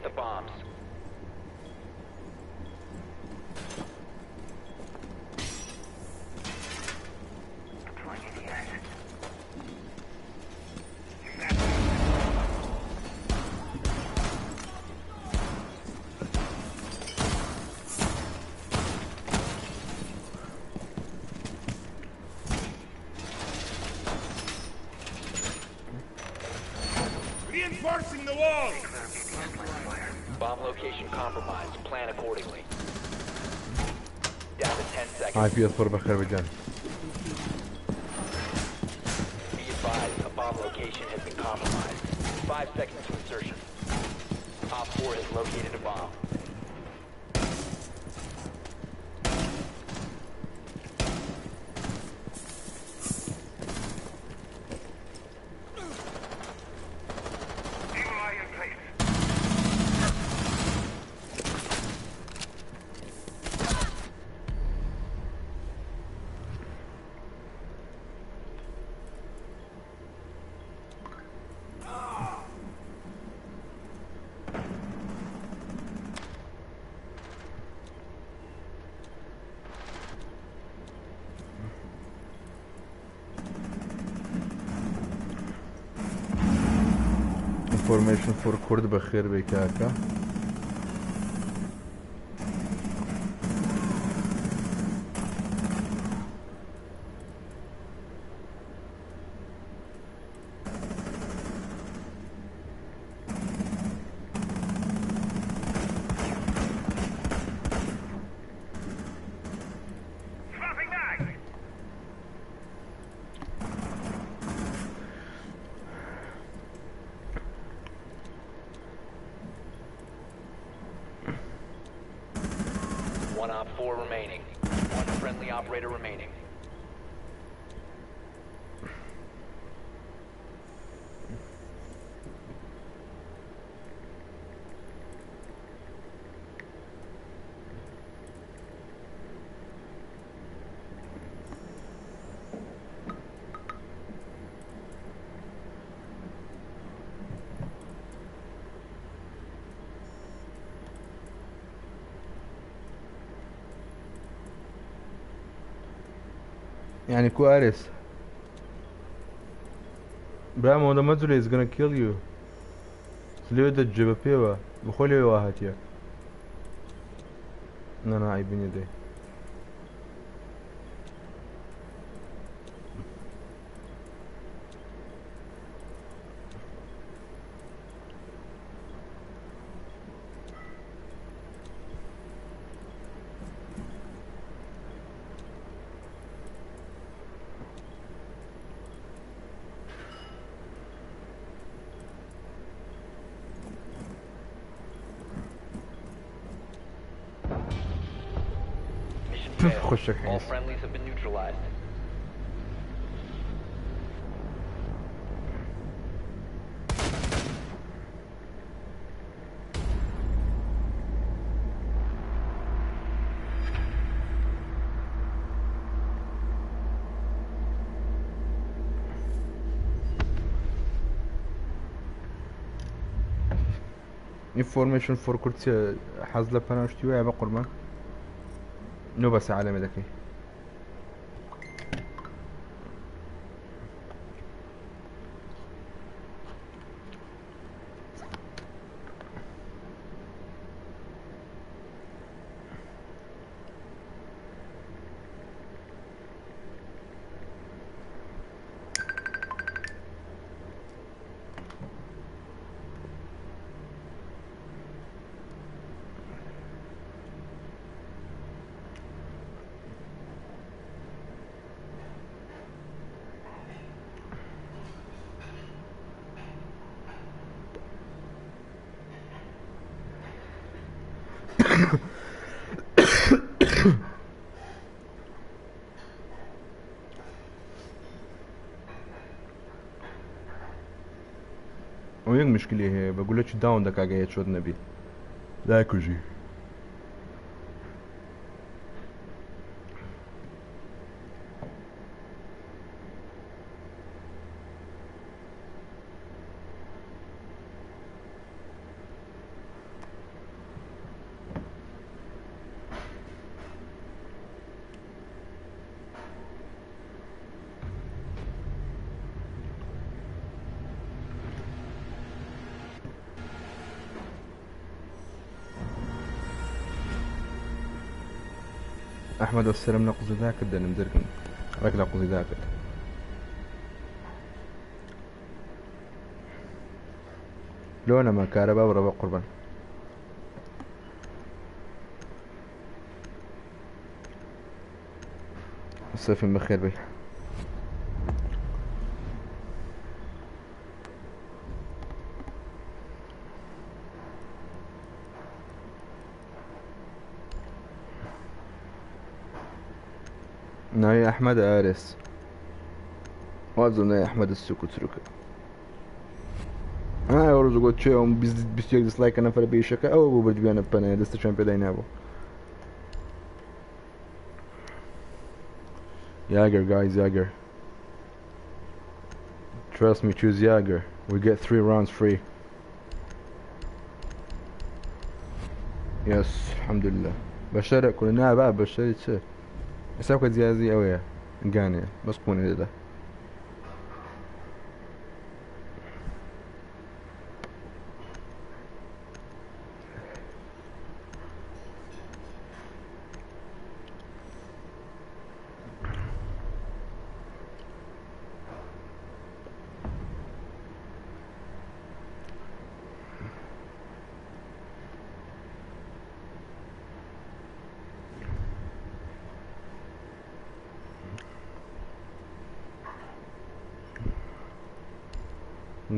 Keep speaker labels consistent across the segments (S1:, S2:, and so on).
S1: the bombs.
S2: Reinforcing the wall!
S1: Bomb location compromised. Plan accordingly. Down to 10 seconds.
S3: عافية صبر بخير بجان.
S1: Be advised, a bomb location has been compromised. 5 seconds to insertion. Op 4 has located a bomb.
S3: Information for Kurd بخير بكاكا.
S1: One Op 4 remaining. One friendly operator remaining.
S3: يعني كوارث. برامو ده مزري is gonna kill you. سليو ده جيبه بيوا بخولي واحد انا عايبين يدي. خشك
S1: All
S3: حيس.
S1: friendlies have been neutralized.
S3: Information for Kurd حزلة بناشتي ويا بقول ما نو بس عالمي ذكي. وين مشكلة هي بقول لك داون دك عجيت شو النبي ذاك وجي احمد والسلام نقص ذاك الدن مدركن راك نقص ذاك لونه ما كهرباء وربا قربان الصيفين بخير بي ناي احمد ارس وازو ناي احمد السوكو تروكه orası geçiyor biz dislike ana para bir şaka ama bu bir yana pana deste champion ne bu Jaeger guys Jaeger trust me choose Jaeger we get 3 rounds free yes alhamdulillah بشارك كلنا بقى بشارك شيء اسوي زيازي قوي جاني بس قوني ده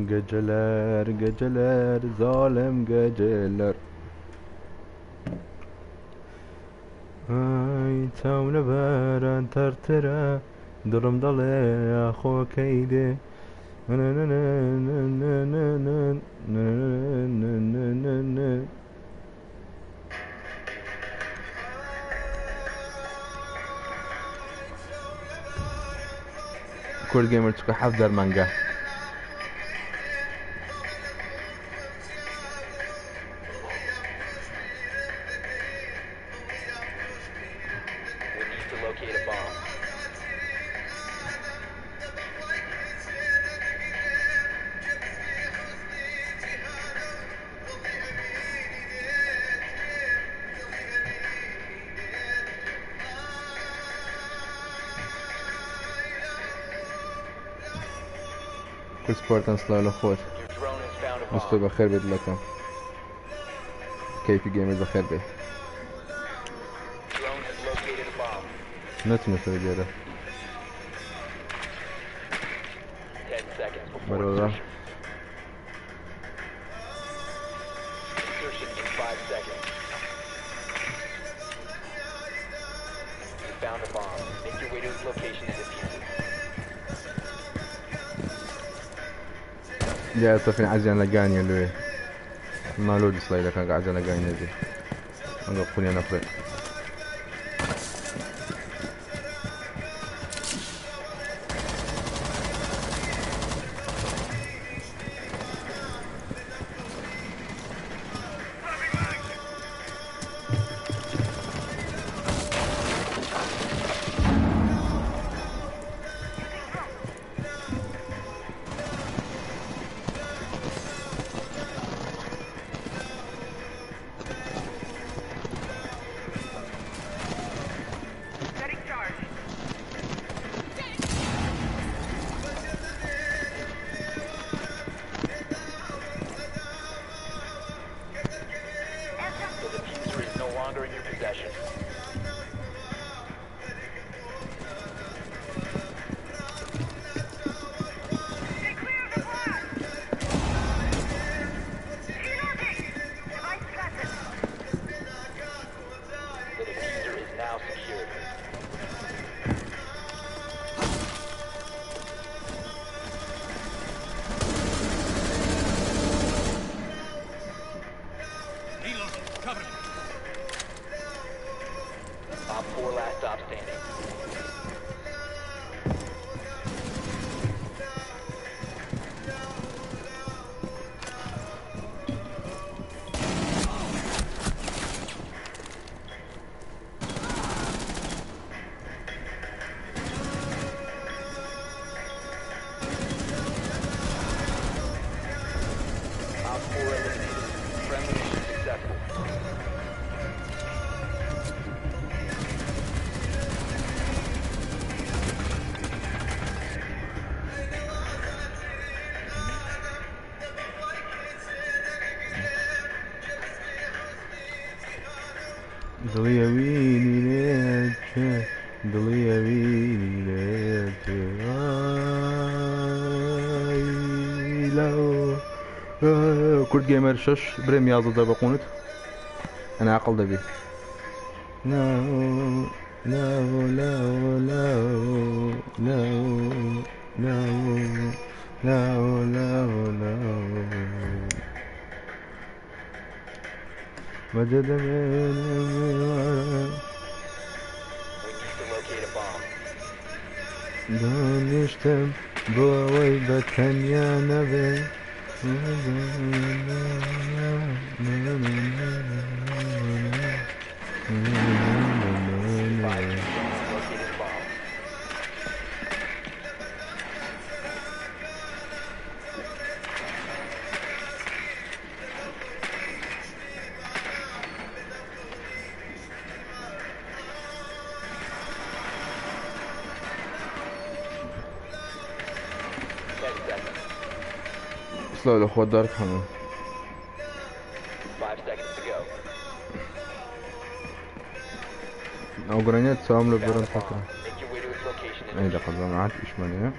S3: Geceler geceler zalim geceler Ay tavle veren tartıra Durum dalı aho keydi كل جيمر تبقى حفظ المانجا كل سبورتان صلاة الأخوات مستوى بخير بيد لكم كيفي جيمرز بخير بيه نتمنى في الرجالة مرة جاء صفين عزيان لقاني اللي ما لو ديسلايك كان عزيان لقاني دي انا قوني انا فريق دڵیە وینی لێچێ دڵیە وینی لێچێ كرد جيمر شش بريم يازو ده بقونت انا عقل دبي لا لا لا لا لا لا لا لا لا وجد دانشتم بوي بتنيا نبي slow الاخوات دارك حمام
S1: 5 seconds to go.
S3: او جرانيت سوام له برن فترة
S1: Make your way to its location and
S3: اي دقل معات ايش مانيا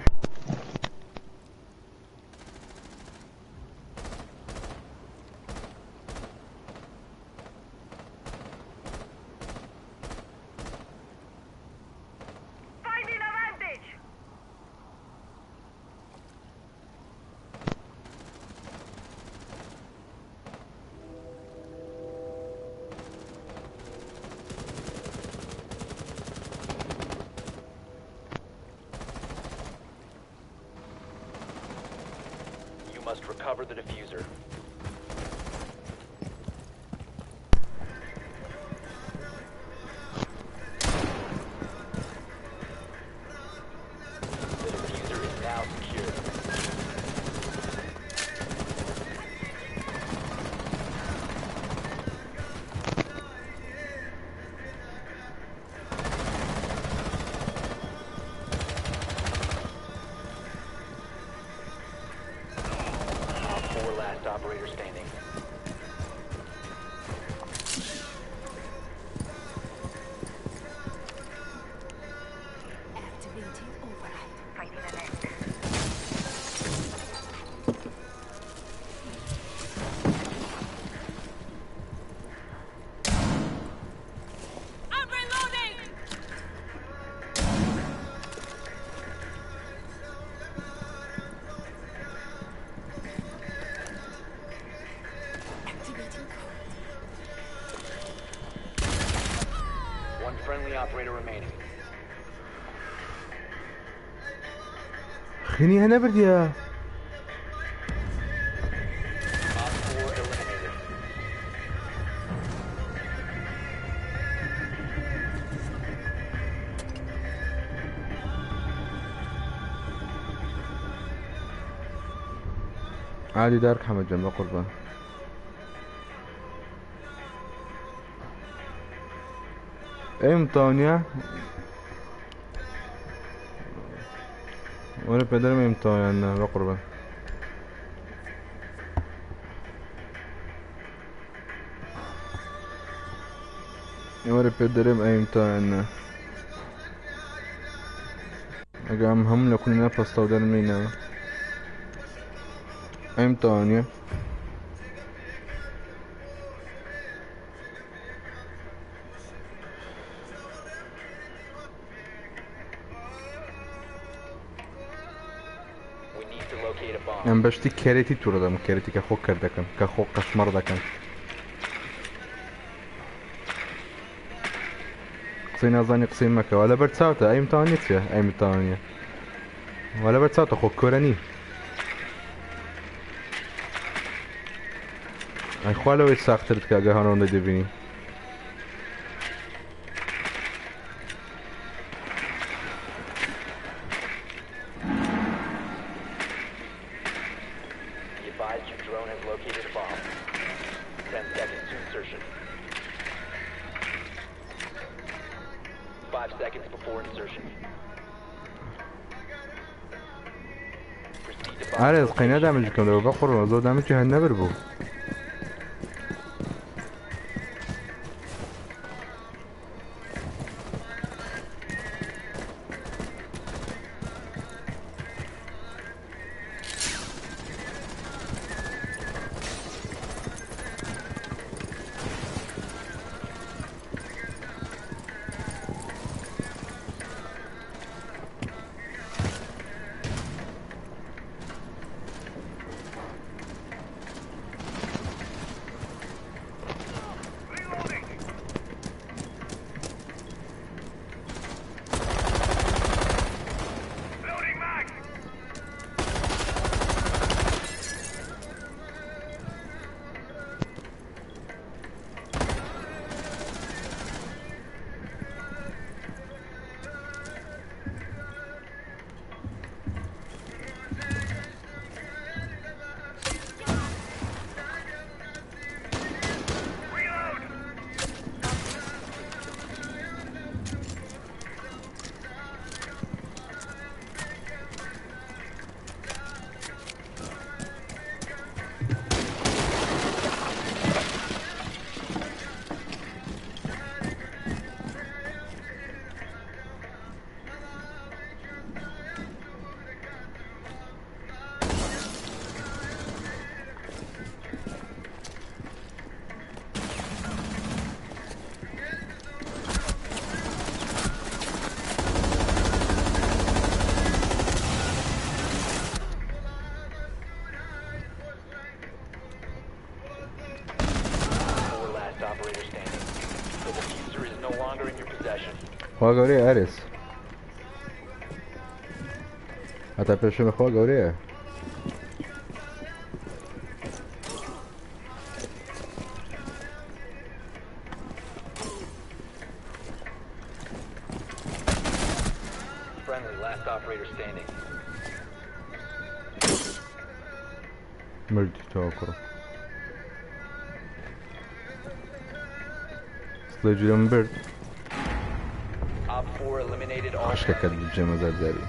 S1: must recover the diffuser. The diffuser is now secure. Last operator standing.
S4: Activating override. Fighting the net. I'm reloading.
S1: One friendly operator remaining.
S3: خيني هنا برديا
S1: Op 4 eliminated.
S3: عادي دارك حمد جنب قربان امتحانیه ولی پدرم امتحان نه بقربان ولی پدرم امتحان نه اگه هم لکنی نپستا در مینه امتحانیه ام باشتی کریتی تو رو دارم کریتی که خوک کرده کن که خوک قشمر دکن قصی نازانی قصی مکه ولی برد ساوته ای امتحانیه چیه ای امتحانیه ولی برد ساوته خوک کرنی ای خواله وی ساخترد که اگه هنونده دیبینی
S1: Your drone has located a bomb. 10 seconds to insertion. 5 seconds before insertion. Proceed to bomb
S3: آره از قینه دمج کن رو بقر رو زود دمج هن نبر بو خوا گەورەیە ئەرێس هەتا پێشمە خوا گەورەیە
S1: Friendly, last operator standing.
S3: مردی تەوا کوڕە سڵێجرم برد
S1: Op 4 eliminated all
S3: عاشقەکەت بجێمە زەرزەری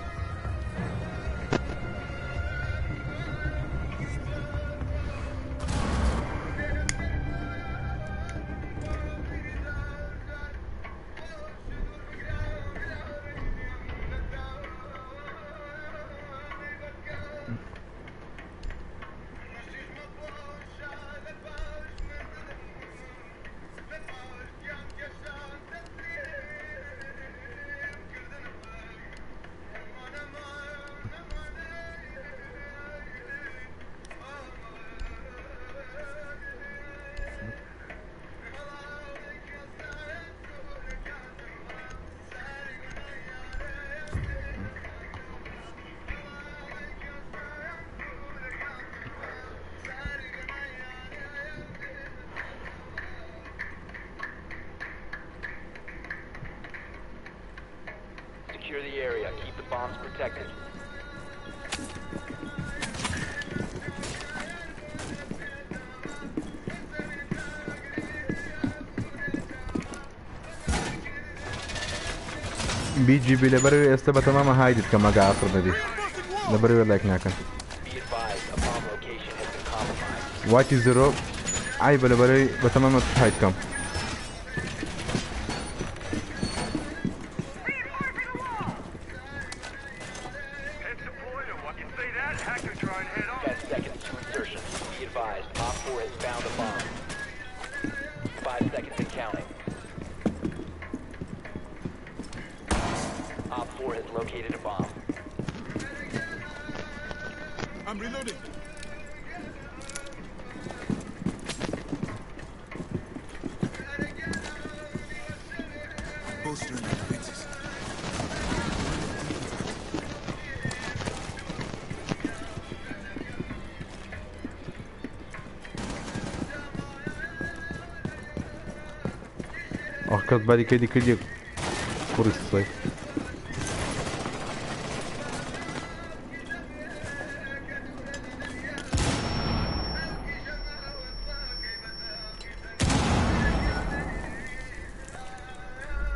S1: secure the area. Keep the bombs protected.
S3: BGB لەبەرەوەی ئێستا بە تەمامە هایدت کە مەگا ئاخر بەدی لەبەرەوەی لایک ناکەن
S1: Be advised, a bomb location has been compromised.
S3: واتی زیرۆ ئای بە لەبەرەوەی بە تەمامە هاید کەم
S2: Head deployed, and what you say that? Hacker try and head off.
S1: 10 seconds to insertion. Be advised, Op 4 has found a bomb. 5 seconds and counting. Op 4 has located a bomb.
S2: I'm reloading. Bolstering the defenses.
S3: ئەخ کەس باریکەی کردی کوڕی سڵی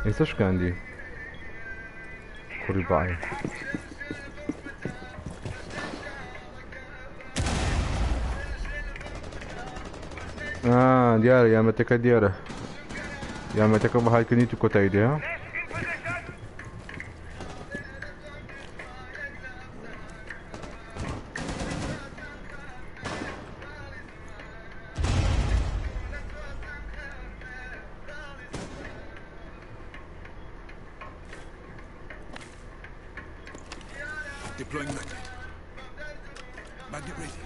S3: ئێستا شکاندی کوڕی باعی دیارە یامەتەکە دیارە یامەتەکە بە هایکردنی تو کۆتایی دێ ها
S2: Deploying magnet. Magnet ready.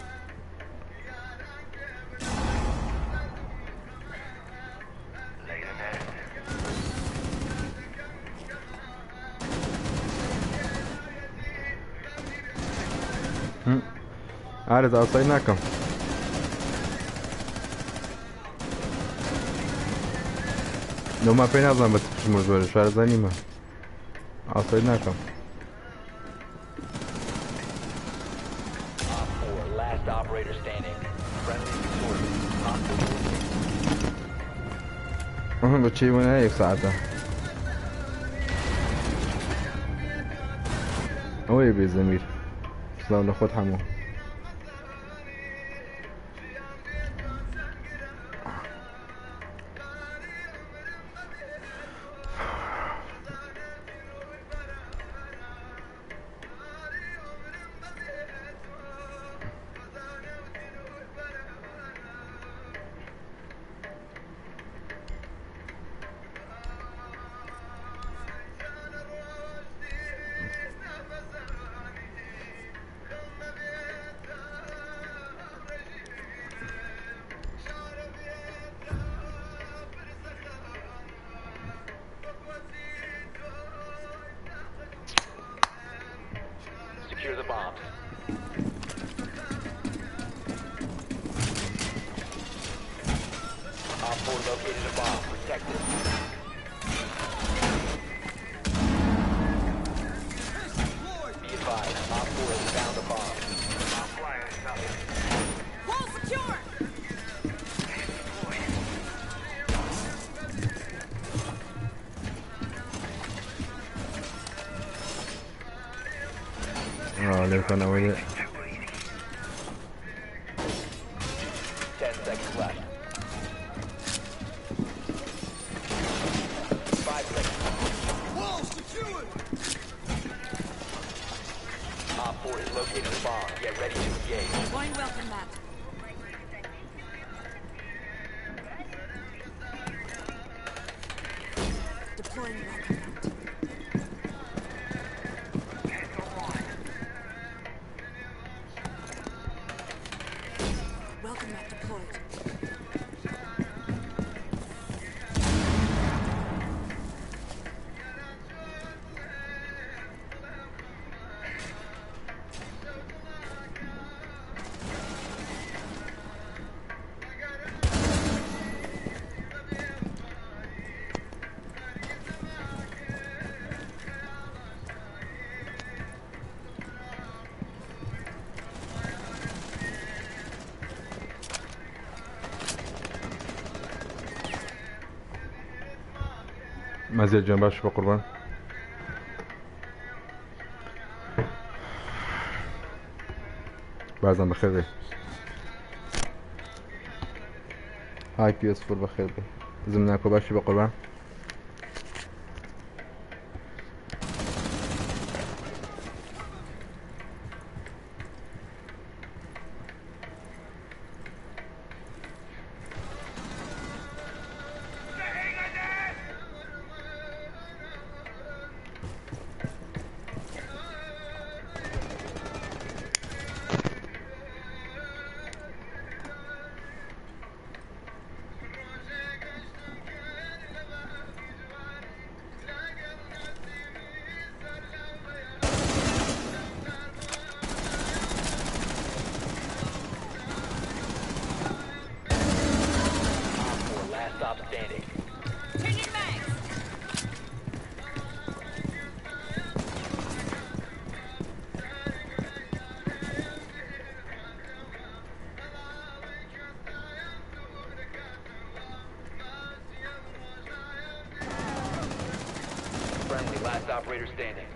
S3: ئارێز ئاسایی ناکەم نۆما پێی نازانم بە چ زۆرە شارەزانیمە ئاسایی ناکەم
S1: Op 4, last operator standing. Friendly reported. Hostile
S3: بە چی وەنە یەک ساعتە ئەوەیە بێ زەمیر سلااو لە خۆت هەموو
S1: Op 4 located a bomb. Protect it. Be advised, Op 4 has found a bomb.
S2: I'm flying it up.
S4: Wall secure!
S3: Oh, they're gonna with it.
S1: 10 seconds left. 5 seconds.
S2: Wall secured!
S1: Op 4 has located a bomb. Get ready to engage.
S4: Going welcome mat. Deploying welcome mat. Welcome mat deployed.
S3: ما زال جنباش بقربان. بعضا بخير بي. هاي بي اس 4 بخير بي. زمناكو باشي بقربان.
S1: Stop standing.
S4: Changing mags.
S1: Friendly, last operator standing.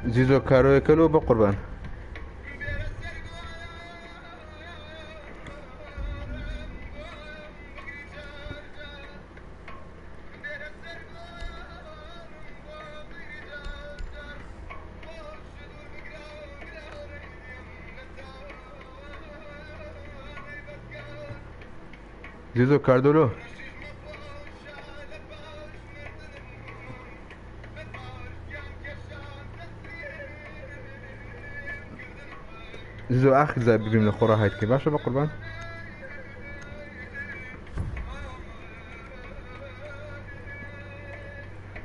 S3: زيزو كارو يكلو بقربان. زيزو كاردولو زيزو اخر زي بيجي من الخورة هاي كي باشا بقربان.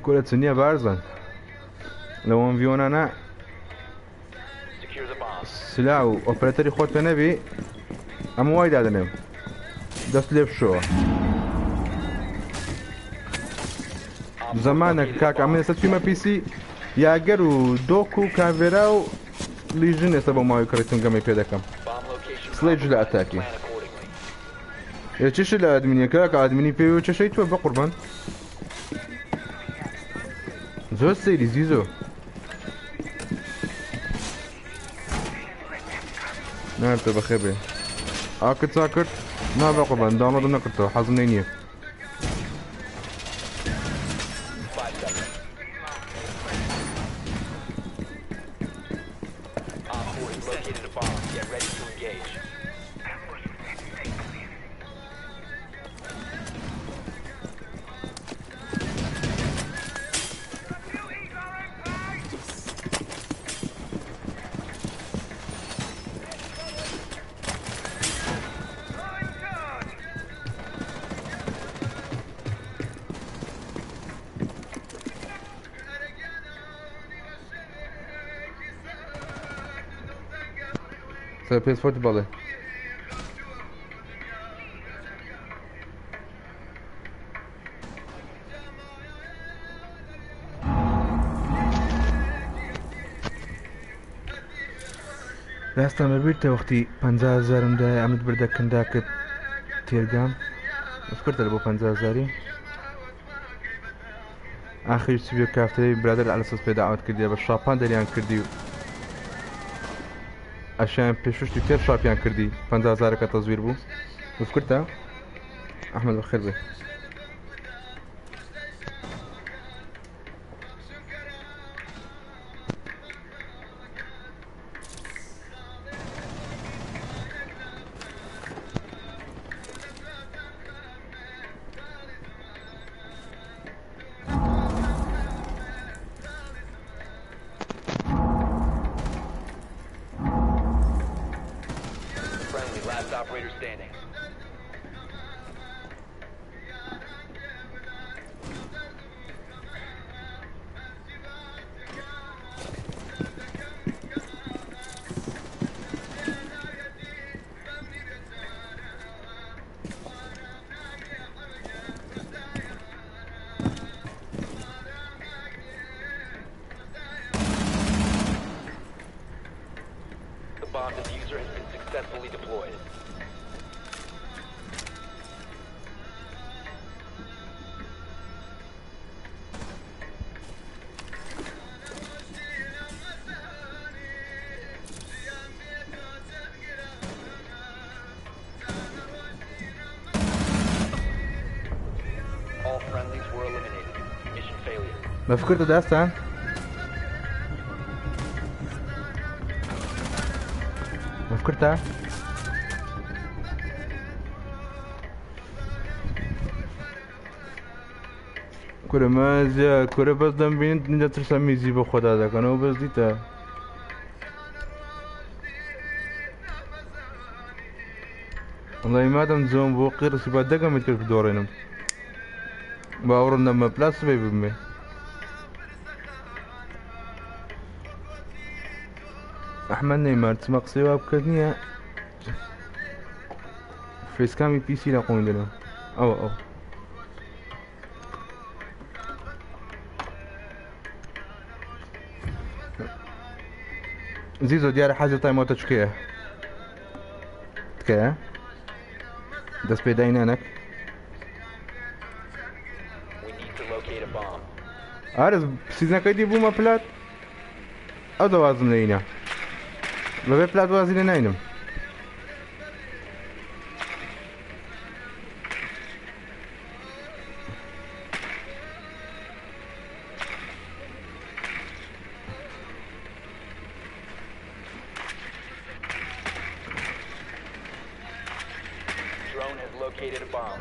S3: كل تسنية بارزان لو انفيون انا سلاح اوبراتوري خود بنبي اما وايد عدنم دست ليف شو زمانك كاك عمل ست فيما بي سي ياجر ودوكو كافيراو ليجن يسبب ما يكرتون كما يفيدكم سليج لا اتاكي يا تشش الادمين كاك ادمين بيو تشيتو بقربان زو سيدي زيزو نعرف بخيبه اكت ساكت ما بقبل داونلود نكرته حظ نينيه
S1: 5 seconds. Op 4 has located a bomb. Get ready to engage.
S3: سوي بيس فوت بالي لاستا ما بيرتا وقتي 50,000 مدا عملت بردك كنداكت تيرجام فكرت لبو 50,000 اخر سبيو كافتري برادر على اساس دعوت كردي بالشابان دريان كردي عشان بيشوشتي كتير شابيان كردي 50,000 كتصوير بو وفكرتها احمد بخير به
S1: Friendly, last operator standing. The bomb diffuser has been successfully deployed. All friendlies were eliminated. Mission failure.
S3: ما فكرت داستان ما فكرتها كره ما زي كره بس دم بين نجا ترسمي زي بخدا ده كانوا بس ديتا والله ما دام زوم بو قرص بعد دقه متكر في دورينم باورنا ما بلاس بيبمي احمد نيمار تمقسي وابكتنيا فيس كامي بي سي لاقوم لنا او زيزو ديار حاجة طيب موتا تشكيه تكيه دست بيداينانك
S1: We need to locate a bomb.
S3: عارف سيزنا كيدي بوما بلات او دوازم لينا ببي بلات وازين ناينم
S1: Drone has located a bomb.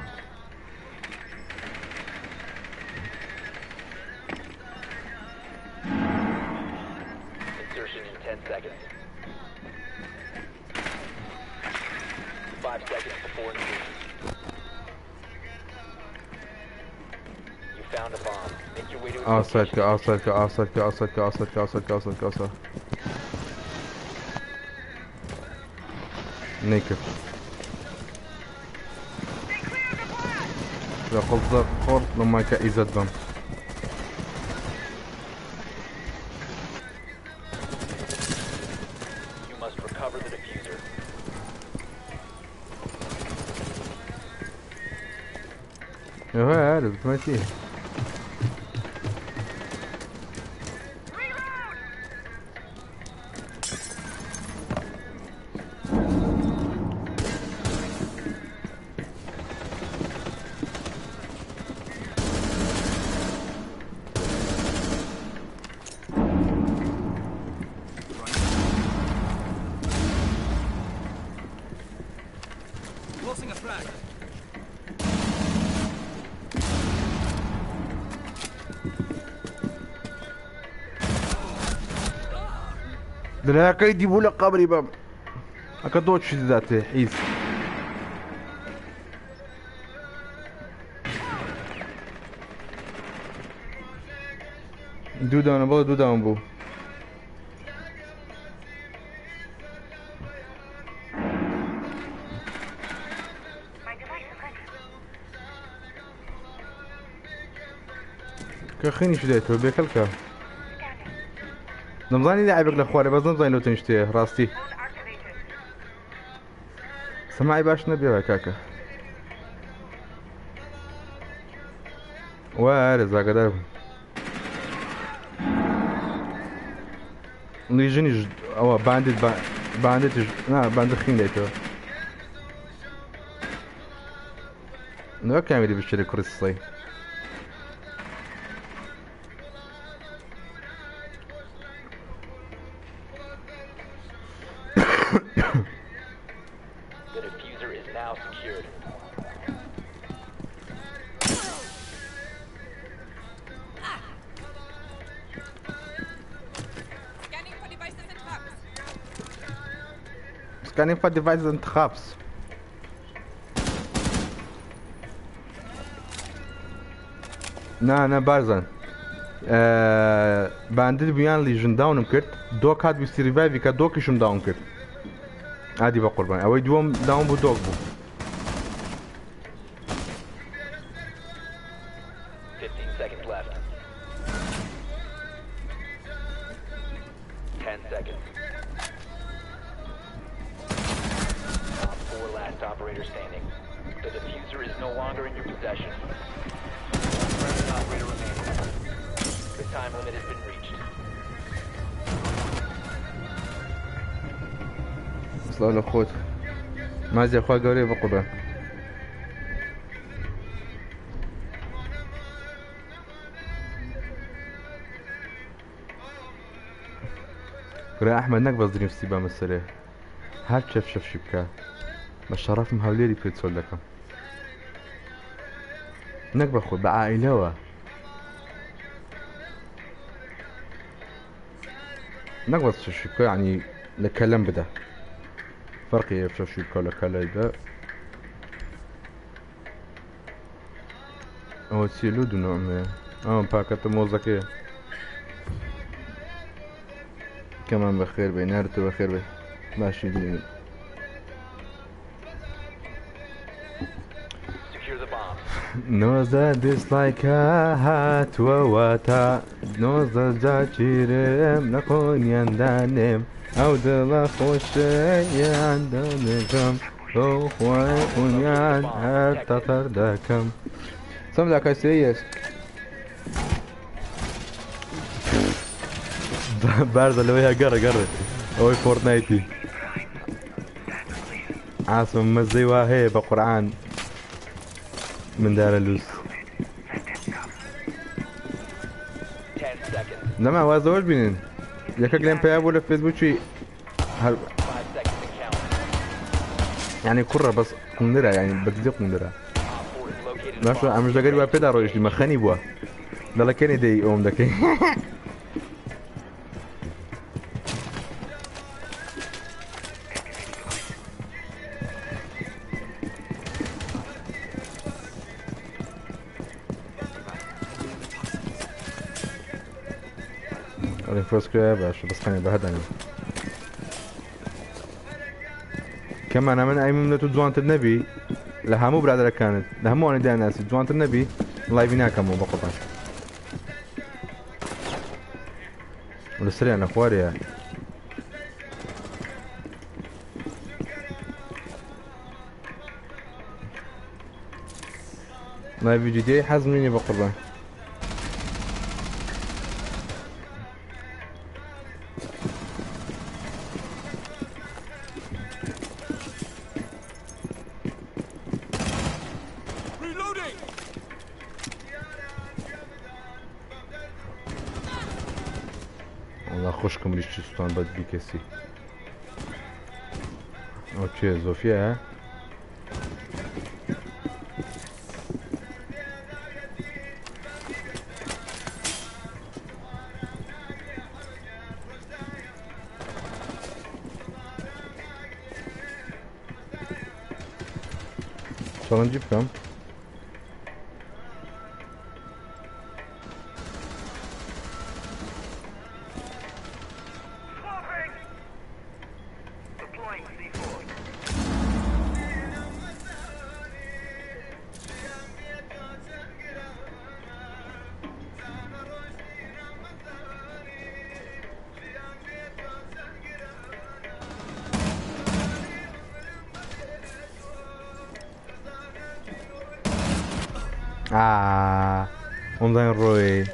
S1: Insertion in 10 seconds. 5 seconds before insertion. You found a bomb. Make your way to its
S3: اوصلك
S1: location.
S3: اوصلك اوصلك اوصلك اوصلك اوصلك اوصلك اوصلك نيكف لا قلت خورت لما كايزت بم
S1: You must recover the diffuser.
S3: هو عارف تمشيه لا كيدي بولا قبري بام اكدوت شي ذاته حيز دودان بو دودان بو كخيني شديته بيكلكا نمزاني لعبك لاخواري بس نمزاني لو تنشتيه راستي سماعي باش نبي يا كاكا وارز اقدر نيجيني او بانديت لا باند خين ليتو نو كامل بيشتري كريستي
S1: The diffuser is now secured.
S4: Scanning for devices and traps.
S3: Scanning for devices and traps. نه بارزان باندید بیان لیژن داونم کرد دوک هات بیستی ریوایوی که دوکیشم داون کرد عادی با قربان اوی دوم داون بو دوک بو
S1: 15 seconds left. 10 seconds. Top 4 last operator standing. The diffuser is no longer in your possession. Present operator remaining. The time limit has been reached.
S3: اصلا لخوت مازی خواه گوری با قربان قرأ أحمد نقبض دريم ستيبا مسألة هاد شف شبكة بشرف مهوليري بيتسول لكم نقبض خود بعائلة نقبض شبكة يعني لكلام بدا فرق يفشل شبكة لكلام بدا أو تسيلو دو نوع ما باكت موزكية كمان بخير بي نارتو بخير بي ماشي دي
S1: Secure the bomb.
S3: نوزا dislike هات وواتا نوزا جاچيرم نكون يندانم او دل خوشي عندنكم خوي ونيان هرتا فردكم سم لك سيس بارد اللي ويها قرر اوي فورتنايتي عاصم مزي واهي بقرآن من دار اللوز
S1: 10 seconds.
S3: لما وازوج بينين ياكا جلين بياب ولا فيسبوكي
S1: 5 seconds to count.
S3: يعني كرة بس قندرة يعني بدي قندرة
S1: Op 4 has located a
S3: لا شو
S1: bomb.
S3: عم جاكري وابيدا رويش لي مخاني بوا لا كاني دي اوم داكي ريفرس كده باش بس خليني بهدني كمان من اي من جوانت النبي لها مو برادر كانت لها مو انا ناس جوانت النبي لايفينا كمو بقطع ولسري انا اخواري لايف جي دي حزميني بقربان والله خوشكم ليش تستان بد بكسي اوكي زوفيا ها Challenge بكم
S2: Swapping! Deploying C4.
S3: ondan روی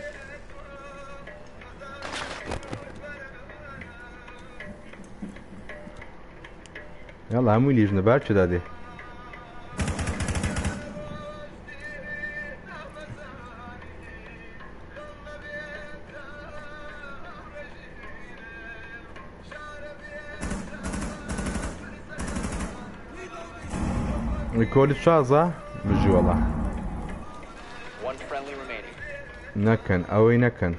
S3: يلا همو ليجنا بعد شو دادي ريكول الشازة بجي والله
S1: One friendly remaining.
S3: نكن اوي نكن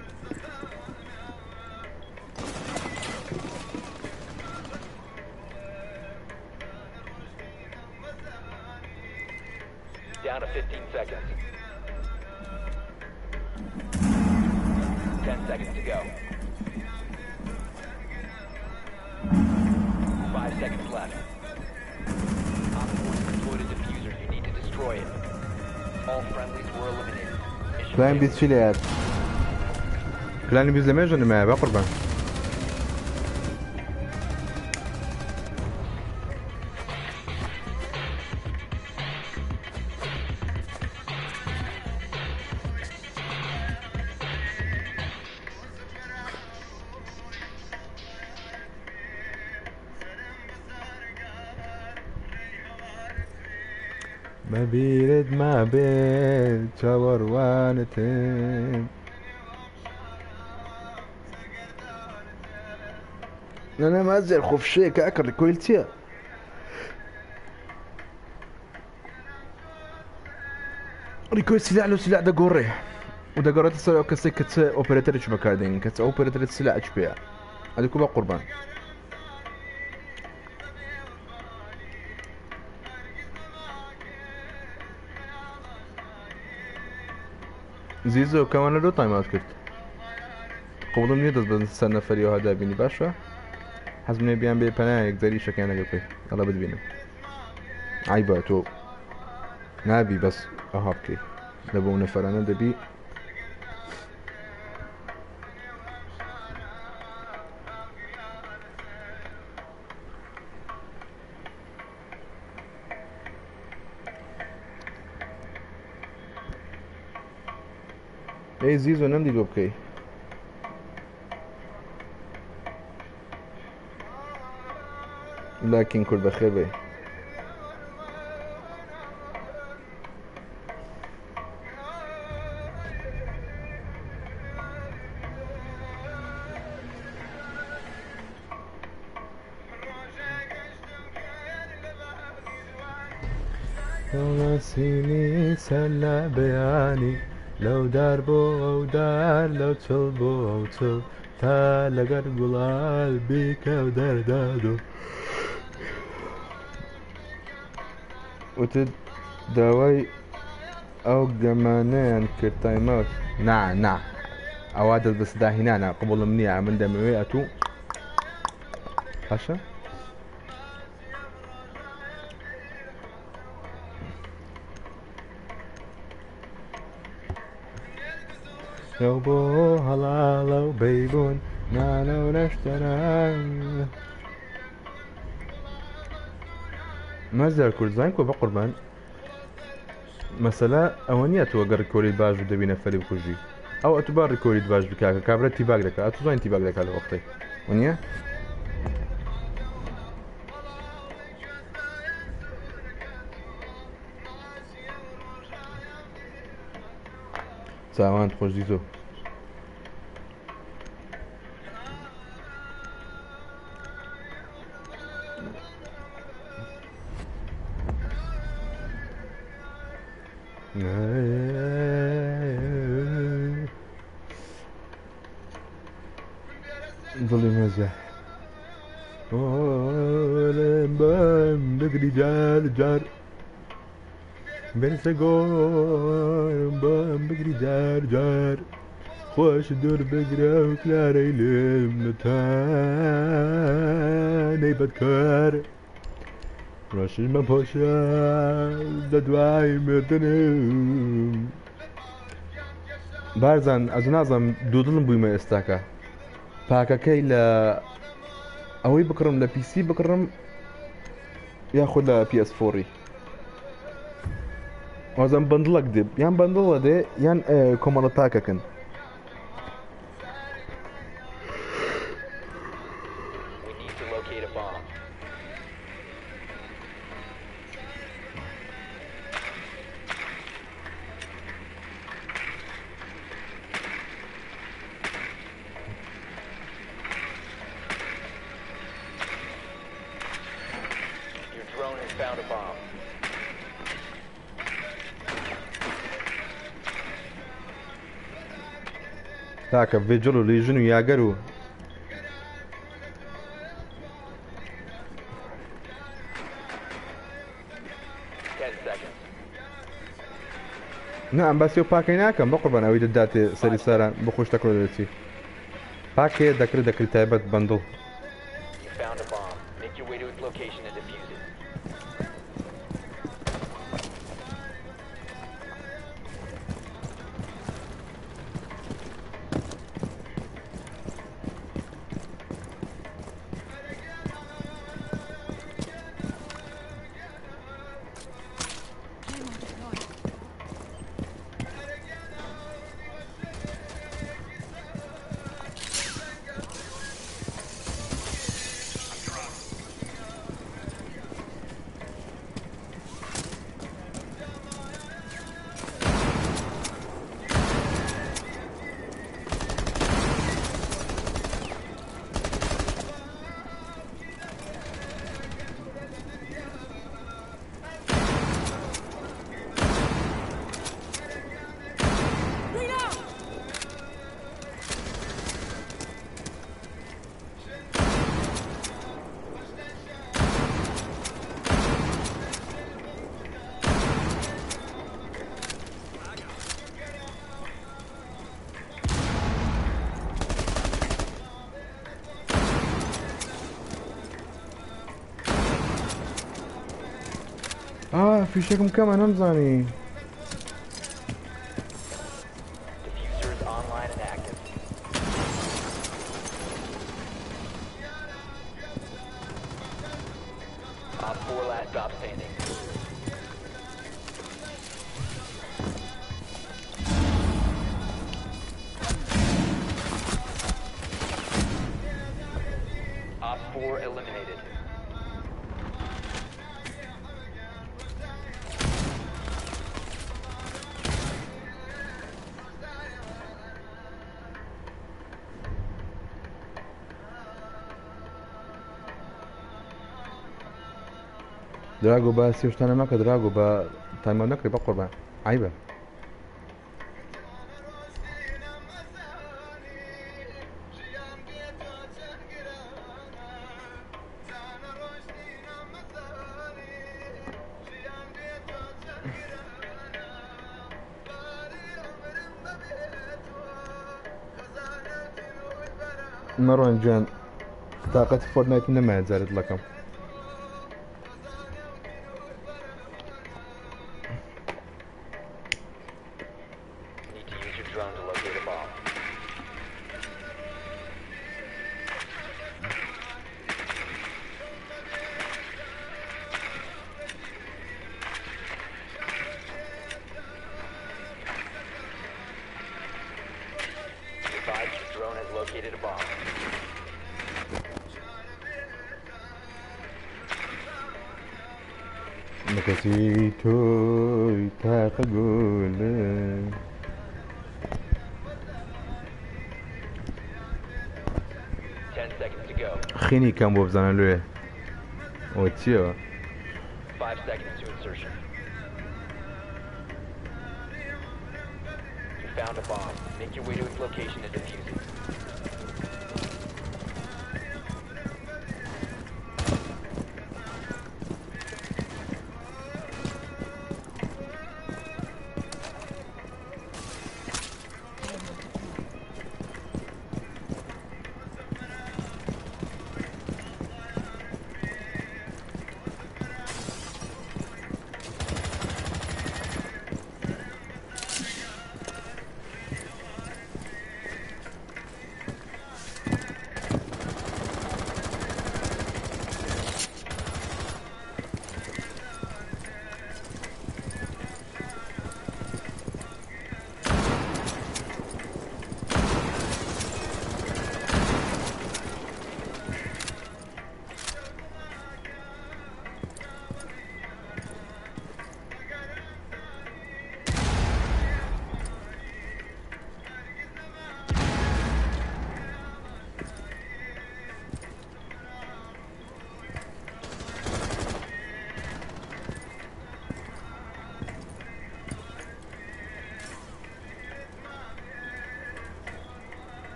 S1: Down to 15 seconds. 10 seconds to go. 5 seconds left. Op 4 deployed a diffuser. You need to destroy it. All friendlies were eliminated. Mission
S3: بلاين
S1: failed.
S3: بيز شيلات بلاين بيز لماجن ما بقربان ما بيرد ما بيت شاور وانتين انا ما ازل خوف شيء كاكر كويلتيا ريكويل سلاح له سلاح دا قوري ودا قرات السلاح كسي كت اوبريتر ايش بكادين كت اوبريتر السلاح ايش بيع هذا كوبا قربان زيزو كمان له تايم اوت كنت قبل مني دز بس استنى فريو هذا بيني باشا حزمني بيان بي بنا يقدر يشك انا قلبي يلا بدبينا عيبه تو نابي بس اهابكي دبو نفر انا دبي اي زيزو نمدي دوبكي لكن كل بخير بي نسيني سلا بياني لو دار بو او دار لو تل بو او تل تا لقر قلال بيك او دار دادو وتد داوي او قمانين كرتايم اوت نع اوادل بس دا هنا قبل منيع من دموي اتو حشا لو بو هلا لو بيبون نانو نشترى مازال كل زانكو بقربان مثلا اوانية توقر ريكوري باج ودبينا فريب كوجي او اتبار ريكوري باج بكاكا كابرا تيباق دكا اتو زين تيباق دكا لوقتي ونيا ساوان تخوش ديزو ظلي مزح ولم بام بقري جار برسه گارم بام بگری جار جار خوش دور بگره و کلاره لم نتاني بدكار راشي ما باشا ددواي مردنم بارزان از نازم دودلم بوی ما استاکا پاکەکەی لە ئەوەی بکڕم لە پیسی بکڕم یاخود لە PS4 وازم بندڵک دێ یان بندڵە دێ یان کۆمەڵە پاکەکەن
S1: We need to locate a bomb. Your drone has found a bomb.
S3: تاکە ڤێجڵ و لیژن و یاگەر و
S1: 10 seconds.
S3: نه ئەم باسی و پاکەی ناکەم بە قوربان ئەوەی دەداتێ سەری ساران بۆ خۆش دەکڕۆ دەچی پاکێ دەکرێت تایبەت بەندڵ
S1: You found a bomb. Make your way to its location and defuse it.
S3: فیشێکم کەمە نەمزانی
S1: Diffuser is online and active. Op 4 last stop standing. Op 4 eliminated.
S3: دراگۆ بە سێشتانە مەکە دراگۆ بە تایمە نەکرێ بە قوربان عیبە مەڕۆن گوێن تااقەتی فۆرنایت نەمایە جارت دڵەکەم
S1: Need to use your drone to locate a bomb. Advise your drone has located a bomb.
S3: نەکەسی تۆی تاقە گۆلە
S1: 10 seconds to go.
S3: خینی کەم بۆ بزانە لێ ئەوە چییەوە
S1: 5 seconds to insertion. You found a bomb. Make your way to its location and defuse it.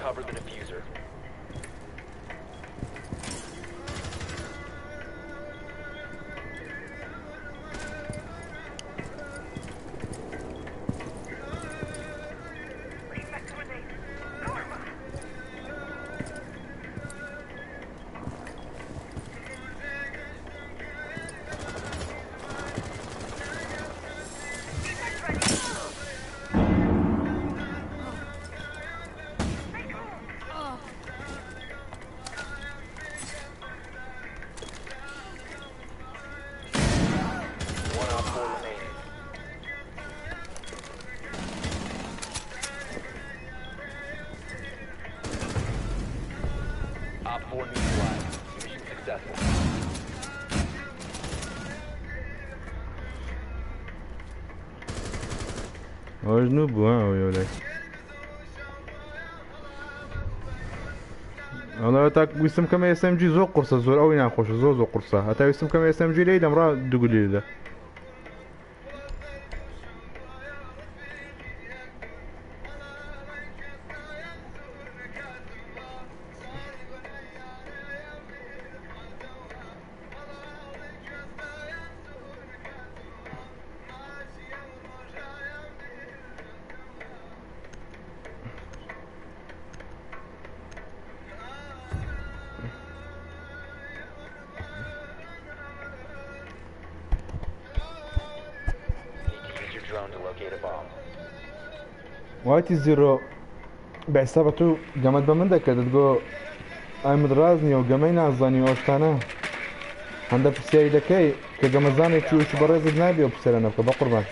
S1: recover the diffuser. One Op 4 remaining. Op 4 neutralized. Mission successful.
S3: مجنوب يا ولد والله تاك ويسم كما اس ام جي زو قرصه زور او يناقش زو قرصه حتى ويسم كما اس ام جي ليدا مرا تقول لي ذا
S1: Need to use your drone to locate a bomb.
S3: وايتي زيرو بعصابته قامت بمندك تقول ايمد رازني وقامينا الزاني اوشتانا عندها بسياي دكي كقام الزاني تشوش برز نابي وبسيرنا بقربان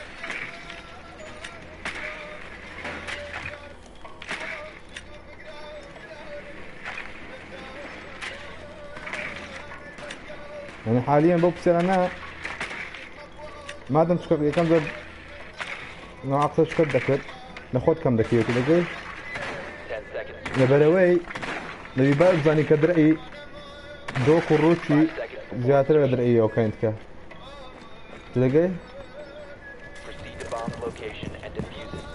S3: يعني حاليا ببسيرنا ما دام شكر كم زب نوع اقصى شكر دكت ناخد كم دكيو كده جاي
S1: 10 seconds.
S3: لبروي نبي بقى زاني كدرئي دوكو روتشي زياتر بدرئي او كاينت كا كده جاي
S1: Proceed to bomb's location and defuse it.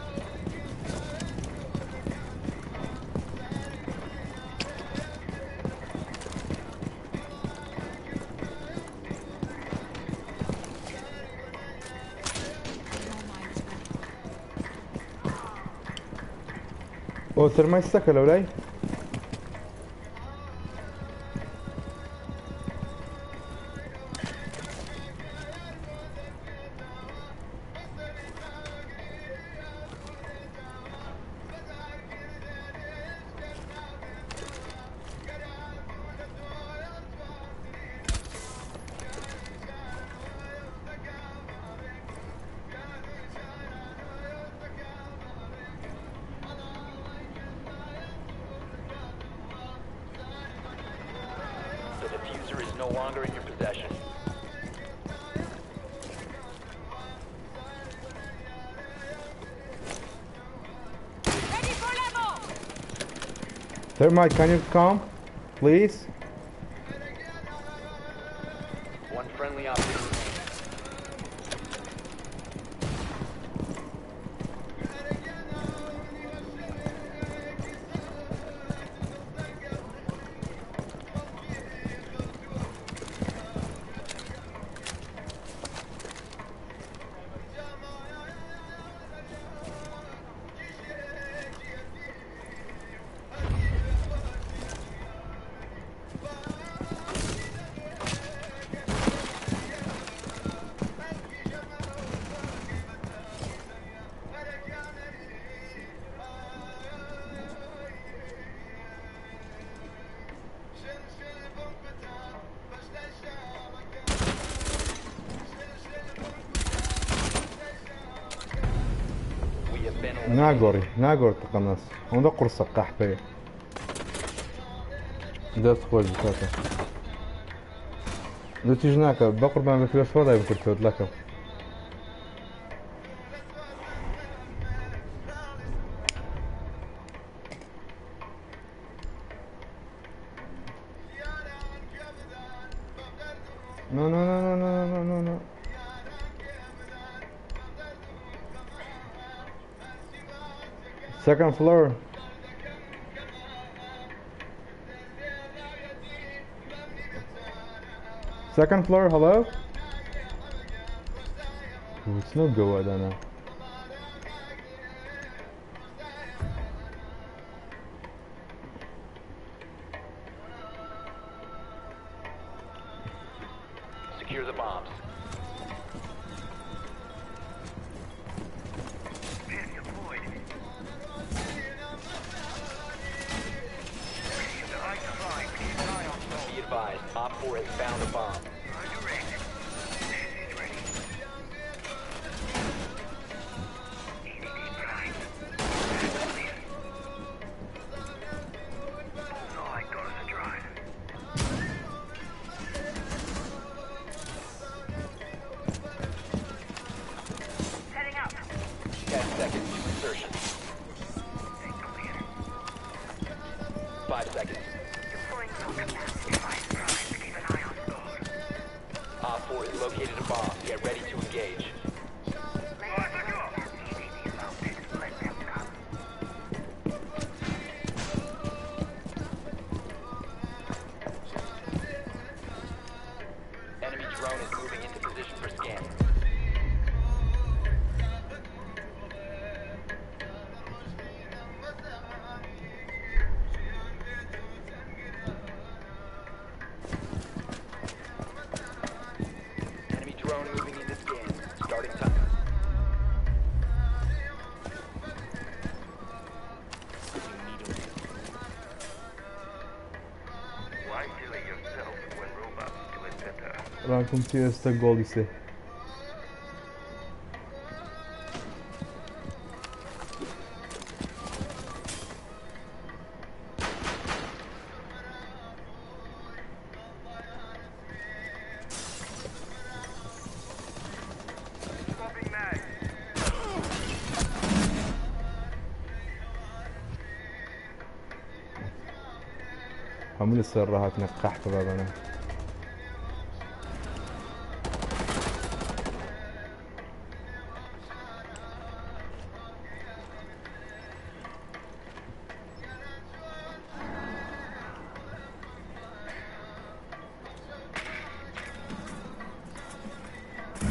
S3: او ترمي السكة لولاي
S1: The diffuser is no longer in your possession.
S4: Ready for level!
S3: Thermite, can you come please
S1: One friendly operator remaining. We have been eliminated.
S3: ناقوري تقنص هون ده قرصة قحبة ده سخوش بكاتا لو تيجي هناك بقرب ما بفلوس فاضي بكل فود لك No, no, no, no, no, no, no, no. Second floor. Second floor, hello? Ooh, it's no go, I don't know.
S1: Secure the bombs.
S2: Pin deployed. The lights are fine. Keep an eye on those.
S1: Be advised, Op 4 has found a bomb.
S2: Under range. This is ready. EDD prime. All I got is a drive.
S4: Setting up.
S1: 10 seconds to insertion. 5 seconds.
S4: Deploying rocket mass.
S2: Device prime. Keep an eye on those.
S1: Op 4 has located a bomb. Get ready to engage.
S2: Let's go.
S4: EDD mounted. Let them come.
S1: Enemy drone is moving into position for scan. Enemy drone moving into scan. Starting time.
S2: Why delay yourself when robots do it better?
S3: Rankum TS'te gol ise.
S2: Swapping mag.
S3: حمل السراحات نقحت بابنا.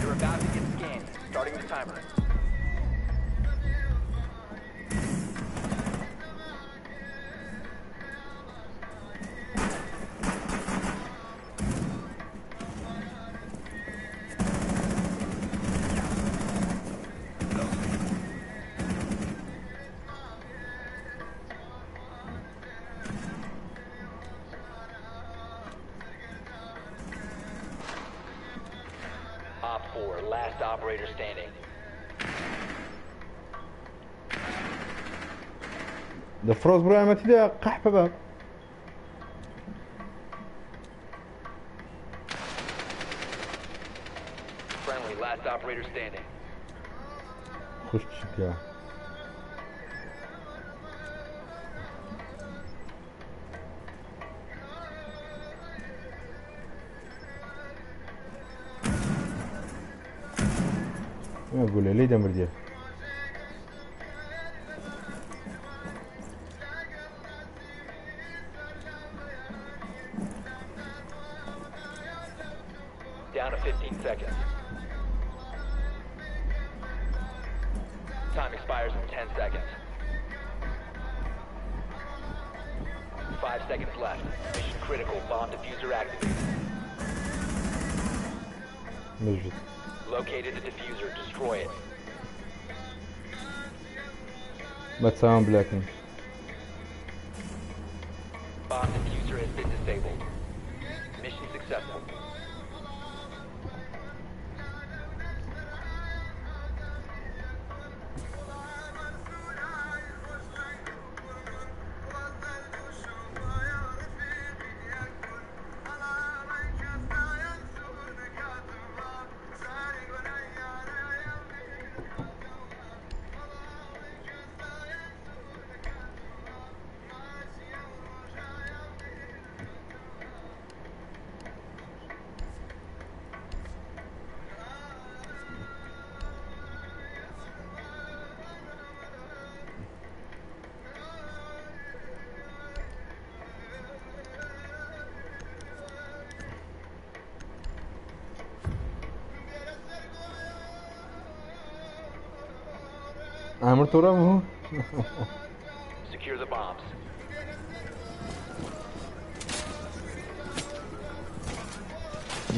S1: You're about to get scanned. Starting the timer. Op 4, last operator standing.
S3: The frost bro عملت لي قح باب.
S1: Friendly, last operator standing.
S3: خش تشكيها. ما اقول له ليه دمر ديال.
S1: Down to 15 seconds. Time expires in 10 seconds. 5 seconds left. Mission critical. Bomb diffuser activated.
S3: مجد.
S1: Located the diffuser. Destroy it.
S3: ما تساوم بلاكن.
S1: Bomb diffuser has been disabled. Mission successful.
S3: عمر ترابه
S1: Secure the bombs.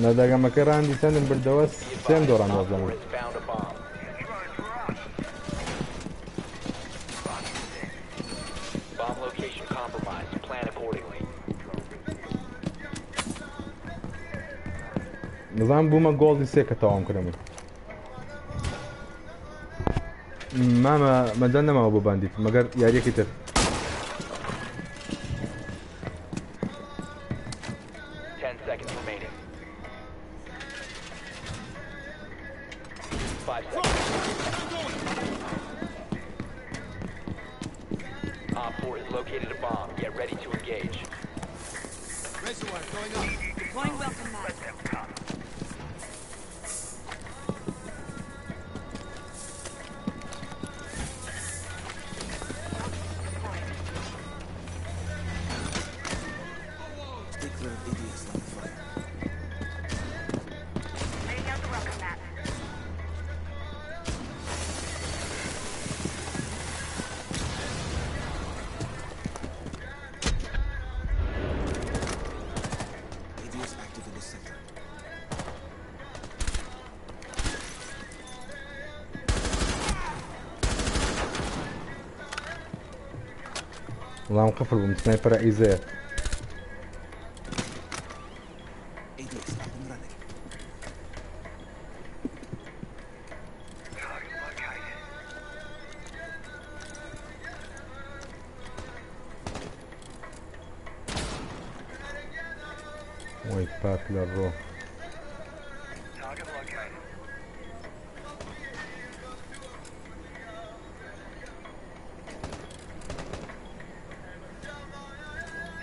S3: نداقا مكرا عندي سندن بالدواس
S1: Be
S3: سيم
S1: advised,
S3: دور عند
S1: Op 4
S3: وزلمة
S1: has found a bomb. Bomb location compromised. Plan accordingly.
S3: نظام بوما جولدي سيكا توام كرمي ما دلنا ما ابو بانديت مگر ياري كتر
S1: 10 seconds remaining. 5 seconds. Op 4 has located a bomb. Get ready to engage.
S5: Reservoir going up.
S4: Deploying welcome mat.
S5: Stay clear of ADS line of fire.
S4: Laying out the welcome mat.
S5: ADS active in the sector.
S3: والله مقفل بمسنايبر ايزير
S5: ADS up and running.
S3: وايت باك للروح
S2: Target located.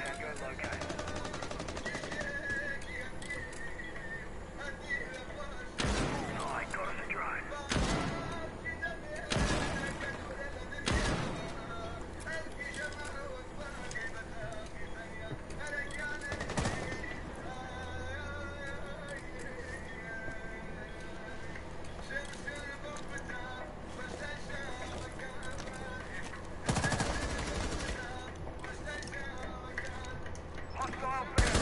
S2: Tango located. Oh, I got us a drone. Hostile fire.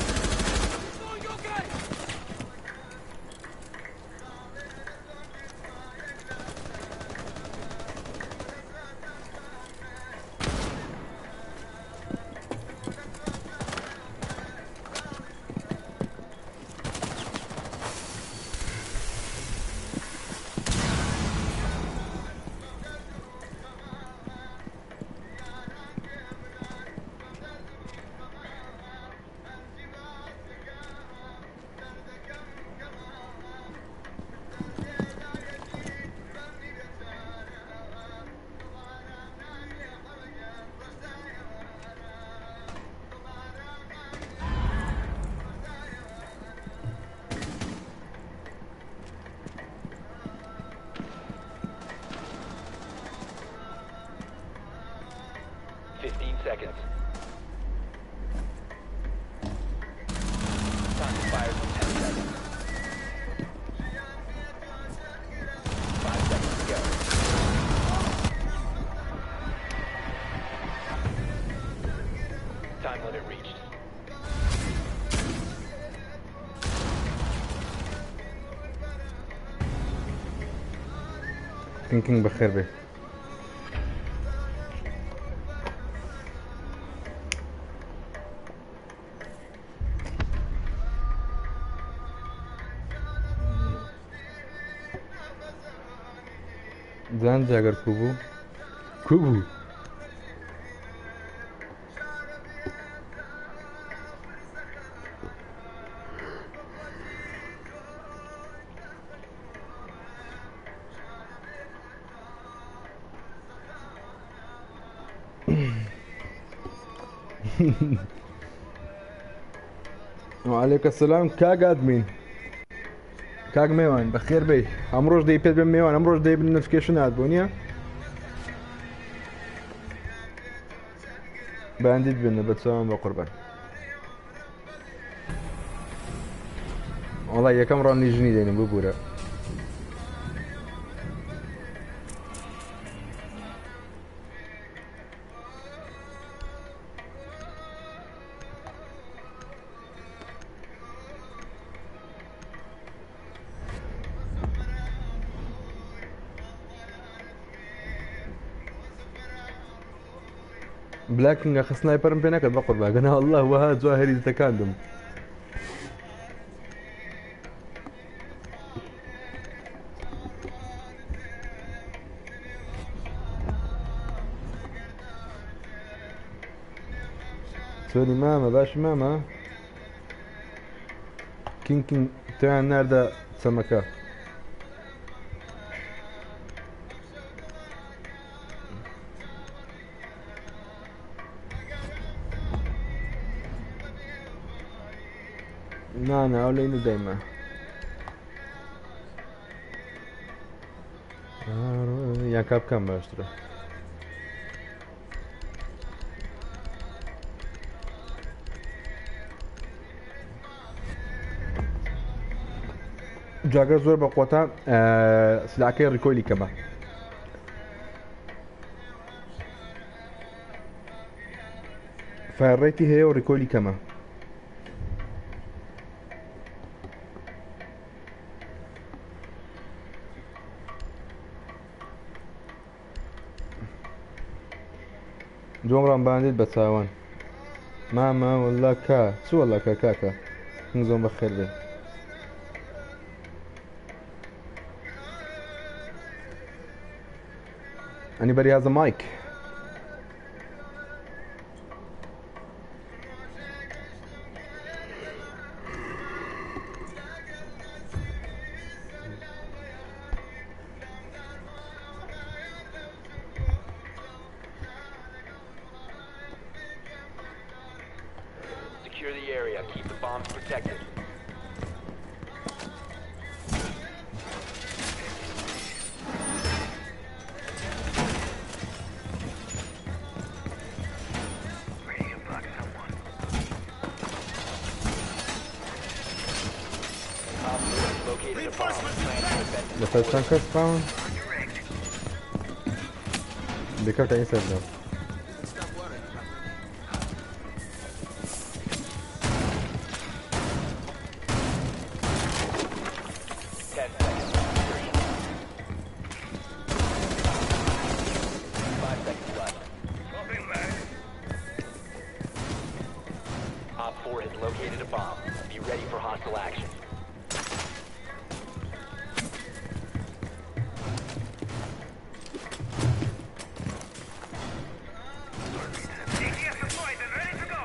S1: Seconds. Time expires in 10 seconds. 5 seconds to go. Time limit reached.
S3: كينج بخير بيه زان جاگر کوبو کوبو وعليك السلام كاغ ادمين كاغ ميوان بخير بي امروز دي بيد ميوان امروز دي بالنوتيفيكيشن ادبونيا بانديد بنا بتساوم بقربان والله يا كم راني جنيد يعني ببورا بلاكینگ ئەخە سنایپەرم پێ نەکرد بە قورباگەنا الله وەها جواهری دەکاندم سۆری مامە باشی مامە کینگ تۆیان ناردە چەمەکە نانە ئەو لەی نەدەیمە یان کا بکەم باشترە جاگە زۆر بە قوتە سلاکەی ڕیکۆیلی کەمە فایڕێتی هەیە و ڕیکۆیلی کەمە جۆمڕان باندێت بە چاوان مامە وەڵا کا چ وەڵا کە کاکە زۆم بەخێر بێ Anybody has a mic?
S1: Secure the area. Keep the bombs protected. Located a bomb. Plan to defend it.
S3: The first chunker spawn? Because I said no.
S5: Stop worrying.
S1: 10 seconds. 5 seconds left.
S2: Swapping mag.
S1: Op 4 has located a bomb. Be ready for hostile action.
S2: ATS deployed and ready to go.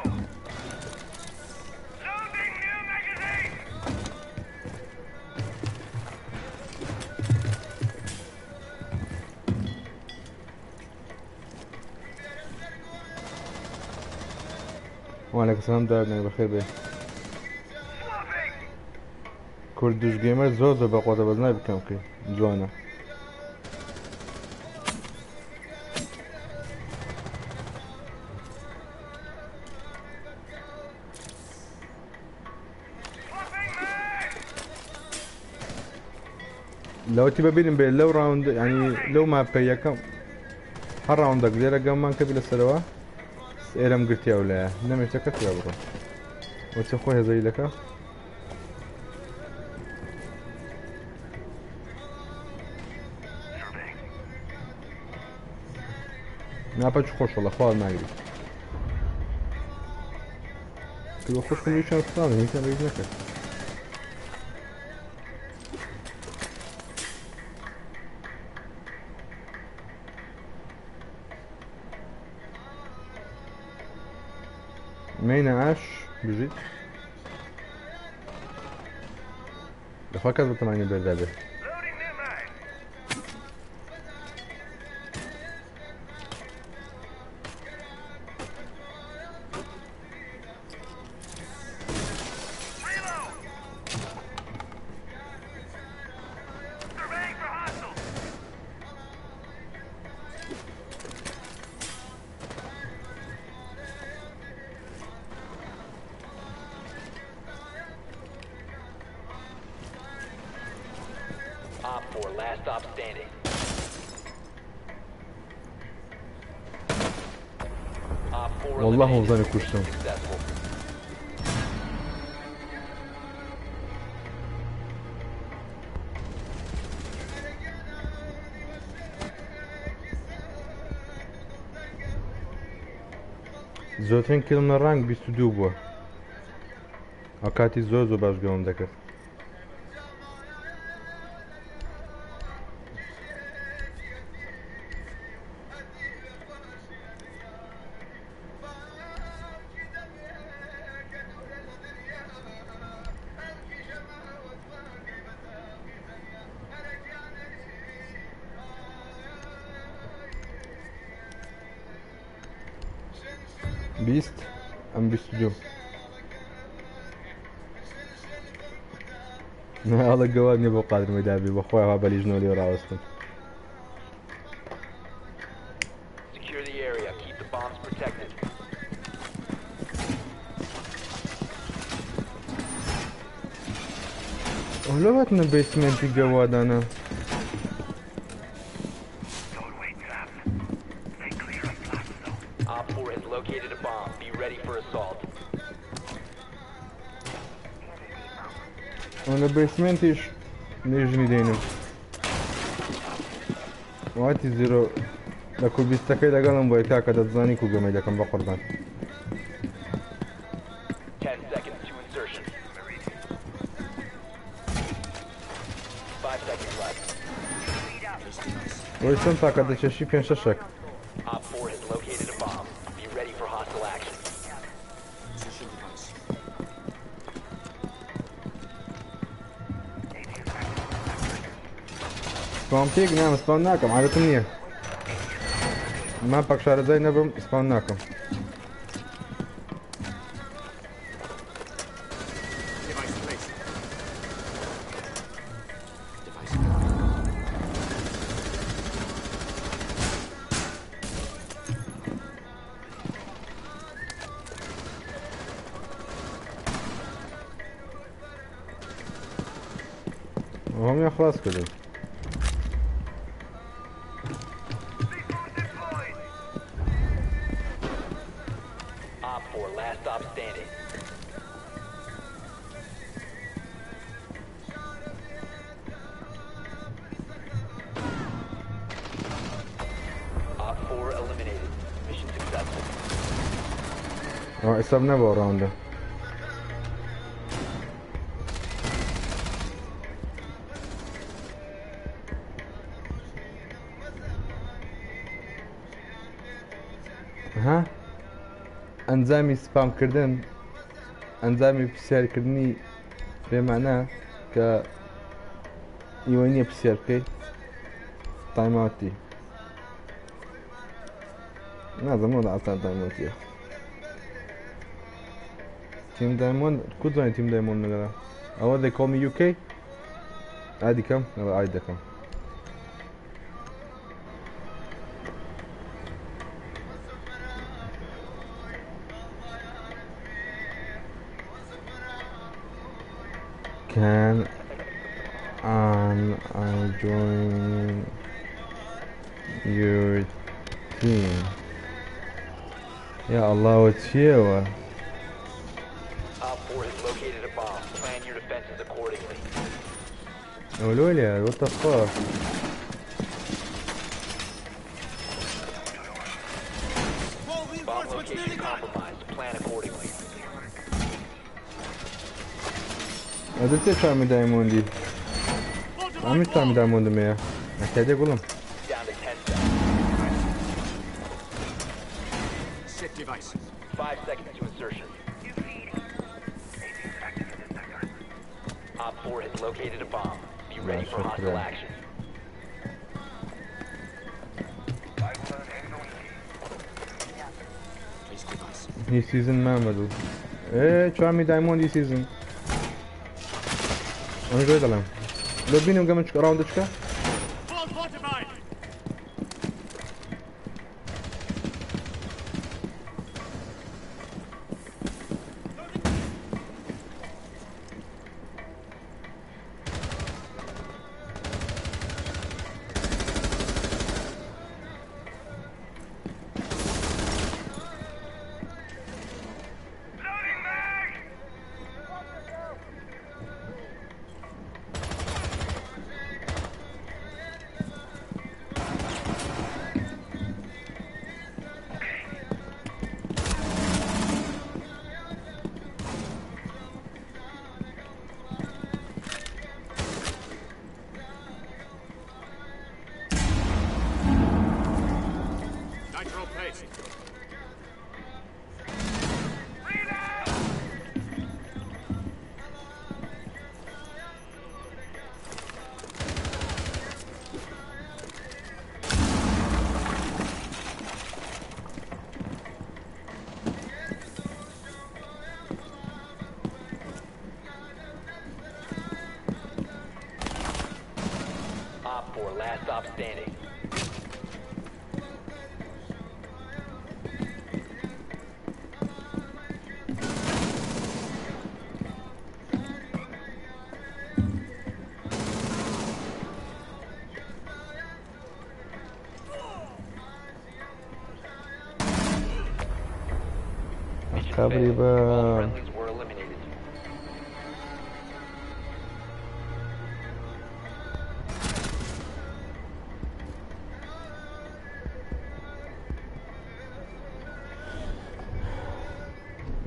S2: Loading new magazine.
S3: وعليكم السلام دارنا بخير بيه
S2: Swapping.
S3: كل دوش جيمر زور زور بقوة بزناي بكم كي جوانا
S2: Swapping mag.
S3: لو تبى بيني بين لو راوند يعني لو ما بيكم هر راوند غير جمان كبير السلوى إيرم قلتي ولا نمشي تكت يا برو وتخوها زي لك نابج خوش والله خوال ما يريد كل خوش كل شيء ثاني هيك يريد لك مين عاش بجد لفكر بتمانية بردابة
S2: Loading new mag. Reload. Surveying for hostiles.
S1: Op 4, last stop standing. Op 4
S3: والله
S1: eliminated.
S3: وظني كشتم
S1: Successful.
S3: زۆرترین کلم لە ڕانگ 22 بووە ئەو کاتی زۆر باش گەڵم دەکرد بیست ئەم 22 هەڵە گەواد نیە بۆ قادرمەی دابی بەخۆی وا بەلیژنەوە لێ ڕاوەستم
S1: Secure the area. Keep the bombs protected.
S3: ئەولە هاتنە بیسمنتی گەوادانە
S4: Don't wait, Sam. Stay clear of blast zone.
S1: Op 4 has located a bomb. Be ready for assault.
S3: ئەولە بیسمنتیش نێژنی دێنم واتی زیرۆ لە کوبیستەکەی لەگەڵم بۆی تاکە دەتزانی کوگەمەی دەکەم بە قوربان
S1: 10 seconds to insertion. 5 seconds left.
S3: وەیسم تاکە دەچێشی 5-6
S1: Op 4 has located a bomb. Be ready for hostile action.
S5: Position device.
S3: سپام تێک نام سپام ناکەم عادەتم نییە من پەکشارەزای نەبم سپام ناکەم
S5: Device placed. Device.
S3: هەمیان خلاص کردم
S1: Op 4, last stop standing. Op 4 eliminated. Mission successful.
S3: حساب نەبەوە ڕاوندە ها ئەنجامی سپامکردن ئەنجامی پرسیارکردنی بێمانە کە ئیوە نییە پرسیار بکەیت تایماوتی نازەمەوە ئاسان تایمۆتیە تیم دایمۆن کوزانانی تیم دایمۆن نەگەرە ئەوە دەیکۆمی UK ئادیکەم ئەوە ئای دەکەم Can I join your team? Ya Allah وتشيوه
S1: Op 4 has located a bomb. Plan your defenses accordingly.
S3: ولوليا what the fuck
S1: Bomb location compromised. Plan accordingly.
S3: هذا تفهم دايموندي عم تفهم دايموند مية أكيد يقولون
S1: Down to 10 seconds.
S5: Set device.
S1: 5 seconds to insertion. Op 4 has located a bomb. Be ready for hostile action.
S5: Place device.
S3: هي سيزن ما مدو إيه شو عمي دايموند هي سيزن أنا جاي دلهم لو بينهم قام راوند تشكا
S2: Full fortified. Loading mag!
S5: placed.
S1: Op 4, last stop standing. Mission failed.
S3: تقريبا
S1: All friendlies were eliminated.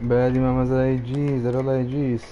S3: بعدی ما مزرعه جیز رلای جیز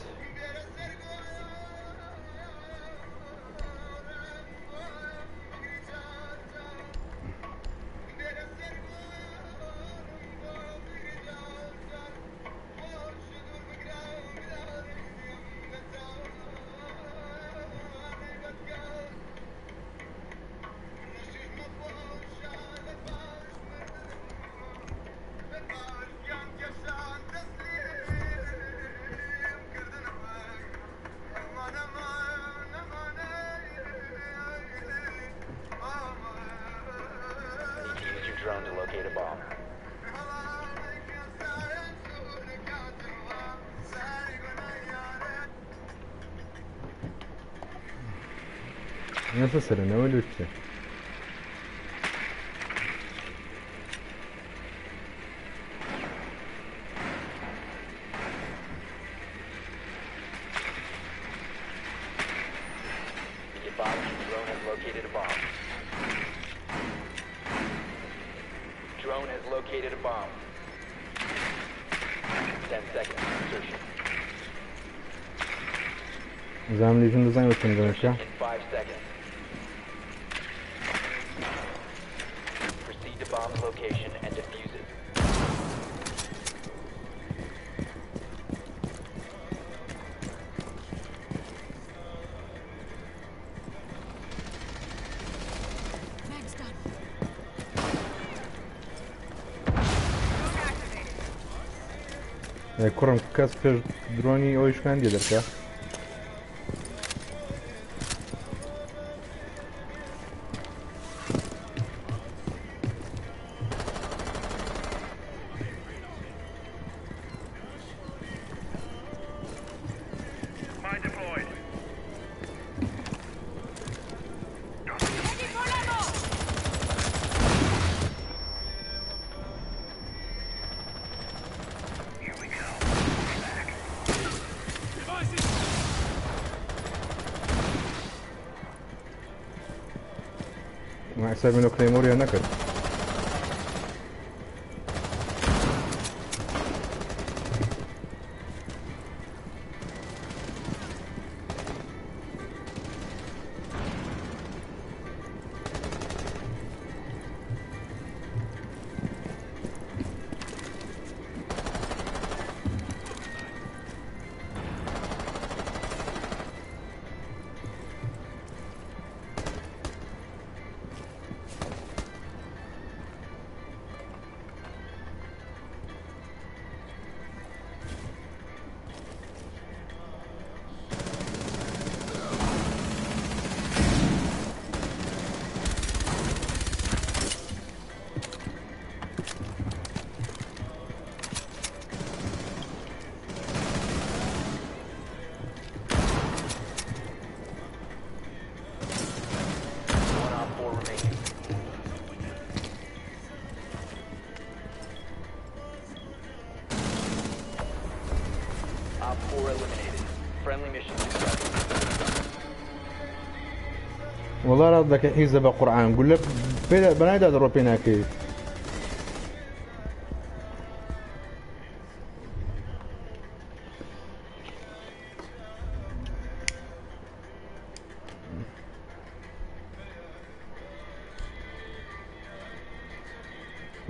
S1: Need to use your drone to locate a bomb.
S3: Nasıl sıra ne öyle işte.
S1: Be advised your drone has located a bomb. Drone has located a bomb. 10 seconds to insertion.
S3: Zamli için düzen yoksun demek ya.
S1: In 5 seconds. Proceed to bomb's location and defuse it.
S6: Mag's done.
S3: Kurum kas per droni o işkencedir ya.
S2: Mine deployed.
S6: Ready for ammo!
S4: Here we go.
S5: Devices!
S3: Ma servono claymore yanına kadar.
S1: One op 4 remaining. Op 4 eliminated. Friendly mission successful.
S3: والله ردك حيزة بقرآن قول لك بنايدا دروبينا كيف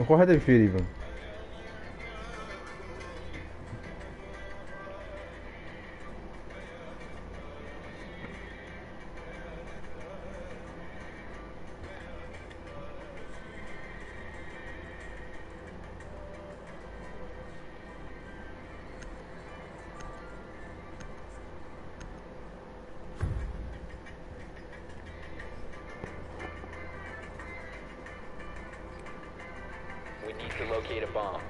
S3: خو هذا فيري بم
S1: We need to locate a bomb.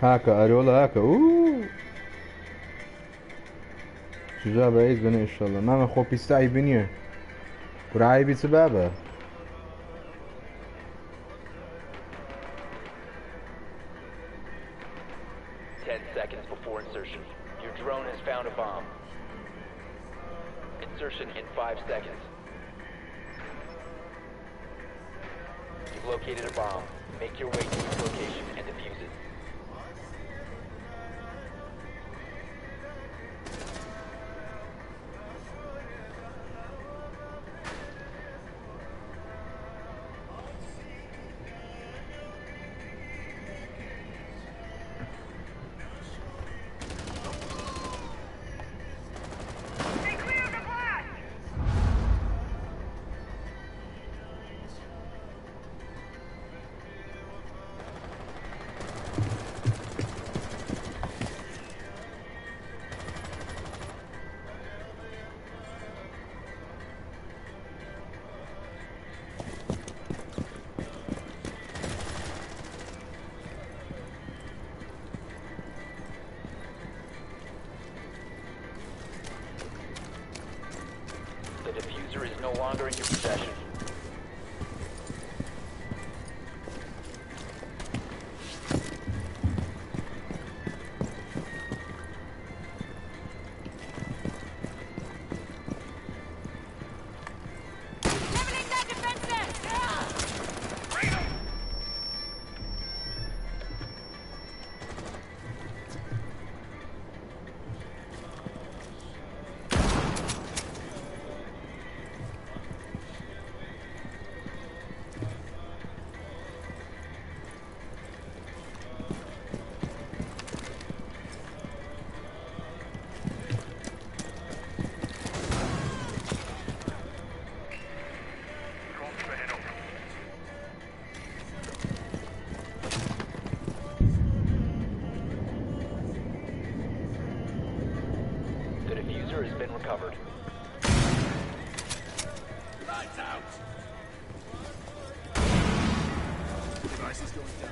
S3: هاكا أريولا هاكا شجاع بعيد بني إن شاء الله ماما خو بيستعي بنيه ورعاي بسبابه
S1: 10 seconds before insertion. Your drone has found a bomb. Insertion in 5 seconds. You've located a bomb. Make your way to its location and defuse it.
S2: Stay clear of the blast!
S1: The diffuser is no longer in your possession.
S6: Leveling their defenses!
S2: Drones overhead up.
S1: The diffuser has been recovered.
S5: Lights out! Device is going down.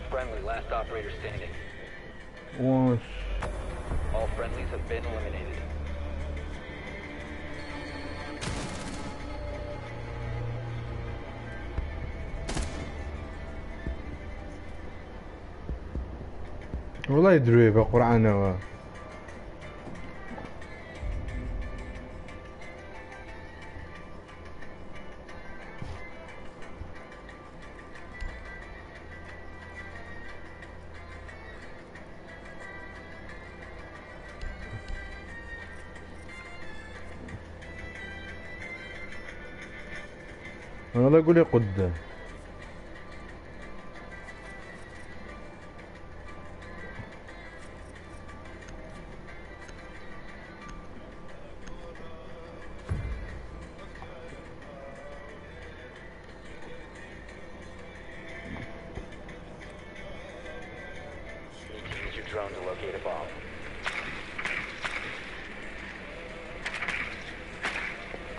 S1: Friendly, last operator standing.
S3: وش
S1: All friendlies have been eliminated.
S3: والله يدري بقرآن و والله اقول لي قدام
S1: Need to use your drone to locate a bomb.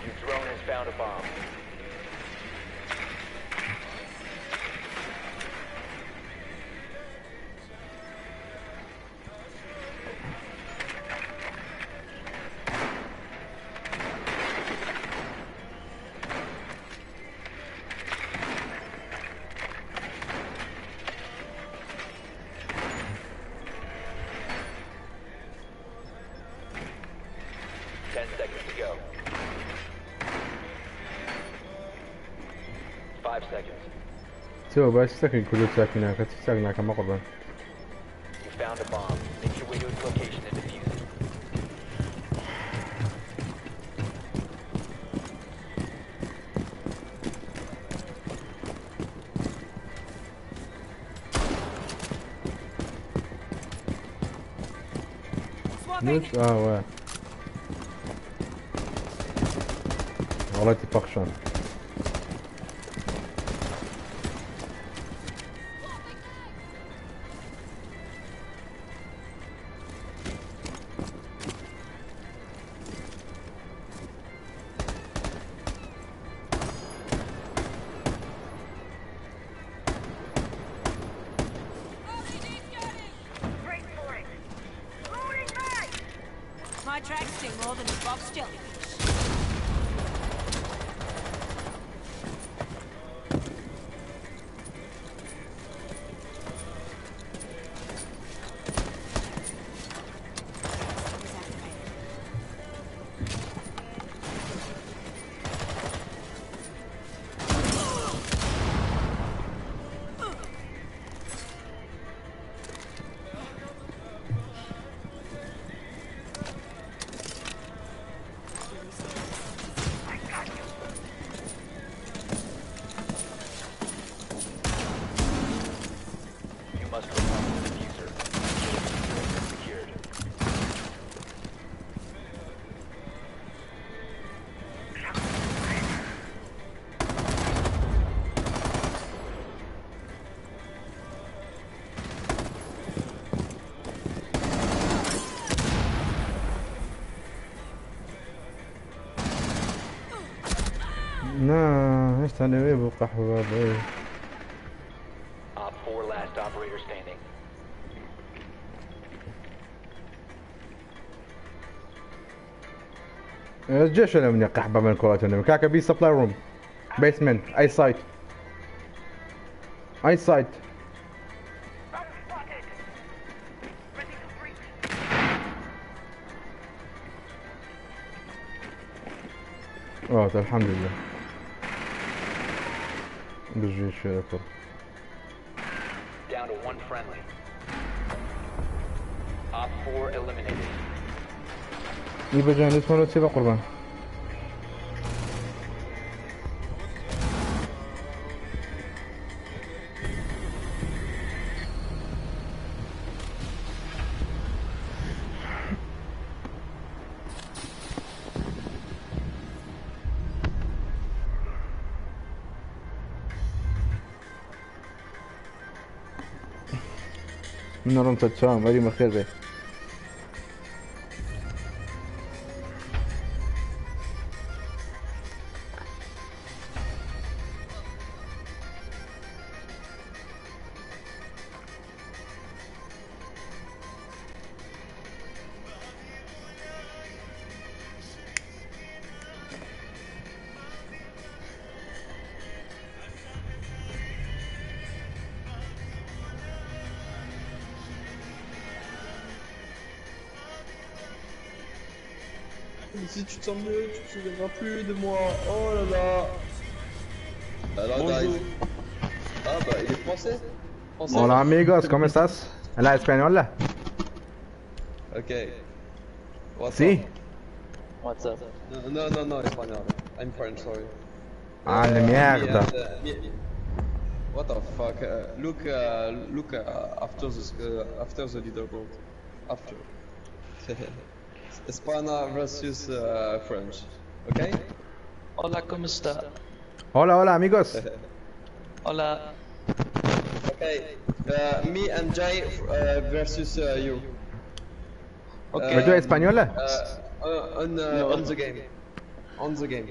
S1: Your drone has found a bomb. 5 seconds.
S3: سوى باش سكن كل ساكنة كتساكنة كما قربان.
S1: You found a bomb. Make your way to its location and defuse it.
S6: Swapping.
S3: نوت واه والله تفخشان.
S4: Break for it. Loading back.
S6: My tracks sting more than a box jellyfish.
S1: You must return to the diffuser. Secured.
S3: لا ايش تاني بوقع حباب ايه.
S1: Op 4 last operator standing.
S3: الجيش اللي من يقع حباب من كوات انه كاكا بي سبلاي روم بيسمنت اي سايت اي سايت.
S4: Bomb spotted. Ready to breach.
S3: اوه الحمد لله بالجيش ياكل.
S1: Down to 1 friendly. Op 4 eliminated.
S3: يبقى جاني اسمه سيبا قربان. من رمت التسام هذه مخير به.
S7: Si tu te sens mieux, tu te souviendras plus de moi. Oh là là. Alors, bonjour. Ah bah il est français. Français.
S3: Hola amigos, ¿cómo estás? ¿La española?
S7: Ok. What's
S3: Sí.
S7: up? What's up? No, español. I'm French, sorry.
S3: Ah, la mierda.
S7: What the fuck? Look after the leaderboard. After. Espana versus French. Okay?
S8: Hola, ¿cómo está?
S3: Hola, hola amigos.
S8: Hola.
S7: Okay. Me and Jay versus you.
S8: Okay.
S3: ¿Pero española?
S7: On the game. On the game.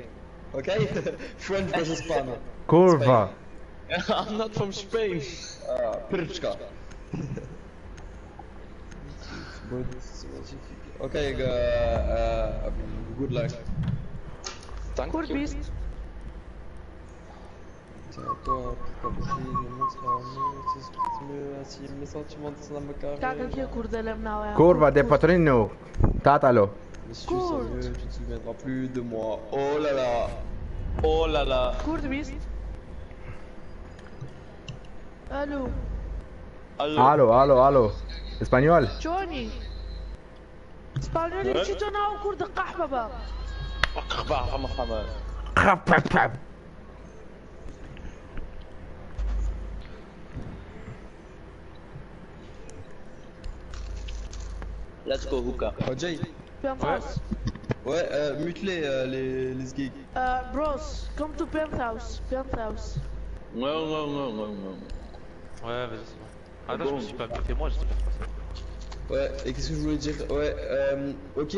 S7: Okay? French versus Spanish.
S3: Kurva.
S8: I'm not from Spain.
S7: Prčka. Okay, good luck.
S8: Thank you.
S3: Kurva de Patrino. Tátalo.
S7: Monsieur Samuel, tu ne te souviendras plus de moi. Oh là là.
S8: Oh là là.
S9: الو
S3: الو اسبانيول
S9: جوني اسبانيولي شو تناو كرد قحبة بقى
S8: Let's go hookah.
S7: Oh, Jay.
S9: Penthouse.
S7: Ouais, mute-les, les gigs.
S9: Bros, come to penthouse. Penthouse.
S8: Ouais,
S10: Ouais, vas-y, c'est bon. Attends, je me suis pas muté moi, je sais pas ça.
S7: Ouais, et qu'est-ce que je voulais dire? Ouais, ok,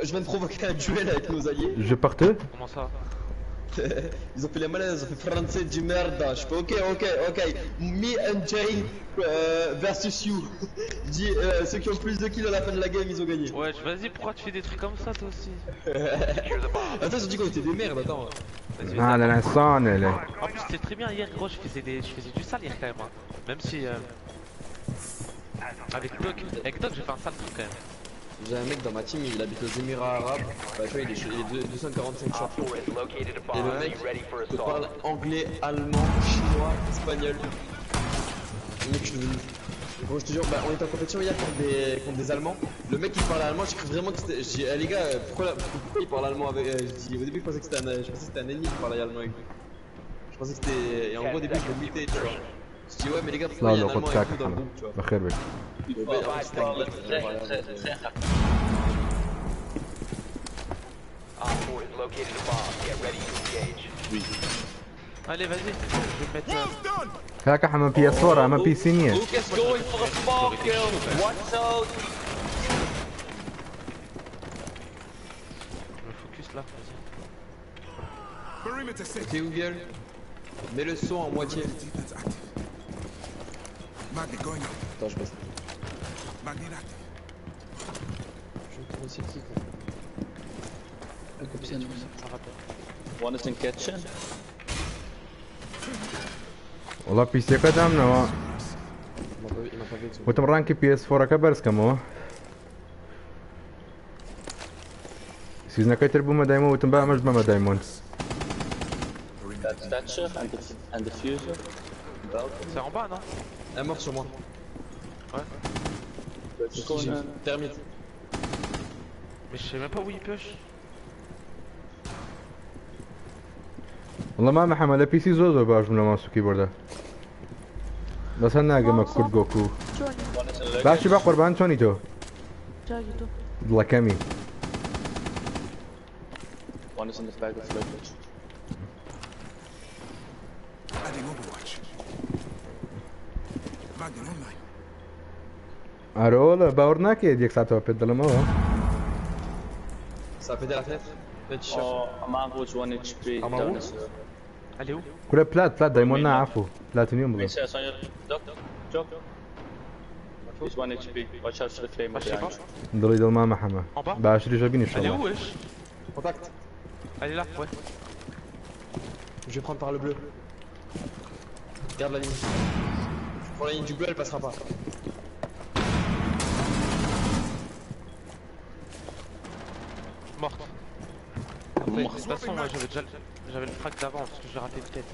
S7: je viens de provoquer un duel avec nos alliés.
S3: Je parteux.
S10: Comment ça?
S7: Ils ont fait les malins, ils ont fait français du merde. Je fais ok. Me and Jay versus you. Je dis, ceux qui ont plus de kills à la fin de la game, ils ont gagné.
S10: Ouais, vas-y, pourquoi tu fais des trucs comme ça toi aussi?
S7: Attends, ils ont dit qu'on était des merdes, attends.
S3: Ah, l'instant, là.
S10: En plus, c'était très bien hier, gros, je faisais du sale hier quand même. Hein. Même si. Avec Doc, j'ai fait un sale truc quand même.
S7: J'ai un mec dans ma team, il habite aux Émirats Arabes. Bah, tu vois, il est 245 champions. Et le mec te parle anglais, allemand, chinois, espagnol. Le mec, bon, je te jure, bah, on était en compétition hier contre des Allemands. Le mec il parle allemand, j'ai cru vraiment que c'était. Je dis, les gars, pourquoi il parle allemand avec. Je dis, au début, je pensais que c'était un ennemi qui parlait allemand avec lui. Je pensais que c'était. Et en gros, au début, je me mutais, tu vois. Je dis, ouais, mais les gars, pourquoi il y a un allemand avec nous dans le groupe, tu vois.
S3: بخير بك.
S10: Allez, vas-y, je vais mettre.
S3: هاك احنا بي اس 4 اما بي سي نيه.
S8: Lucas going for a small kill. Watch out.
S10: Je me focus là, vas-y.
S5: Perimeter set.
S7: Ok, Google, mets le son en moitié.
S5: Defense active. Magnet going up.
S7: Attends, je passe.
S5: Magnet active.
S8: One is in kitchen.
S3: والله بي سي قدامنا
S7: Il m'a pas vu avec son.
S3: وتمرانكي بي اس 4 كبرس كمو سيزنا كيتر بوما دايمون وتنباع مجمع ما دايمون.
S8: That's Thatcher and the fuser.
S10: C'est en bas, non?
S7: Un mort sur moi.
S10: Ouais.
S7: Termite.
S10: Mais je sais même pas où il push.
S3: والله ما محمل بي سي زوزو باش من ماسو كيبورده بس انا قمك كل جوكو
S9: جوني.
S3: باشي بقى قربان توني تو
S9: جاكيتو.
S3: والله كمي.
S8: One is in the back of the luggage.
S5: Adding overwatch. Magnet online.
S3: ارول باورناكي ديك ساعه تو بيدل مو
S7: Ça a pété la fenêtre.
S8: Oh, Amargo is 1 HP. Down is
S10: Elle est où?
S3: كل بلات دايمون عفو بلاتينيوم
S8: He
S3: بلو.
S8: says on your dock. He's 1 HP. Watch out for the flame
S10: Ah, je sais
S8: behind.
S10: pas.
S3: ضل يدل ما محمد
S10: En bas?
S3: باش اللي جايبين ان شاء
S10: Elle est où,
S3: الله.
S10: wesh?
S7: Contact.
S10: Elle est là, ouais.
S7: Je vais prendre par le bleu. Garde la ligne. Tu prends la ligne du bleu, elle passera pas.
S10: Morte. De toute façon, moi j'avais le frag d'avant parce que j'ai raté une tête.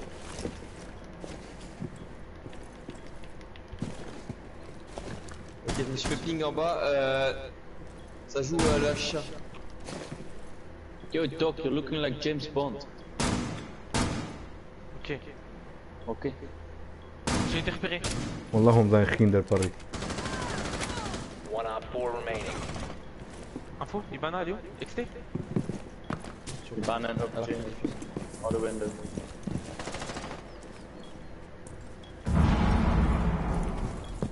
S7: Ok, je me suis fait ping en bas. Ça joue le chat.
S8: Yo, Doc, you're looking like James Bond.
S10: Ok.
S8: Ok.
S10: J'ai été repéré.
S3: والله هم ضايخين ده الطريق.
S1: One op 4 remaining.
S10: Info, Ibana, elle est où? XT?
S8: Banner up James. Out the window.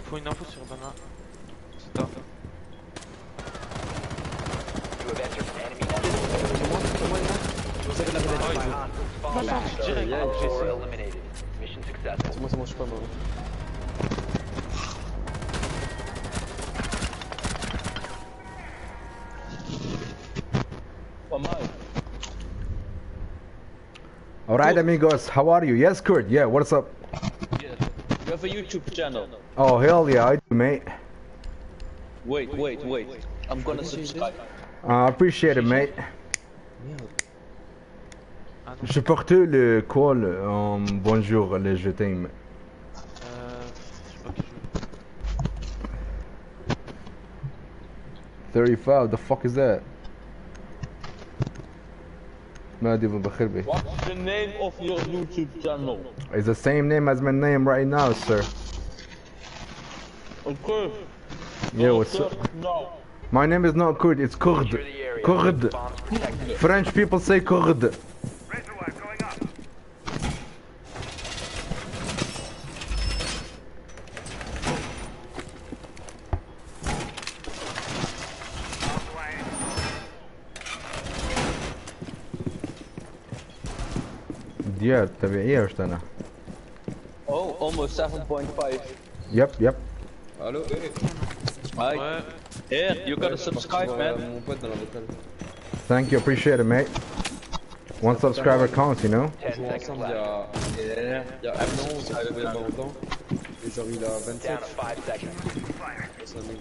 S10: Faut une info sur Ibana. Stop.
S1: You have entered enemy
S10: Pas sorti direct,
S1: Op
S10: j'ai
S1: 4
S10: essayé.
S1: eliminated. Mission successful.
S7: C'est moi, je suis pas mort.
S8: Oh my.
S3: Alright amigos, how are you? Yes Kurt, yeah, what's up?
S8: Yeah. You have a YouTube channel.
S3: Oh hell yeah, I do mate.
S8: Wait. I'm gonna subscribe.
S3: I appreciate it mate. Je porte le call en bonjour les je t'aime. 35, the fuck is that? ما أدري بخير بي.
S8: What's the name of your YouTube channel?
S3: It's the same name as my name right now, sir.
S8: Okay.
S3: Yeah, what's up?
S8: No.
S3: My name is not Kurd, it's Kurd. Kurd. French people say Kurd.
S2: Reservoir going up.
S3: ديار طبيعية وش أنا؟
S8: Oh, almost 7.5.
S3: Yep.
S7: Allo?
S8: Hi. Here, you gotta subscribe, man.
S7: Mon pote dans la vocale.
S3: Thank you, appreciate it, mate. One subscriber counts, you know?
S7: On joue ensemble il y a un an, on s'est retrouvé il y a pas longtemps. Et genre il a 27.
S1: Down to 5 seconds.
S7: C'est un mec.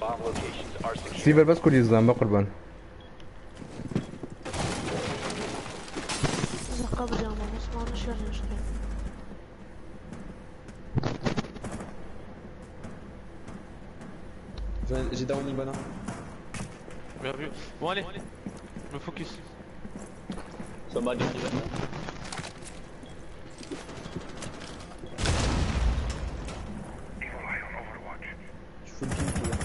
S1: Bomb locations are secure.
S3: سيفر بس كل يزام قربان.
S9: قبل يا ماما اسمعنا شر.
S7: J'ai down Ibana.
S10: Bien vu. Bon allez, me focus.
S8: Somebody.
S7: Je fous le ping là.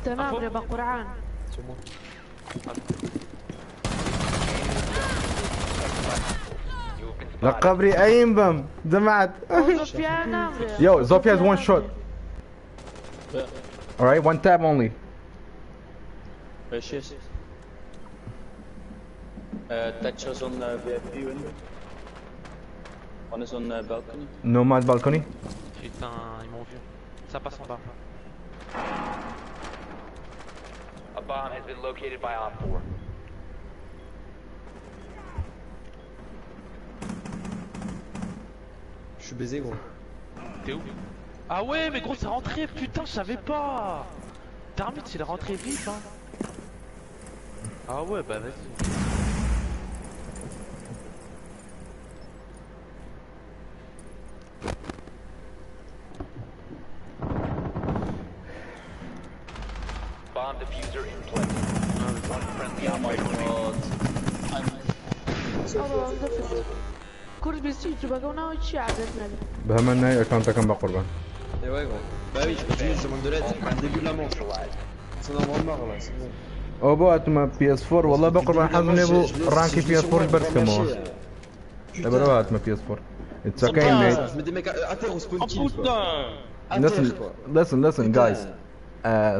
S9: تمام يا قرعان.
S7: Sur moi.
S3: لقبري أين بم دمعت. Yo, Zofia has one shot. Alright, one tab only.
S8: Precious. Thatcher's on VIP window. One is on balcony.
S3: Nomad balcony.
S10: Putain, ils m'ont vu. Ça passe en bas.
S1: A bomb has been located by Op 4.
S7: Je suis baisé gros.
S10: T'es où? Ah ouais, mais gros, c'est rentré, putain, je savais pas. Termite, il est rentré vif, hein. Ah ouais, bah vas-y.
S1: Bomb diffuser in place. One friendly operator.
S9: كرد بيسي تبقونا وشي عددنا.
S3: بهمنا أكونت كم بقربان.
S7: Et ouais gros. Bah oui, je continue, je demande de l'aide. C'est le début de la manche. Ça en a marre là, c'est bon.
S3: أوبو أتما PS4 والله بقربان حزم نبو رانكي PS4 برسكمو. أبرو أتما PS4. It's okay, mate.
S7: Je mets des mecs à terre au spawn kill quoi.
S3: Listen, guys.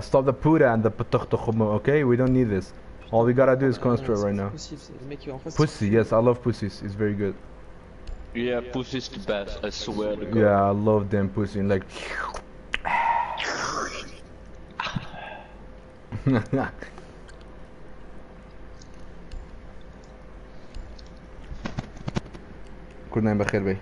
S3: Stop the puta and the patukhtukhum, okay? We don't need this. All we gotta do is concentrate right now. Pussy, yes, I love pussies. It's very good.
S8: Yeah, pussy's the best, I swear to God.
S3: Yeah, I love them pussy. Like. كل نايم بخير بي.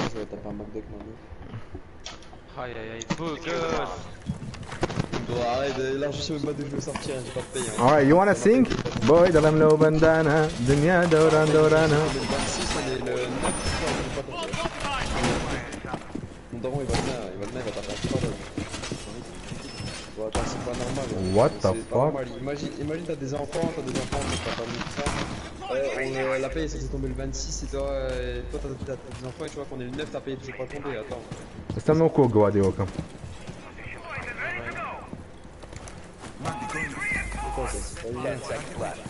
S7: Je vais taper un McDuck maintenant.
S10: Aïe aïe aïe, beau gosse.
S7: Arrête, là je sais même pas d'où je veux sortir, j'ai pas de paye.
S3: Alright, you wanna sing? Boy, dalam lo bandana, dunya dauran daurana.
S7: Le 26 on est le 9, mon daron il va venir, il va taper un spot. Bon attends, c'est pas normal.
S3: What the
S7: pas
S3: fuck?
S7: normal. Imagine t'as des enfants, mais t'as pas mis ça. La paye ça s'est tombé le 26 et toi t'as des enfants et tu vois qu'on est le 9, ta paye est toujours pas tombée, attends.
S3: استنوا كوكو وادي وكم.
S7: C'est pas
S1: 10 seconds left.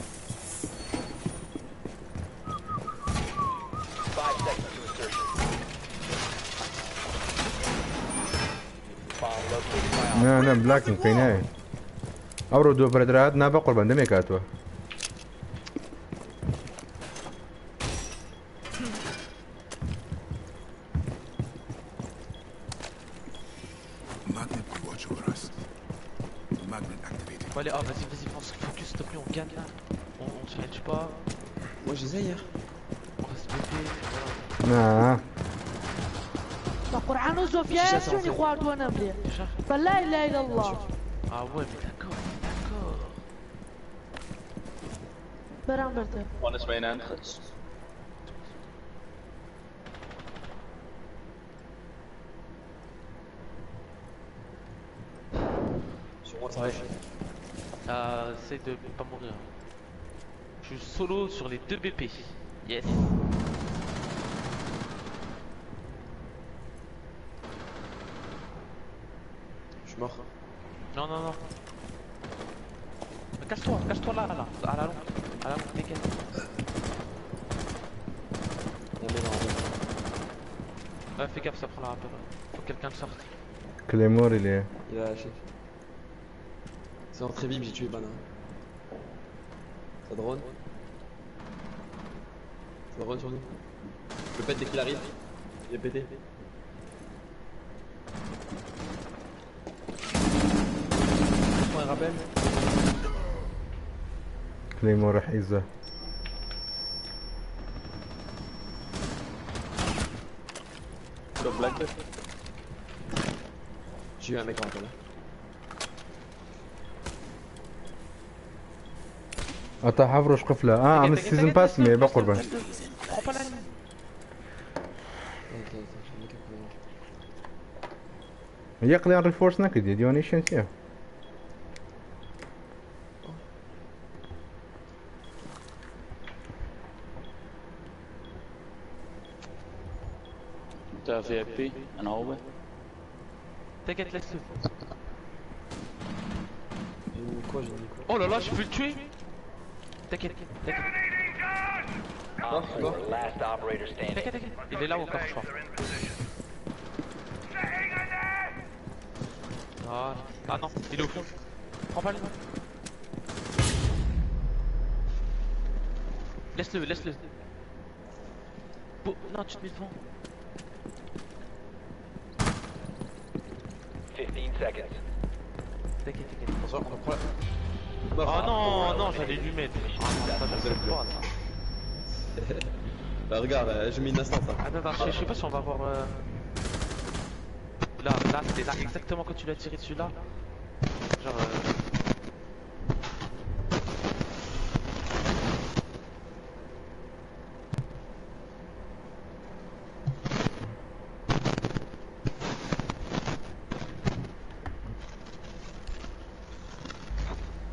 S1: 5 seconds to insertion. Bomb located by Op 4.
S3: نعم بلاكينج في نهاية. أورو برادرات نابا قربان دمي كاتوا.
S5: Magnet will watch over us. Magnet activated.
S10: Bon allez, oh vas-y, pense focus s'il te plaît, on gagne là. On challenge pas.
S7: Moi j'essaye hier.
S10: On reste BP.
S3: نعم.
S9: القرآن وزوفيا شنو اخوات وانا مليح. فلا اله الا الله.
S10: Ah ouais, mais d'accord.
S9: برام برده.
S8: One is main entrance.
S7: Sur moi, ça
S10: Essaye de pas mourir. Je suis solo sur les 2 BP. Yes.
S7: Je suis mort.
S10: Non, non, non. Cache-toi là, là. À la longue. À la longue, dégaine. Ouais, fais gaffe, ça prend la rappel. Faut que quelqu'un le sorte.
S3: Claymore il est.
S7: Il a lâché. C'est rentré vite, j'ai tué Bana. Ça drone. Ça drone sur nous. Je le pète dès qu'il arrive. Il est pété. Je prends un rappel.
S3: Claymore حيزة.
S7: J'ai eu un mec en rappel.
S3: أتا حفرش قفلة عم السيزون باس مي بقربان. يقضي عن ريفورس نكد يديوني شنسيه.
S8: T'as VIP, un hallway.
S10: T'inquiète, laisse-le.
S7: J'ai mis quoi, j'ai mis quoi?
S10: Oh là là, je peux le tuer. T'inquiète, t'inquiète. T'inquiète, il est là encore, je crois. Ah non, il est au fond. Prends pas le. Laisse-le, laisse-le. Non, tu te mets devant.
S1: 15 seconds.
S10: T'inquiète, t'inquiète.
S7: On reprend la...
S10: Oh non, non, j'allais lui mettre. Ah non, ça ne pas ça.
S7: Bah regarde, j'ai mis une instant ça.
S10: Attends, je sais pas si on va avoir... Là, c'était là exactement quand tu l'as tiré dessus là. Genre...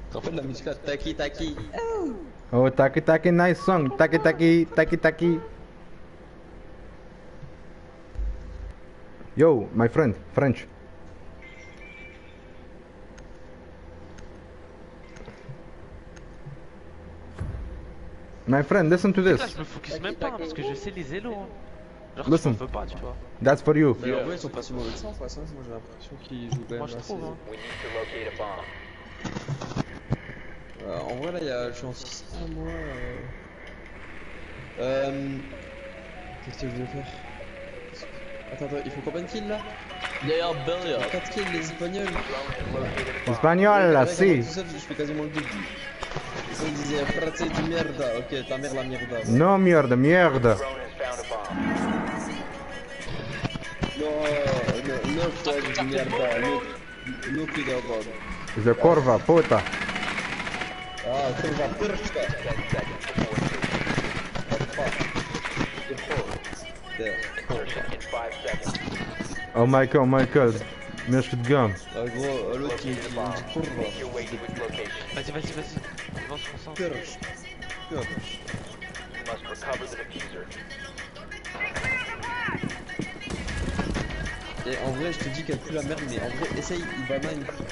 S7: Tu te rappelles la musique là? Taki taki.
S3: Oh taki taki nice song. Taki taki taki taki. Yo, my friend, French. My friend, listen to this.
S10: Là, je me focus même pas parce que je sais les élos. Genre,
S3: Listen.
S10: je veux pas, tu vois.
S3: That's for you.
S7: Mais en vrai, ils sont pas si mauvais que ça en face, hein. Moi j'ai l'impression qu'ils jouent quand même.
S10: Moi, je trouve, hein.
S7: En vrai, là, je suis en 6 moi. Qu'est-ce que je vais faire? Attends, il faut combien de kills là?
S8: D'ailleurs, Bellia.
S7: 4 kills, les Espagnols.
S3: Espagnol, là, si.
S7: Tout seul, je fais quasiment le double. Ils disaient frate du merde. Ok, ta mère la merde.
S3: No mierda, mierda.
S7: No, frate du merde. No, cuidado.
S3: The corva, puta.
S7: Ah, curva persta.
S3: Oh my god. مش تقام.
S7: Ah gros, l'autre qui dit curva.
S10: Vas-y, avance, concentre.
S7: Curve. Et en vrai, je te dis qu'elle pue la merde, mais en vrai, essaye Ivana une fois.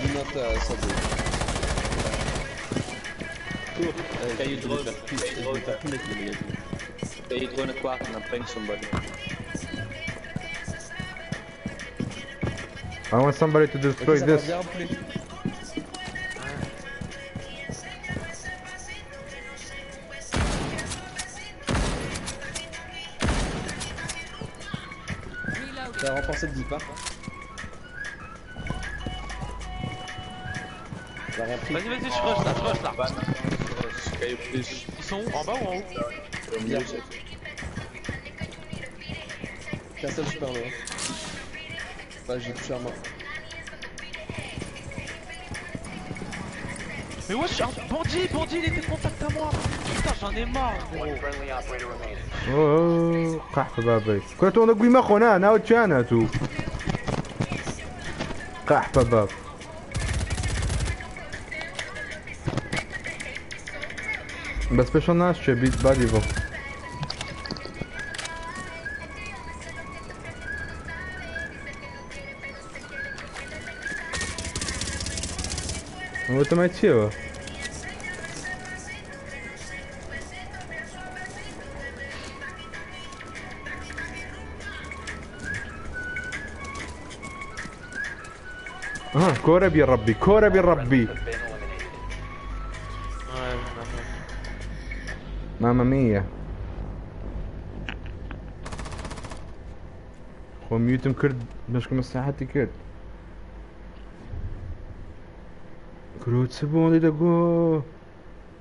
S7: Une note subway.
S8: Can you drone? Can you drone a quack and ping somebody?
S3: I want somebody to destroy this.
S7: T'as renforcé le dip, hein.
S10: Vas-y, je rush là. Ils sont où? En bas ou en haut?
S7: Bien. Castle super loin. Bah j'ai touché à moi.
S10: Mais wesh, un bandit, il était contact à moi. Putain, j'en ai marre, gros.
S1: One friendly operator remaining.
S3: اوه قحف بابي كنت انا قوي ما خونا انا وتشانتو قحف باب بس بشناش بيت بادي فو هو انت ما تشيوه كورة بالربي كورة بالربي ماما مية خو ميوتم كرد مشكو مساحتي كرد كرو تسبون لي دقو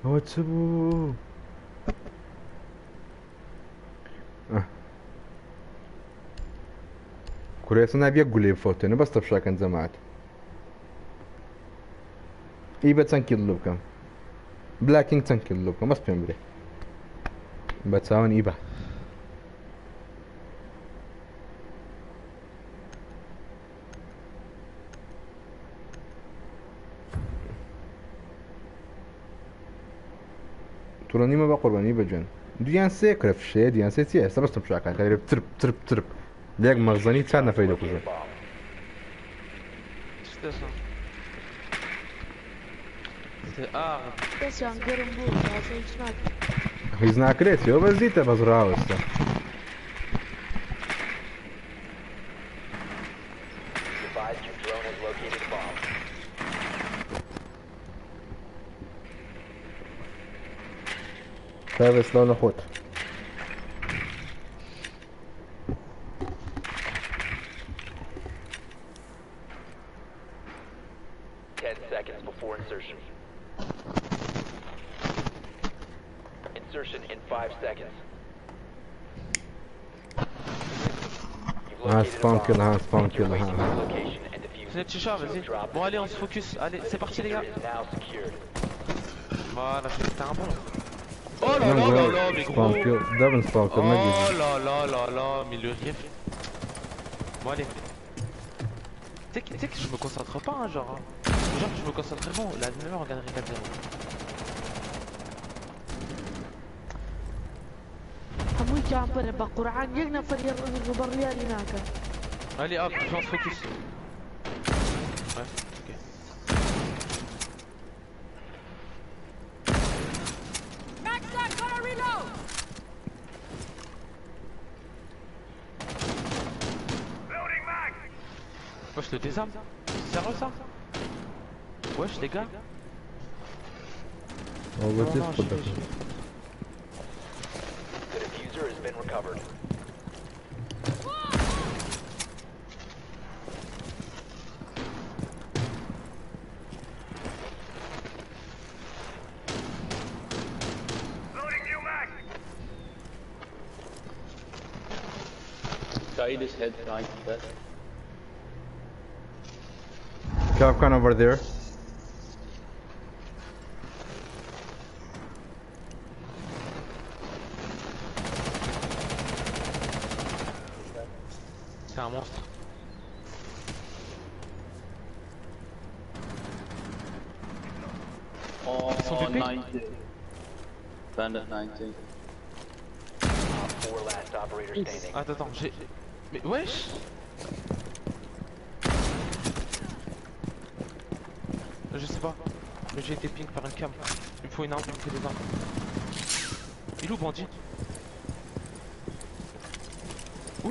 S3: هو تسبو كوريس انا بيقول لي فوت انا بس تفشا كان زمات ايبا تنكيل لوكم بلاكينج تنكيل لوكم بس بيمبري بتساوي ايبا تراني ما بقرباني بجن ديان سيكرف شي ديان سيتي بس تمشي كان غير ترب ترب ترب ليك مغزاني تاعنا فايده كوزا
S9: بس يعني قرنبوش عشان سناك
S3: هيزنا كريتي هو بزيته بزراوس Travis لون اخوت
S1: Insertion in 5 seconds.
S3: spawn kill, spawn kill,
S10: Vous êtes chat, vas-y. Bon allez, on se focus. Allez, c'est parti les gars. Voilà, c'était un bon. Oh là là là là, mais gros.
S3: Double spawn kill,
S10: oh là là là là, mais le riff. Bon allez. Tu sais que je me concentre pas, hein, genre. Genre, je me concentre vraiment. La même heure, on gagnerait 4-0.
S9: حموي كان برا بقرعان يقنا فريق البريال هناك.
S10: Allez hop, on se focus. Ouais, ok.
S6: Backside, gotta reload.
S2: Loading mag.
S10: Wesh, le désarme. C'est sérieux ça? Wesh les gars.
S3: On va essayer de
S1: The diffuser has been recovered.
S2: Loading new mag.
S8: Guide his head behind that.
S3: Capcan over there.
S10: C'est un monstre.
S8: Oh,
S10: Ils sont DP?
S8: 90. Bandit 90.
S1: 4 last operators standing.
S10: Attends, j'ai... Mais wesh. Je sais pas. Mais j'ai été ping par une cam. Il me faut une arme, il me faut des armes. Il est où bandit? Où?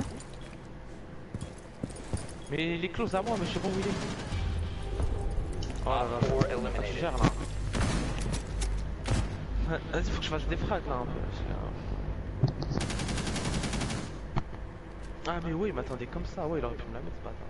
S10: Mais il est close à moi, mais je sais pas où il est. Oh là là, je gère là. Vas-y, faut que je fasse des frags là un peu. Ah mais oui, il m'attendait comme ça, ouais, il aurait pu me la mettre ce bâtard.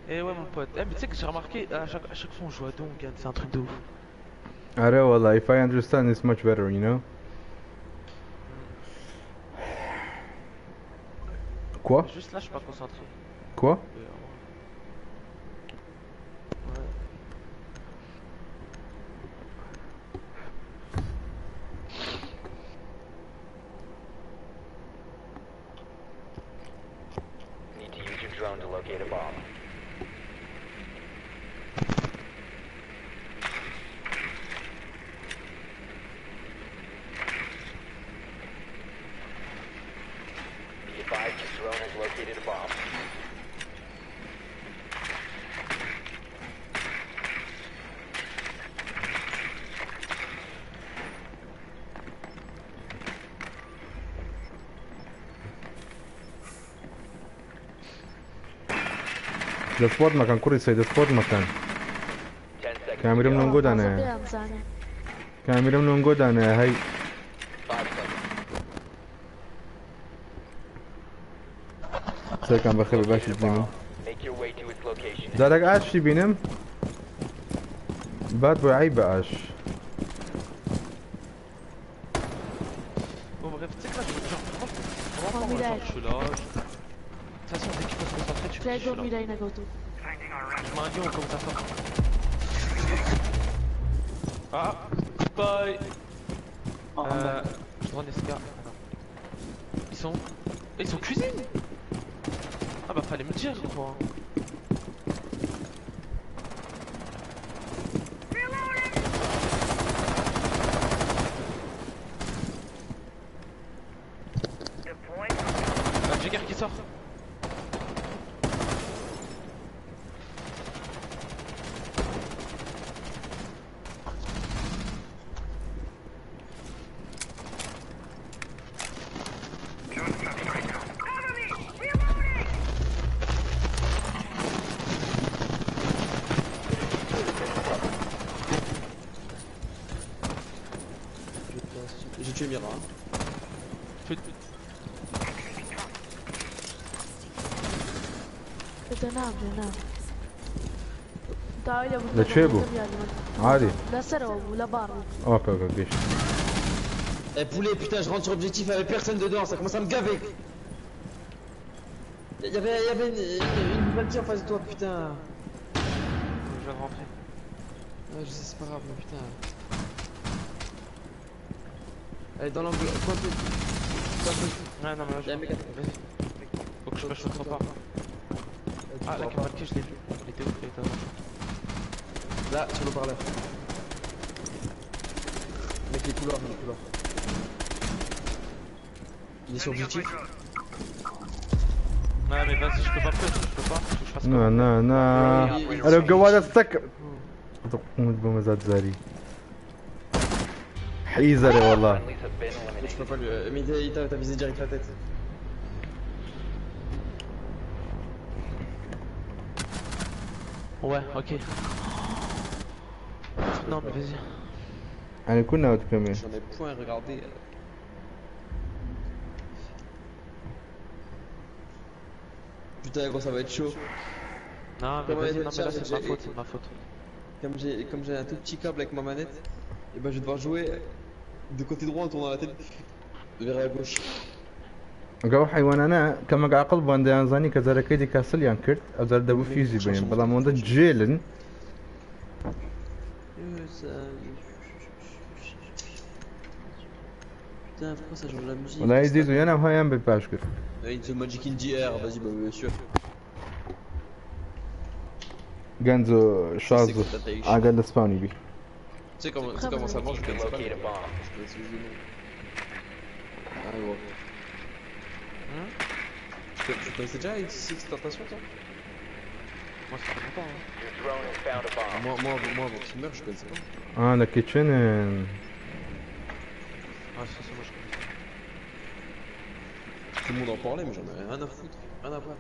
S10: Et ouais mon pote, mais tu sais que j'ai remarqué à chaque fois on joue à Dong, c'est un truc de ouf.
S3: أرى والله if I understand it's much better you know. Quoi?
S10: Juste là, je suis pas concentré.
S3: Quoi?
S1: Need to use your drone to locate a bomb. Be advised your drone has located a bomb.
S3: السبوت مكان كوري سيد السبوت مكان
S1: 10 seconds.
S3: كاميرا من نقود أنا
S9: بيان ثاني.
S3: كاميرا من نقود أنا هاي
S1: 5 seconds.
S3: سيكون بخير باش الجيمي
S1: Make your way to its location.
S3: زادك عاش شي بينم باد بو عيب عاش
S10: Bon bref, tu sais que là je me dis, je suis là. De toute façon, dès qu'il faut se concentrer, tu
S9: تلاقي
S10: je suis là.
S9: دومي لين قوتو.
S10: Je m'en gueule comme ça fort. Ah, bye. Je dois Nesca. Ils sont cuisine. Ah bah fallait me dire quoi. Jagger qui sort.
S7: J'ai tué Mira.
S9: تنام تنام. تعال يا ابو.
S3: لا تشيبو. عادي.
S9: لا سرو ولا بارو.
S3: اوكي اوكي قيش
S7: Eh poulet, putain, je rentre sur objectif avec personne dedans, ça commence à me gaver. Y'avait une balle en face de toi, putain.
S10: Je viens de rentrer.
S7: Ouais, je sais, c'est pas grave, mais putain. Allez, dans l'angle.
S10: Ouais, non, mais là, vas-y. Faut que je pêche l'autre part. Ah, la caméra de quai, je l'ai vu. Elle était ouf, elle était avant.
S7: Là, sur le parleur. Avec les couloirs, Il est sur objectif.
S10: Ouais, mais vas-y, je peux pas pêcher, je peux pas. Faut que je fasse
S3: نا نا نا انا قواعد استك تقوم بمزاد زاري حيزري والله
S1: Friendlies have been
S7: Je
S1: eliminated.
S7: peux pas lui. Mais il t'a visé direct la tête.
S10: Ouais, ok. Non, mais vas-y.
S3: يعني كنا اوت كمان
S7: J'en ai point regardé. Putain, gros, ça va être chaud.
S10: Non, mais
S7: Comment
S10: vas-y,
S7: elle
S10: non,
S7: est
S10: mais là,
S7: chargée,
S10: c'est ma
S7: j'ai-
S10: faute, c'est ma faute.
S7: Comme j'ai un tout petit câble avec ma manette, et ben je vais devoir jouer de côté droit en tournant la tête vers la gauche.
S3: قاو حيوانانا كما قاع قلب وان دانزاني كذلك كيدي كاسل يانكرت ازال دبو فيزي بين بلا موندا جيلن
S7: Putain, pourquoi ça change la musique?
S3: ولا يزيدو يانا وهايان بباشكر
S7: It's a Magic in the air, vas-y, bah bien sûr.
S3: غانزو شازو عقل سباوني بي
S7: Tu sais comment ça marche, je connaissais pas.
S1: Locate a bomb.
S7: Je connaissais juste le nom. Ah ouais. Tu connaissais déjà Six Tentation, toi?
S10: Moi, ça fait longtemps, hein.
S1: Your drone has found a bomb.
S7: Moi, avant qu'il meure, je connaissais pas.
S3: اه لا كيتشن
S10: Ah, ça, c'est moi, je connais.
S7: Tout le monde en parlait, mais j'en avais rien à foutre. Rien à voir.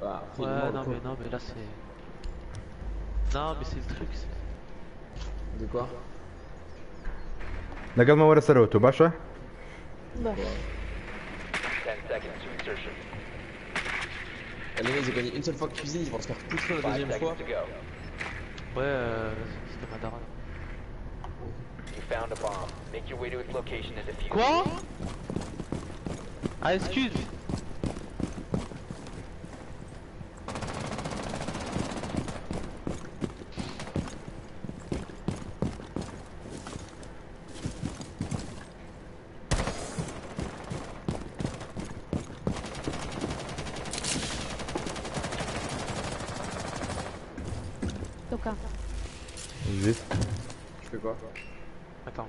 S7: Bah, après, il est
S10: Ouais,
S7: mort,
S10: non,
S7: quoi.
S10: mais là, c'est. Non, mais c'est le truc.
S7: De quoi?
S3: لقد ما ورا سروتو باشا
S9: 10
S1: seconds to insertion.
S7: Les mecs, ils ont gagné une seule fois de cuisine, ils vont se faire poutrer la
S1: 5
S7: deuxième fois.
S1: seconds to go.
S10: Ouais, c'était ma daronne.
S1: found a bomb. Make your way to its location and defuse
S10: Quoi?
S1: it.
S10: Ah, excuse.
S9: Toka.
S3: Vite.
S7: Je fais quoi?
S10: Attends.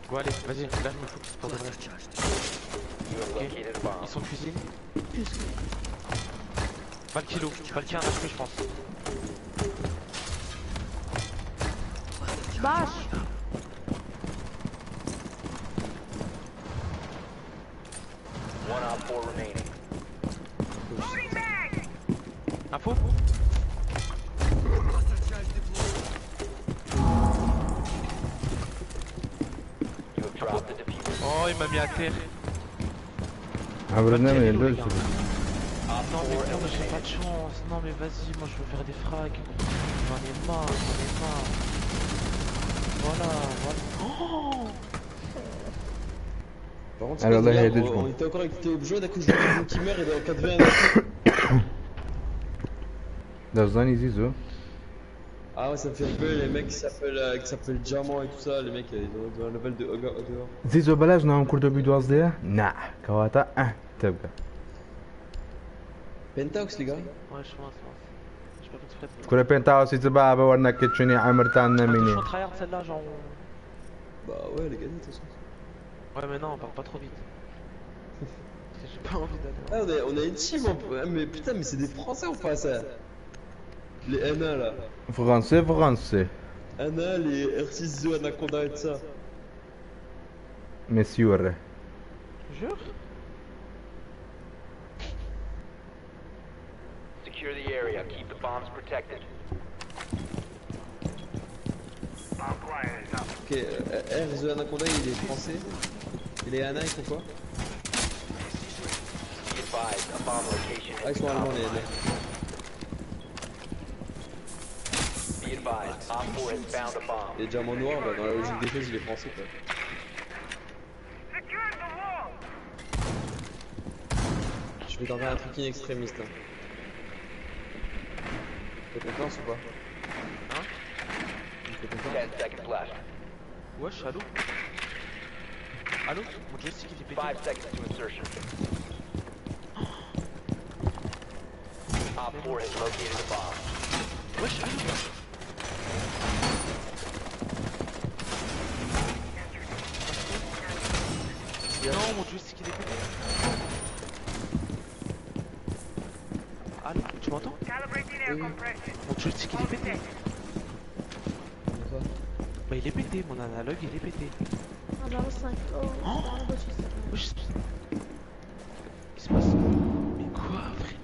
S10: Bon allez, vas-y, là je me focus pour de vrai.
S1: You have located a bomb.
S10: Ils sont cuisine.
S9: Plus.
S10: Pas le kilo, pas le 15 HP je pense.
S9: Bash.
S1: One op 4 remaining.
S10: Info?
S1: You have dropped the diffuser.
S10: Oh il m'a mis à terre.
S3: Ah, برنامج
S10: les
S3: يندوز.
S10: gars. Ah non mais non, j'ai pas de chance. Non mais vas-y, moi je veux faire des frags. J'en ai marre, j'en ai marre. Voilà, voilà. Oh
S7: Par contre,
S3: Alors là, il y a
S7: hier,
S3: deux
S7: on
S3: secondes.
S7: était encore avec Théo Bjo, d'un coup je vois quelqu'un qui meurt et dans 4v1.
S3: ده الزاني زيزو.
S7: Ah ouais, ça me fait un peu les mecs qui s'appellent Diamant et tout ça, les mecs ils ont un level de dehors.
S3: زيزو بلاش نعم كردو بيدوازدية؟ نع كواتا تبقى.
S7: Pentax les gars?
S10: Ouais je pense. J'ai pas fait exprès.
S3: كل بنتاوس يتبابا ورنا كيتشني عمرتان
S10: Je
S3: نميني.
S10: suis tryhard celle-là genre.
S7: Bah ouais, les gars, de toute façon.
S10: Ouais mais non, on parle pas trop vite. J'ai pas envie d'aller.
S7: Ah, on a une team en peu. Mais putain, mais c'est des Français en face. Hein. Les NA là.
S3: فرنسي.
S7: NA, les R6 Anaconda et tout ça.
S3: مسيور.
S10: Jure?
S1: Secure the area. Keep the bombs protected.
S7: Ok, R6 Anaconda il est français. Et les NA ils font quoi?
S1: Be advised, a bomb location
S7: Ah,
S1: has
S7: ils sont
S1: been
S7: allemands les
S1: compromised.
S7: NA.
S1: Be advised, Op 4 has found a bomb.
S7: Les diamants noirs, bah, dans la logique des choses, il est français quoi. Je vais tenter un truc inextrémiste. Hein. T'as confiance ou pas?
S10: Hein?
S7: T'as confiance?
S1: 10 seconds left.
S10: Wesh, allô? Allô? Mon joystick il est pété.
S1: 5 seconds to insertion. Op 4 has located a bomb.
S10: Wesh, allô? Non, mon joystick il est pété. Allô, tu m'entends? Mon joystick il est pété.
S7: Comment ça?
S10: Bah il est pété, mon analogue il est pété.
S9: انا اصلا انا بس
S10: Wesh, qu'est-ce qui se passe? Mais quoi, frère?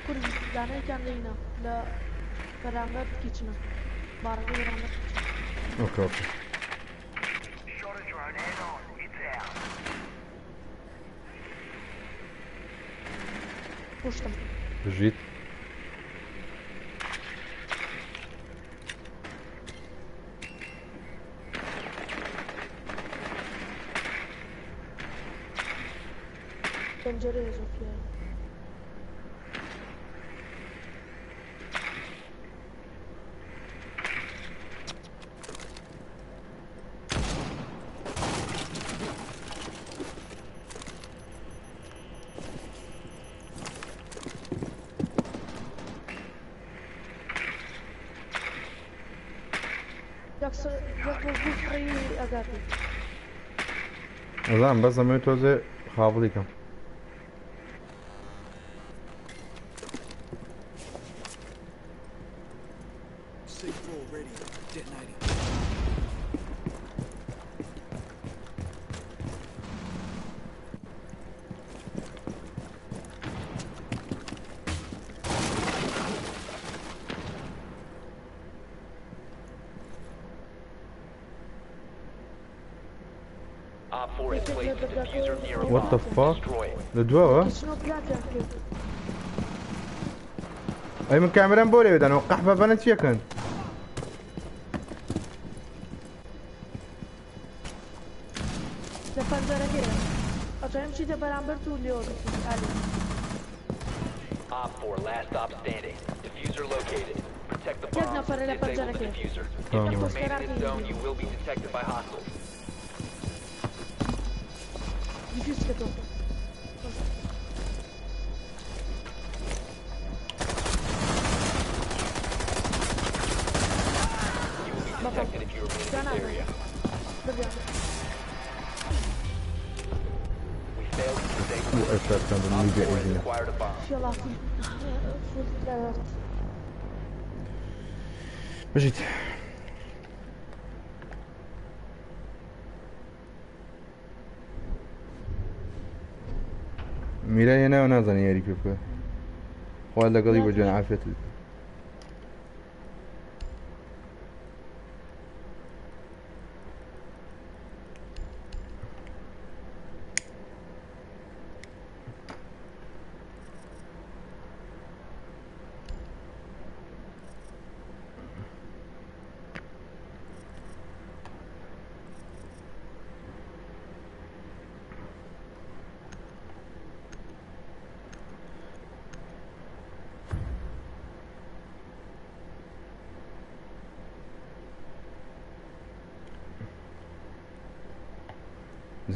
S9: كل دانه كان لينا لا برامج كيتشنا بارك برامج
S3: اوكي اوكي.
S4: Shot a drone head on. It's out.
S9: بوشتم
S3: جيت.
S9: بنجري زوفيا خڕی ئەگاتی
S3: ئەزان بەس ئەمە تۆزێ خاوڵی کەم
S5: C4 ready. Detonating.
S1: Op 4 has placed the diffuser near a
S3: What the
S1: bomb.
S3: fuck?
S1: Destroy it.
S3: لدواوە
S9: شنو بلاتیان کرد
S3: ئەی من کامێران بۆ لێدانەوە قەحبە بەنە چیەکەن
S9: لە پەنجەرەکەیە ئەتوانم چیتە بەرامبەر و لێوە بکەین ئالی
S1: Op 4, last stop standing. Diffuser located. Protect the
S9: Jedna
S1: bomb.
S9: farela
S1: Disable the
S9: panzerake.
S1: diffuser. If
S3: Tamam.
S1: you remain in this zone, you will be detected by hostiles.
S9: دیفیوز کردەوە
S1: You will be detected if you remain in this area.
S9: بگەم
S1: We failed to disable
S3: و ئەستان بە میگە
S1: Op 4 has
S3: ئێژینە
S1: acquired a bomb.
S9: فێڵاتی فوت لەوەرد
S3: بژیت میرای ناو نازانێ یاری پێ بکە خوا لەگەڵی بە جوێن عافێت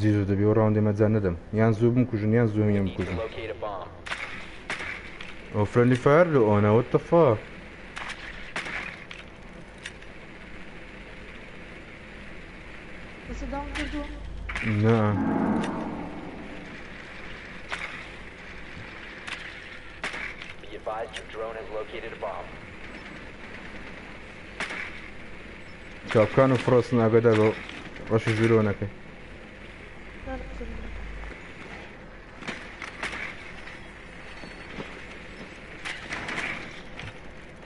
S3: زیزو دەبی و ڕاوندێ مەجان نەدەم یان زوو بمکوژن یان زوو
S1: You
S3: میە
S1: need to
S3: بکوژن
S1: locate a bomb.
S3: ئەو فرەندلی فایر لە ئۆنە what the fuck
S9: بەسەداوم کردووە
S3: نا
S1: Be advised your drone has located a bomb.
S3: چاپکان و فرۆستن ئاگادار بە ڕەشی ژوورەوە نەکەی
S9: نانەکردم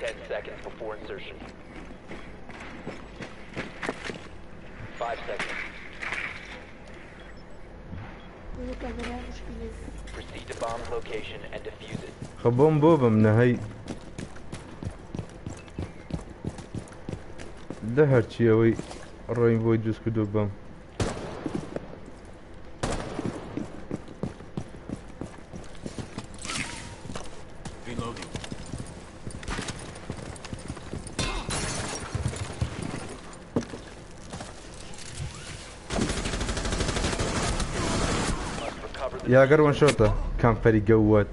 S1: 10 seconds before insertion. 5 seconds.
S9: بۆ کامێرای مشکلی
S1: Proceed to bomb's location and defuse it.
S3: خەبۆم بۆ بم نەهەی لە هەرچی ئەوەی ڕۆین بۆی دروست کردو بم
S5: Reloading.
S1: Must recover the
S3: یاگەر وەن شۆتە کامپەری گەوت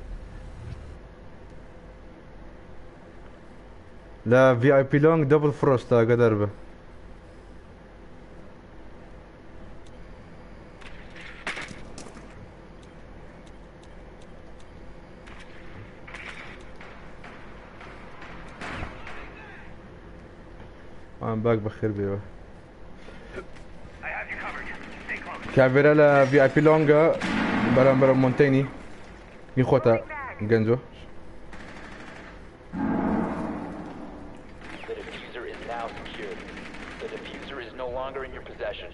S3: لە VIP لۆنگ دەبڵ فرۆستە ئاگادار بە ئەم باک بەخێر بێەوە
S4: I have you covered. Stay close.
S3: کاڤێرە لە VIP لۆنگە بەرامبەر مۆنتینی میخۆتە گەنجۆ
S1: The diffuser is now secured. The diffuser is no longer in your possession.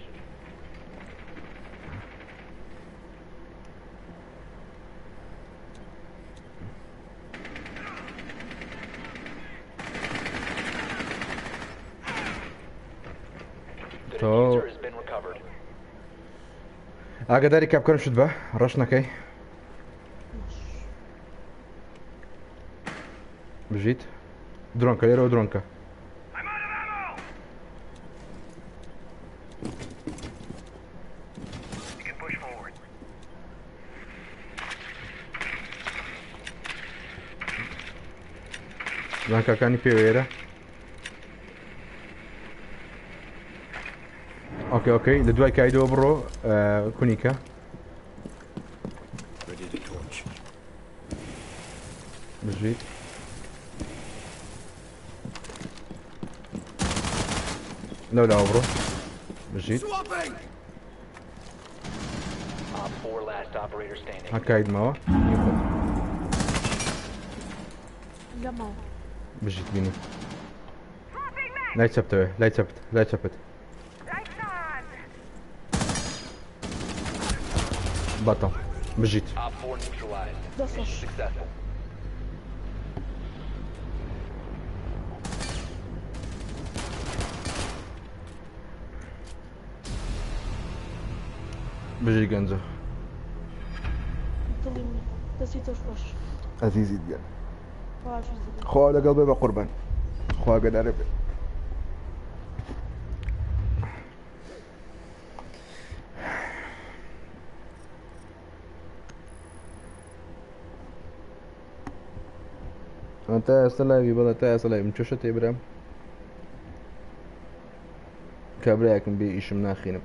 S1: The diffuser has been recovered.
S3: ئاگاداری کاپکەن شت بە ڕەش نەکەی بژیت درۆنکە لێرەوە درۆنکە
S4: I'm out of ammo! You can push forward.
S3: زانکەکانی پێوێرە Ok, le due che hai dopo, Konica.
S5: Ready to torch.
S3: Bżid. No dobro. Bżid.
S1: Op 4 last operator standing.
S3: Hakkajd mawa.
S9: جمعوا
S3: بجيت بيني لا يتثبت لا يتثبت لا يتثبت بطل بجيت
S1: Op 4 neutralized.
S9: ده صح
S1: Successful.
S3: بجي جنزو
S9: طلعني نسيت اش
S3: عزيزي ديال
S9: واش زيد
S3: خواه على قلبي بقربان خواه قد عرف انت اسلاي بلا تا اسلاي مشوشت ابراهيم كابريك بي ايش مناخينا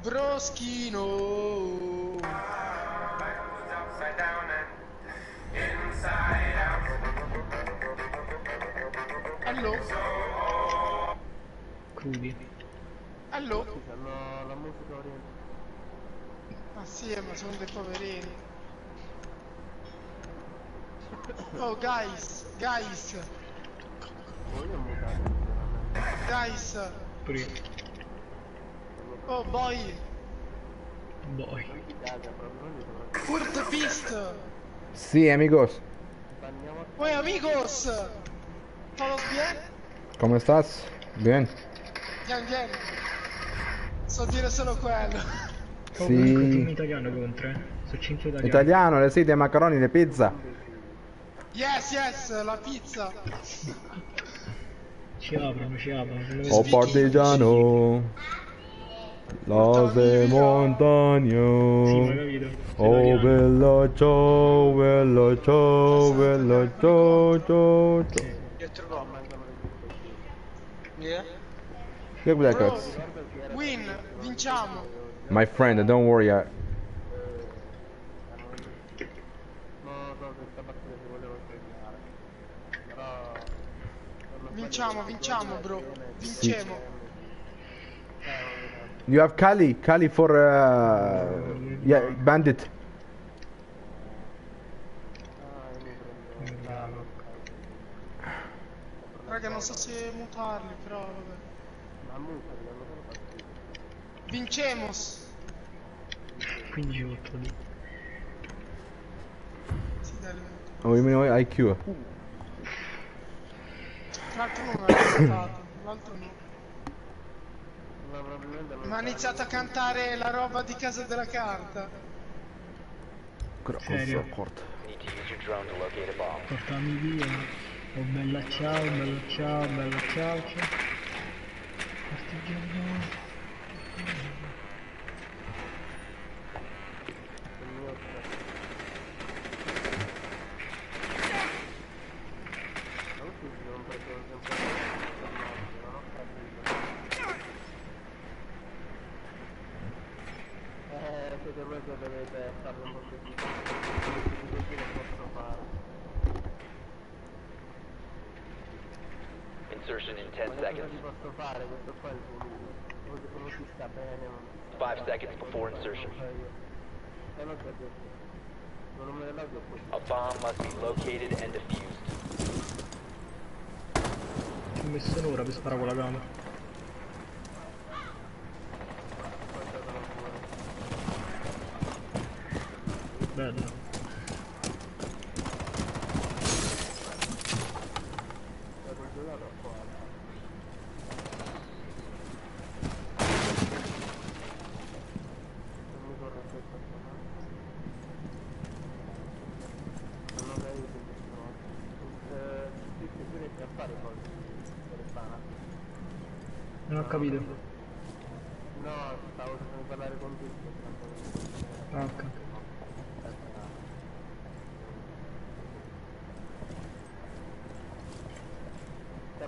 S11: Broschino. Allo?
S12: Crudi.
S11: Allo? La musica orientale. Ma sì, ma sono dei poverini. Oh guys, guys. Guys. Oh boy.
S12: Boy.
S11: Curte piste.
S3: Sí, amigos.
S11: Oye, amigos. ¿Todos bien?
S3: ¿Cómo estás? Bien.
S11: Bien, bien. So dire solo quello.
S3: Sì.
S12: In italiano contro, so 5 italiani.
S3: Italiano, le sì, dei macaroni, le pizza.
S11: Yes, yes, la pizza.
S12: Ci aprono.
S3: Oh partigiano. Lose montagno.
S12: Sì, ma capito.
S3: Oh bello ciao, bello ciao, bello ciao, ciao, ciao. Che black
S11: Bro,
S3: ops?
S11: win, vinciamo.
S3: My friend, don't worry.
S11: Vinciamo, bro. Vincemo.
S3: You have Kali for yeah, bandit.
S11: Raga, non so se mutarli, però vabbè. Vincemos.
S12: 15 lì.
S11: Sì, dai.
S3: Oh, you mean IQ?
S11: L'altro non l'ha ascoltato, l'altro no. Ma ha iniziato a cantare la roba di Casa della Carta.
S12: Serio? Portami via. Oh bella ciao, bella ciao, bella ciao, ciao. Partigiano.
S13: Siete voi che dovete farlo un po' così. Così lo posso fare.
S1: Insertion in 10 seconds.
S13: Lo posso fare, questo qua è il volume. Come si sta bene.
S1: 5 seconds before insertion.
S13: Non ho capito. Non me ne do.
S1: A bomb must be located and defused.
S12: Ci ho messo un'ora per sparare con la gamba. Bello. Non ho capito.
S13: No, stavo facendo parlare con tutti.
S12: Ah, ok.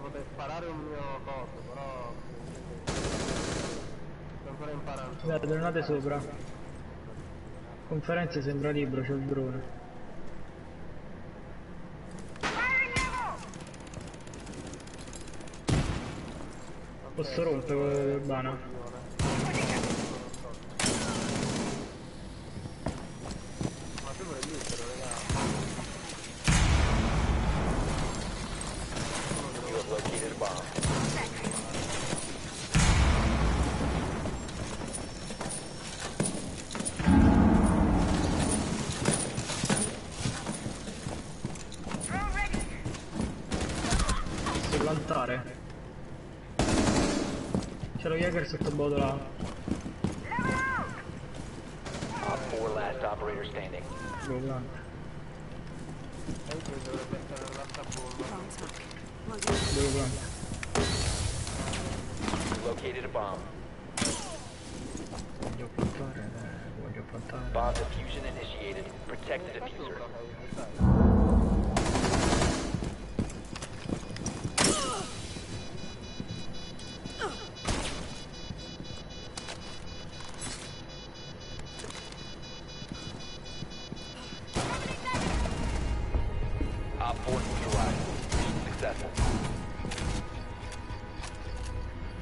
S13: Poter sparare un mio coso, però sto ancora imparando.
S12: Guarda, tornate sopra. Conferenze sembra libero, c'è il drone. Posso rompere Urbana? Plantare. C'è lo Jäger sotto botola.
S1: Op 4 last operator standing.
S12: Lo planta. Dove planta?
S1: Located a bomb.
S12: Voglio plantare, voglio plantare.
S1: Bomb diffusion initiated. Protect the diffuser.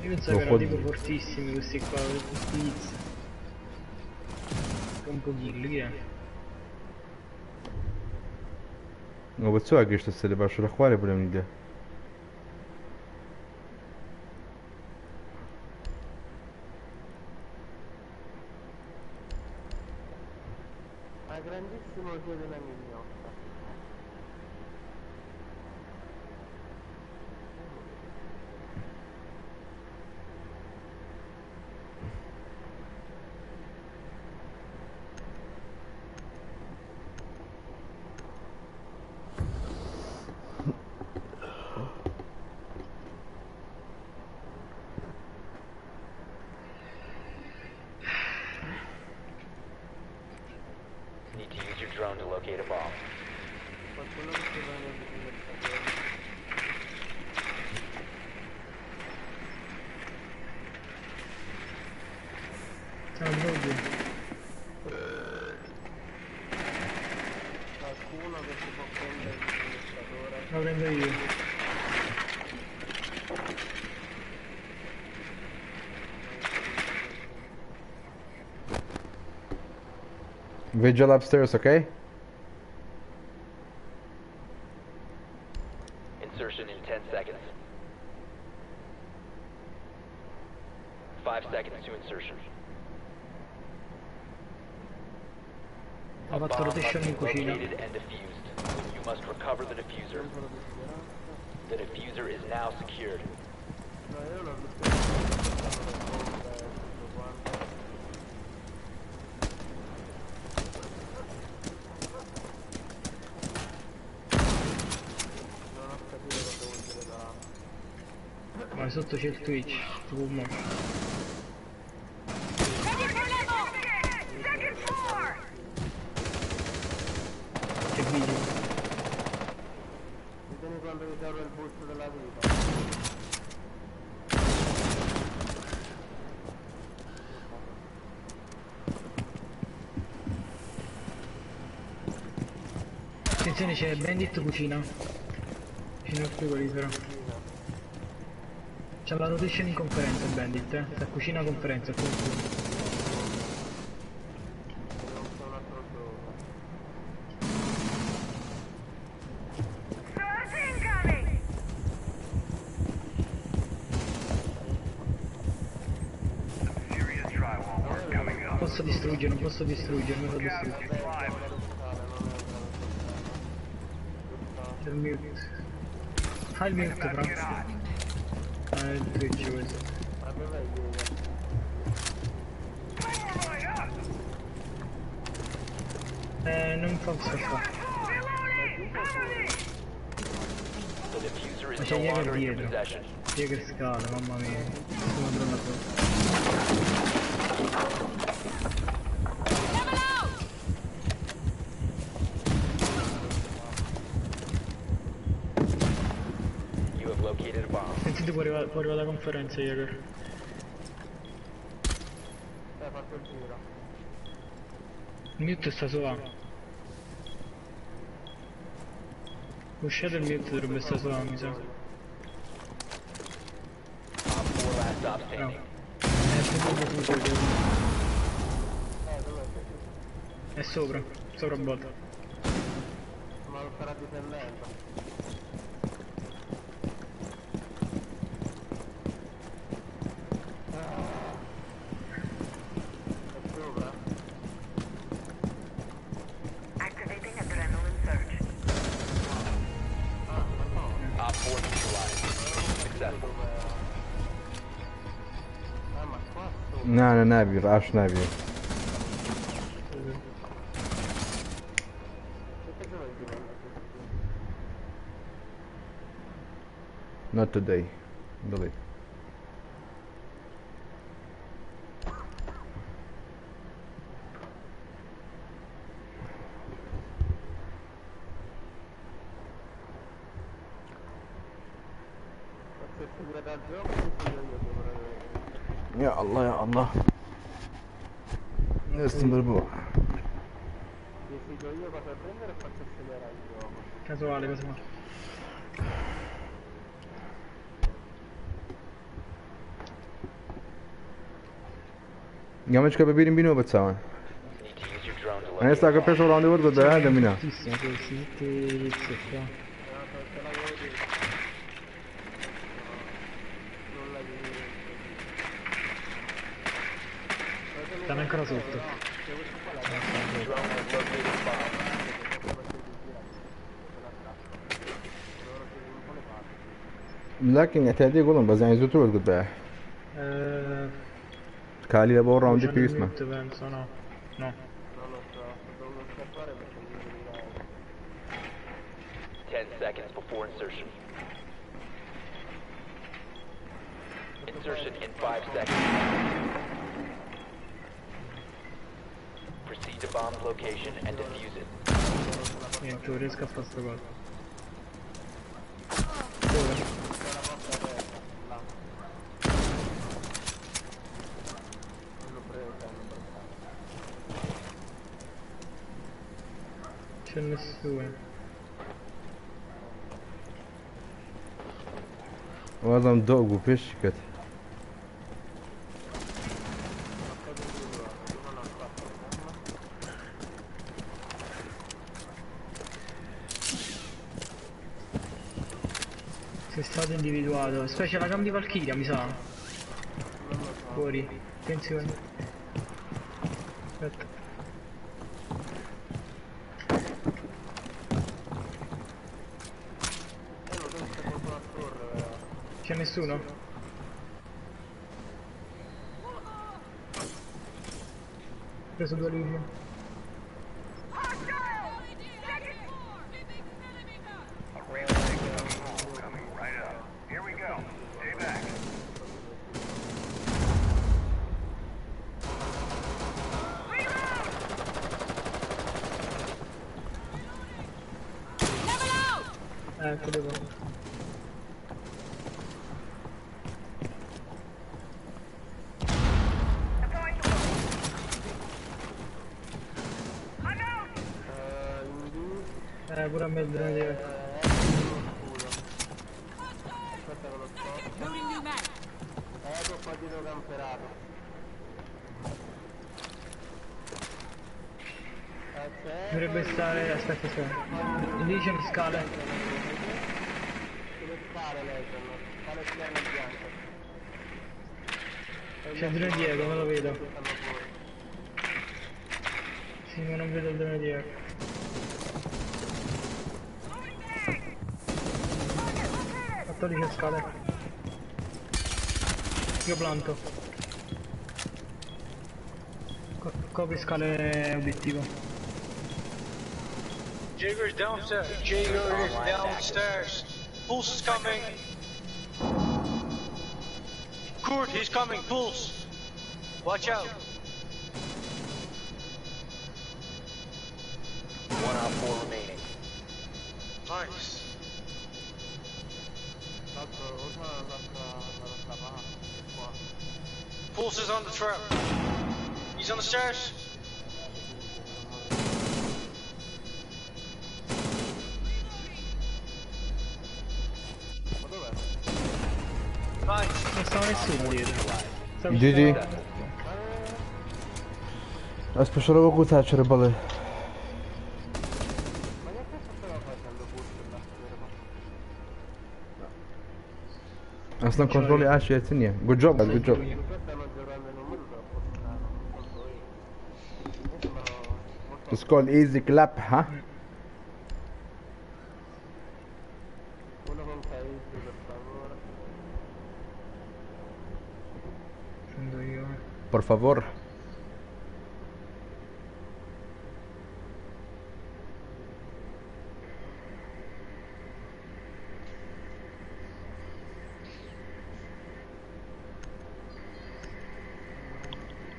S12: Io pensavo che erano tipo fortissimi questi qua, questi hits. Un po' kill, che è?
S3: No, questo è che se le faccio da qua pure un'idea.
S13: Ma grandissimo chiede una mignotta.
S1: Need to use your drone to locate a bomb.
S12: Ciao Giorgio.
S13: Qualcuno che si può prendere il silenziatore.
S12: Lo prendo io.
S3: Vigil upstairs, okay?
S1: Insertion in 10 seconds. 5 seconds to insertion.
S12: Ha fatto rotation in cucina.
S1: Located and defused. You must recover the diffuser. The diffuser is now secured.
S13: No, io non lo so. Non ho capito cosa vuol dire da...
S12: Ma sotto c'è il Twitch, tu come? C'è video.
S13: Vedi quando vi serve il boost della vita.
S12: Attenzione, c'è Bandit cucina. Vicino al frigorifero. C'ha la rotation in conferenza Bandit, sta cucina conferenza, appunto. Non posso distruggere, mi fa distruggere. C'è il mute. Fai il mute, però. Ah, è il Twitch questo. Non posso fare. Ma c'è Jäger dietro. Jäger scala, mamma mia. Sono drogato. Sentite fuori dalla conferenza, Jäger.
S13: Hai fatto il giro.
S12: Il mute sta su A. Uscite il mute, dovrebbe stare su A, mi sa. No. È sopra bot.
S13: Ma lo starà difendendo.
S3: نه نبیر اش نبیر not today delete يا الله يا الله نستمر بو
S12: casuale cosa fa?
S3: Għamilx ka bibiri binu b'tsawan. Għan jista' ka peso għandi għurdu da għadda minna. Stanno ancora sotto. لكن اعتادي يقولون بس يعني زوتو قد بقى كالي لابو راوند più isma
S12: penso no no
S1: 10 seconds before insertion. Insertion in 5 seconds. Proceed to bomb's location and defuse it.
S12: Niente, non riesco a fare sta cosa. C'è nessuno.
S3: وهذا دوغ وفيش كده
S12: Sei stato individuato. Specie la cam di Valkyria mi sa. Fuori. Attenzione. Aspetta. nessuno? Preso 2 linee.
S2: Here we go. Stay back.
S12: Ecco devo. Pure a me il drone
S13: Ecco qua dietro camperato.
S12: dovrebbe stare, aspetta, lì c'è le scale.
S13: Sulle scale leggono, scale esterna bianca.
S12: C'è il drone dietro, non lo vedo. Sì, ma non vedo il drone dietro. 14 scale. Io planto. Copri scale obiettivo.
S14: Jaeger's downstairs. Jaeger is downstairs. Pulse is coming. Kurt, he's coming. Pulse. Watch out.
S1: 1 op 4 remaining.
S14: Nice. Pulse is on the trap. He's on the stairs. Nice.
S12: Non stava nessuno dietro.
S3: GG. Aspetta, cu tacere, bale. Aslında kontrolü her şey etsin ya. Good job, good job. It's called easy clap, huh? Por favor.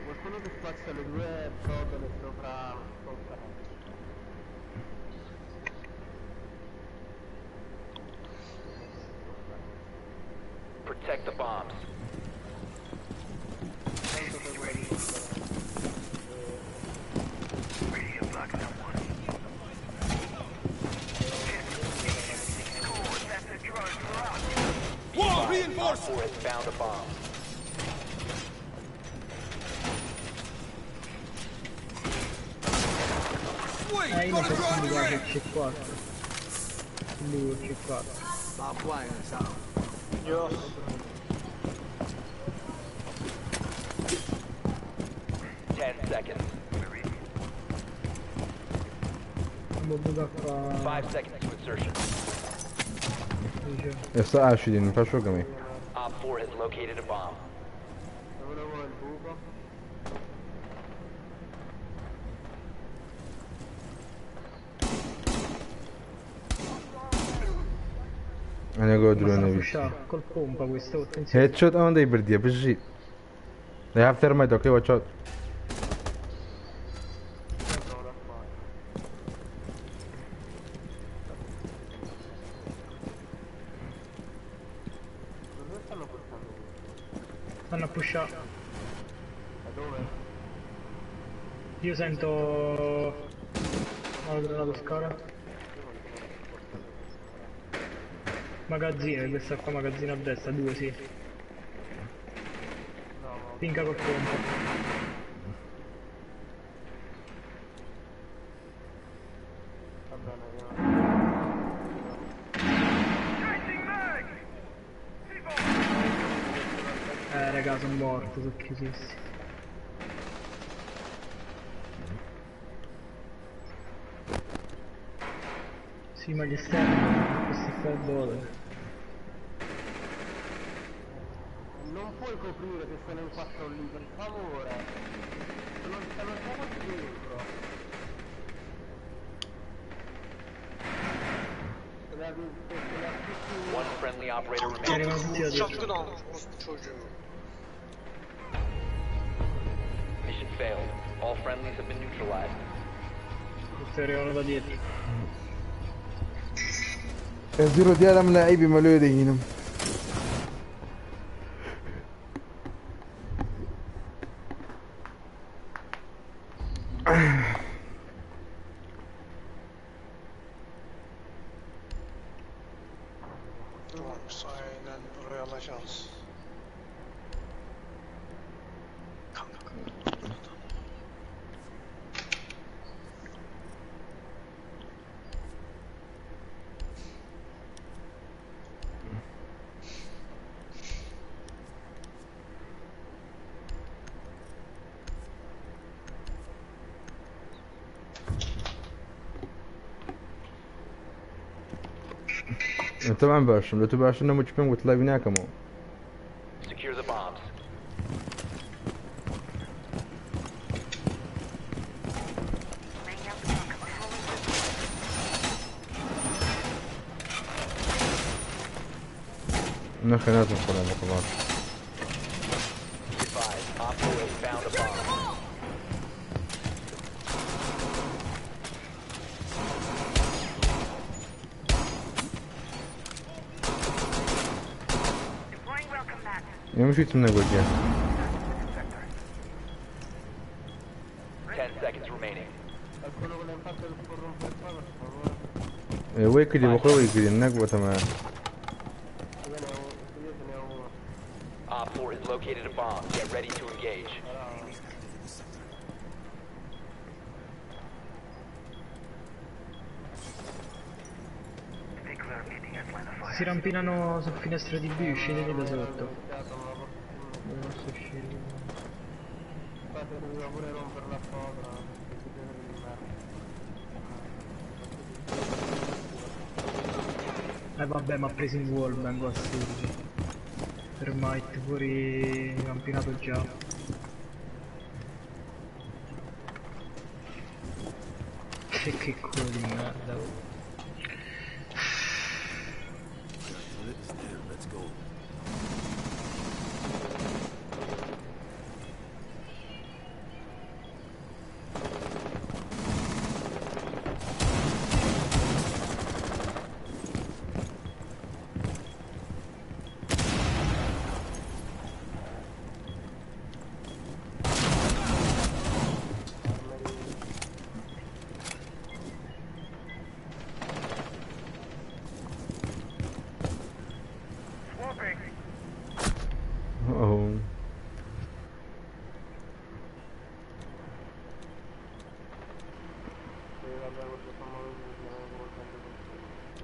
S13: Qualcuno che spazza le due botole sopra sopra.
S1: Protect the bombs.
S5: Wall reinforced!
S1: Op 4 has found a bomb.
S12: Io non posso andare al C4. Lui il C4.
S5: Ah, buono, ciao.
S14: Yo.
S1: Seconds.
S12: Bomba qua.
S1: 5 seconds to insertion.
S3: E sta acidi, non faccio come.
S1: Op 4 has located a bomb.
S13: Dove vuole il buco?
S3: Ne gördüğünü
S12: Basta
S3: bir.
S12: pushare col pompa questo, attenzione.
S3: Headshot ama değil bir diye bir şey. They have thermite, okay, watch out.
S12: Stanno a pushare.
S13: Da dove?
S12: Io sento una granata scala. Magazzino, questa qua magazzino a destra, 2 sì. Pinca col pompa. Raga, sono morto, sono chiusissimo. Sì, ma gli esterni, questi qua dove?
S13: aprire se sono in 4 lì, per favore. Non siamo dentro.
S1: One friendly operator remaining. Mission failed. All friendlies have been neutralized.
S12: Tutti arrivano da dietro.
S3: الزيرو دي انا من لاعبي ملودي هنا. طبعا باشم لو تباش انه مجبن وتلاقي هناك مو
S1: Secure the bombs.
S3: نخي لازم نطلع مقبات.
S1: Found a bomb.
S3: Я мучить много где.
S1: 10 seconds remaining.
S3: ويكدي بخوي ويكدي النقبة تمام.
S1: Op 4 has located a bomb. Get ready to engage.
S12: Si rampinano sul finestra di B, uscite da sotto. Non posso uscire.
S13: Doveva pure rompere la squadra.
S12: Vabbè, ma ha preso in wall, vengo a 16. Per Might fuori rampinato già. Che culo di merda.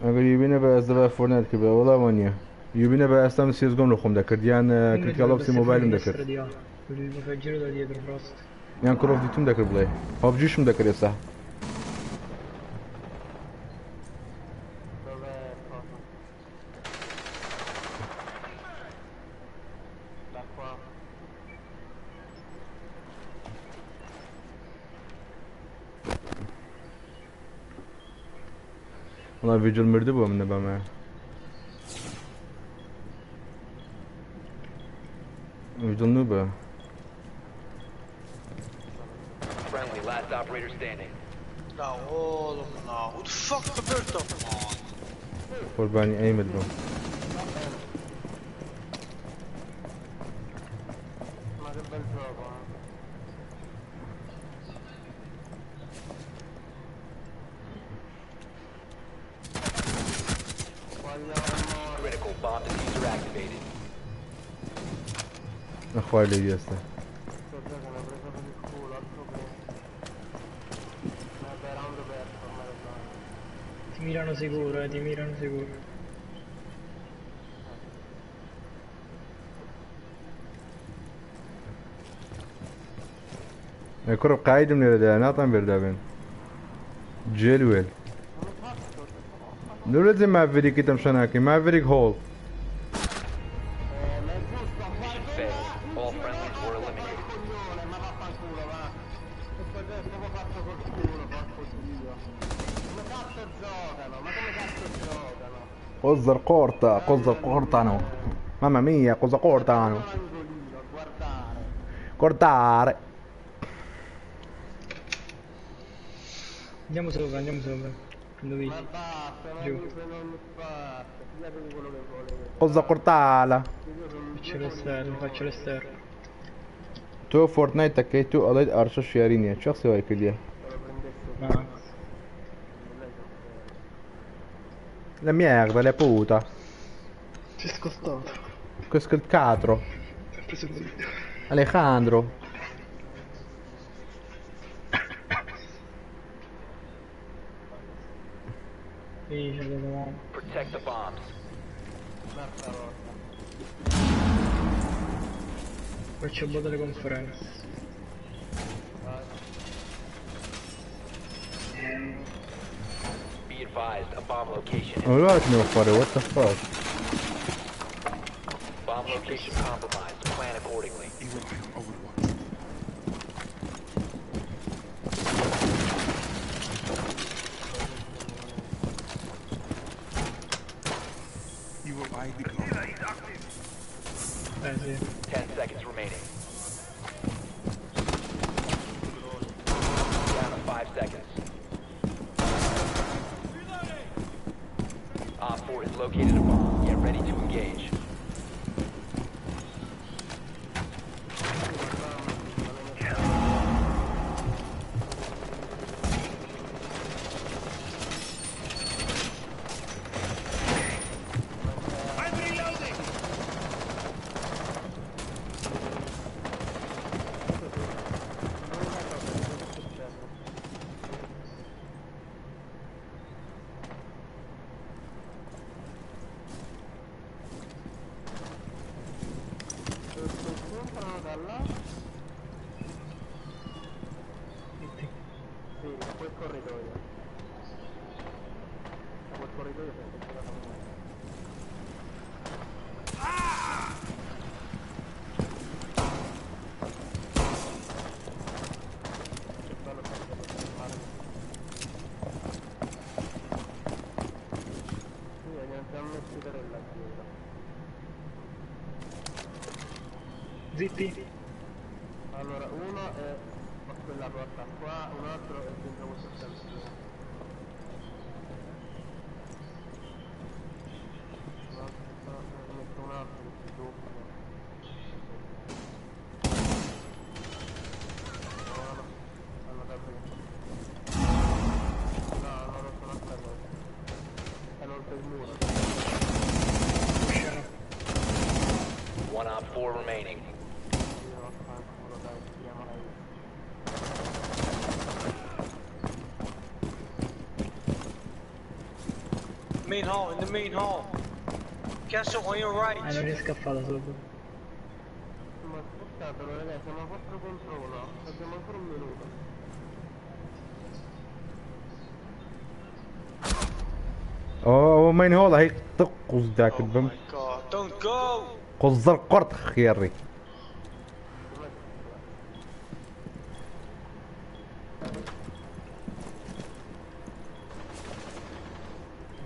S3: اگر یبینه به از دفعه فورنت که به اولا وانیه یبینه به استم سیزگون رو خم دکرد یعنی کریتیکال اپسی موبایلم دکرد یعنی کروف دیتم دکرد بلای هابجیشم دکرد استه والله فيجل مردبه من نبا معه فيجل نوبه
S1: Friendly, last operator standing.
S14: Nou, oh, nou, hoe de fuck gebeurt dat, man?
S3: قرباني اي مدبه
S1: Critical bomb diffuser activated.
S3: اخوي اللي يسته
S12: Ti mirano sicuro, ti mirano sicuro.
S3: الكرة قاعدة من الرداء ناطن بردابين جيلويل لو لازم مافريك كده مشاناكي مافريك هول Cosa cortano. Mamma mia, cosa cortano. Cortare.
S12: Andiamo sopra. Dove? Giù.
S3: Cosa cortala.
S12: Faccio l'esterno.
S3: تو فورتنايت تكيتو قضيت ارشاش شهرين شخصي ولا كده la merda le puta
S12: si è scostato
S3: questo è il catro Alejandro
S1: protect the bombs.
S12: Faccio botte le conferenze.
S1: Be advised, a bomb location.
S3: Allora che devo fare? What the fuck?
S1: Bomb location compromised. Plan accordingly.
S12: Sì.
S1: 10 seconds remaining. Down to 5 seconds. Op 4 has located a bomb. Get ready to engage.
S12: Zitti.
S13: Allora, uno è a quella porta qua, un altro è dentro questo stanzino. Metto un altro che si doppia. Hanno dato no, hanno rotto un'altra cosa. Hanno rotto il muro.
S1: One op 4 remaining.
S14: Main hall, in the main hall. Castle on your right.
S12: Non riesco a farla sopra.
S13: Ma aspettatelo ragazzi, siamo 4 contro 1. Abbiamo ancora un minuto.
S3: اوه مين هو هيك تقص ذاك البم
S14: God, don't go.
S3: قص القرط خيري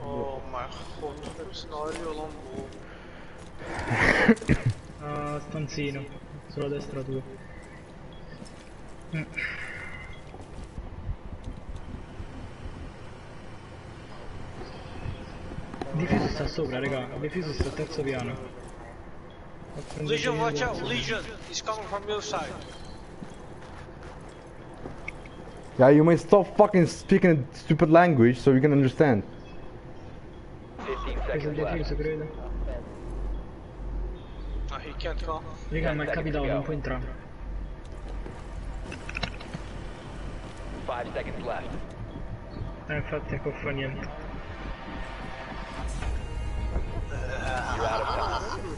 S14: Oh my god, che scenario lambo.
S12: Ah, stanzino. Sulla destra tua. Diffuso sta sopra, raga. Diffuso sta al terzo piano.
S14: Legion, watch out, Legion. He's coming from your side.
S3: Yeah, you may stop fucking speaking a stupid language so we can understand.
S1: 15 seconds left.
S12: credo.
S14: No, he can't come.
S12: Raga, ma è capitato, non può entrare.
S1: 5 seconds left.
S12: Infatti non può fare niente.
S1: You're out of time.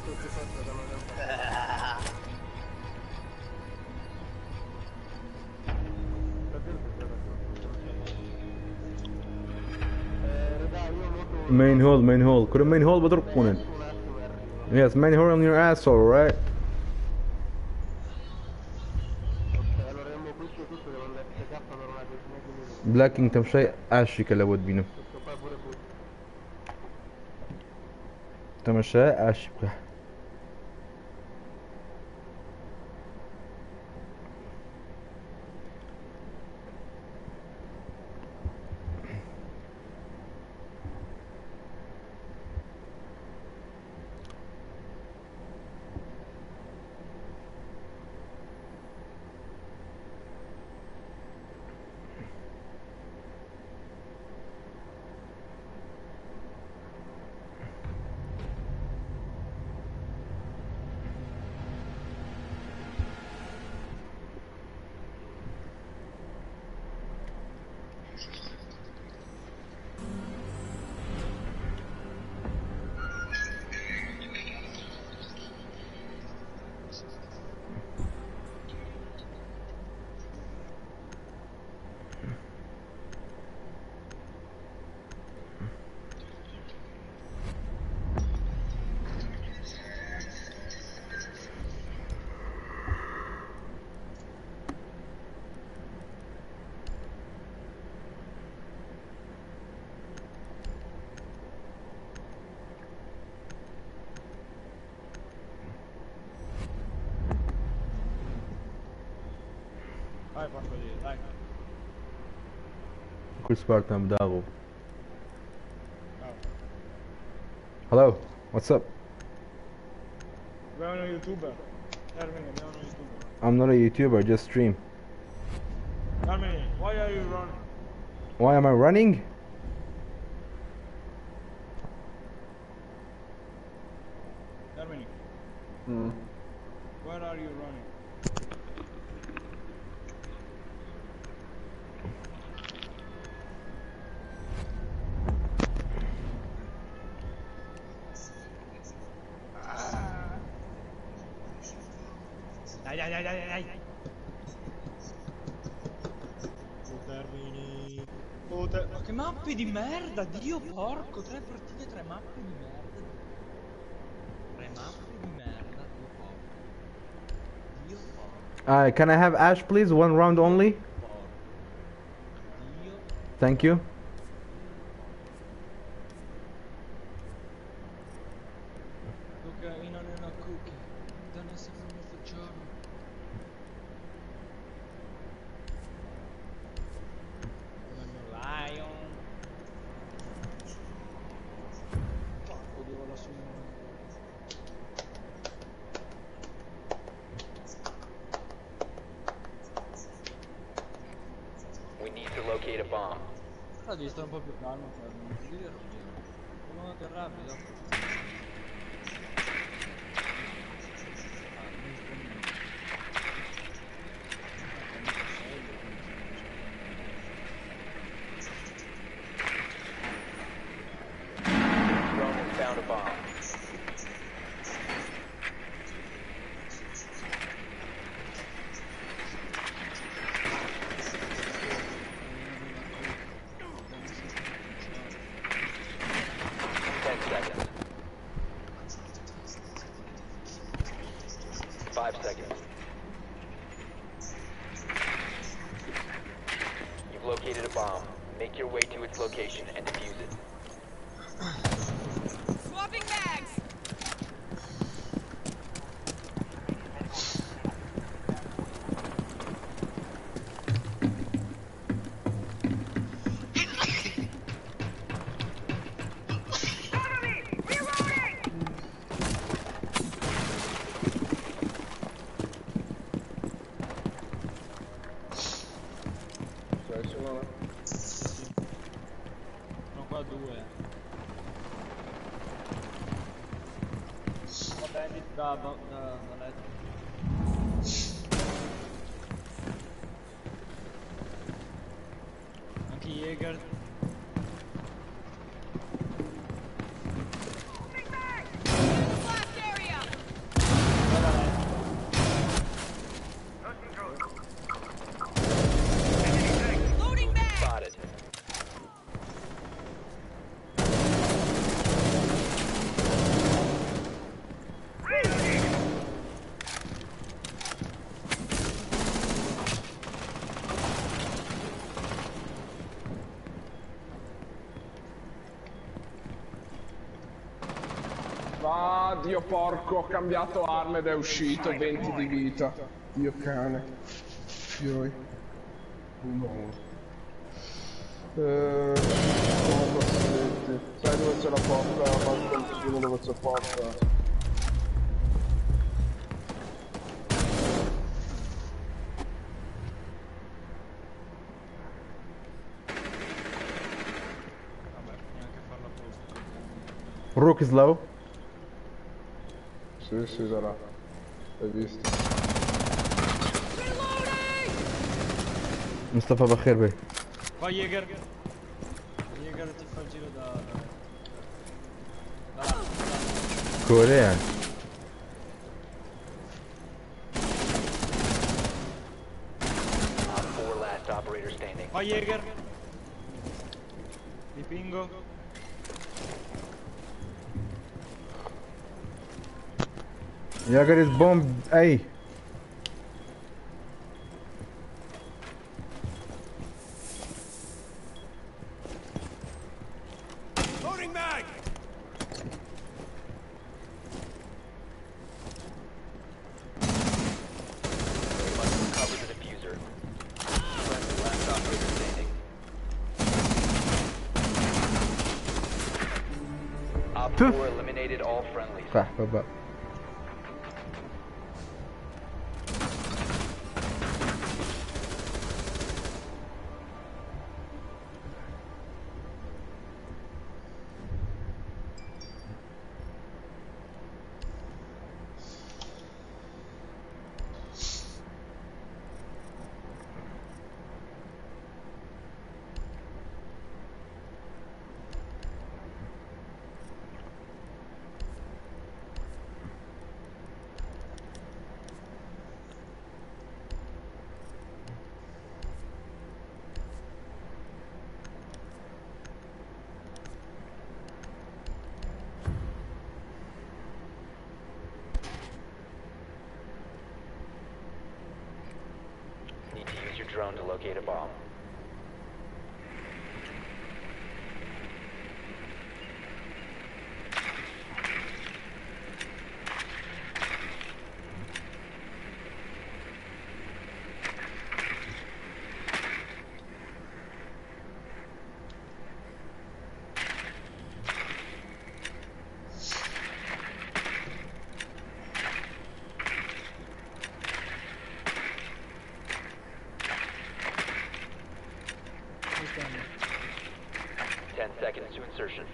S3: Main hole. كل main hole بضربكم. Yes, main hole on your asshole, right? Blacking تمشي عاشي كلا ود بينا. تماشا عشقه.
S15: Vai, porco di, dai.
S3: Chris Spartan Dago. Hello, what's up?
S15: Abbiamo uno youtuber. Termini, abbiamo uno youtuber.
S3: I'm not a YouTuber, just stream.
S15: Termini, why are you running?
S3: Why am I running?
S15: Termini. Where are you running? Dai. Termini. Ma che mappe di merda, Dio porco, 3 partite, 3 mappe di merda. 3 mappe di merda, Dio porco.
S3: Can I have Ash please? One round only? Thank you.
S15: Cocaina nella cookie, da essere un mezzogiorno. Lion. Porco devo la sua.
S1: We need to locate a bomb.
S15: Ah, devi stare un po' più calmo, non ti dire come non ti arrabbi,
S1: Drone has found a bomb. Located a bomb. Make your way to its location and defuse it.
S6: Swapping bags.
S15: Sono qua 2. Va bene, da letto. Anche Jäger.
S1: Spotted.
S16: Va, Dio porco, ho cambiato arma ed è uscito, 20 di vita. Dio cane. Fioi. No. Sai dove c'è la porta? Basta un pochino dove c'è porta.
S3: Rook is low.
S16: Sì, sì, sarà. Hai visto.
S3: Mustafa بخير بي.
S15: Vai Jäger. Jäger ti fa il giro da
S3: كوريان.
S15: Vai Jäger. Ti pingo.
S3: Jäger is bomb. Hey.
S2: Loading mag!
S1: Cover the diffuser. Friendly last operator standing. Op 4 eliminated all friendlies.
S3: صح بابا.
S1: Need to use your drone to locate a bomb.
S15: Stanno.
S1: 10 seconds to insertion.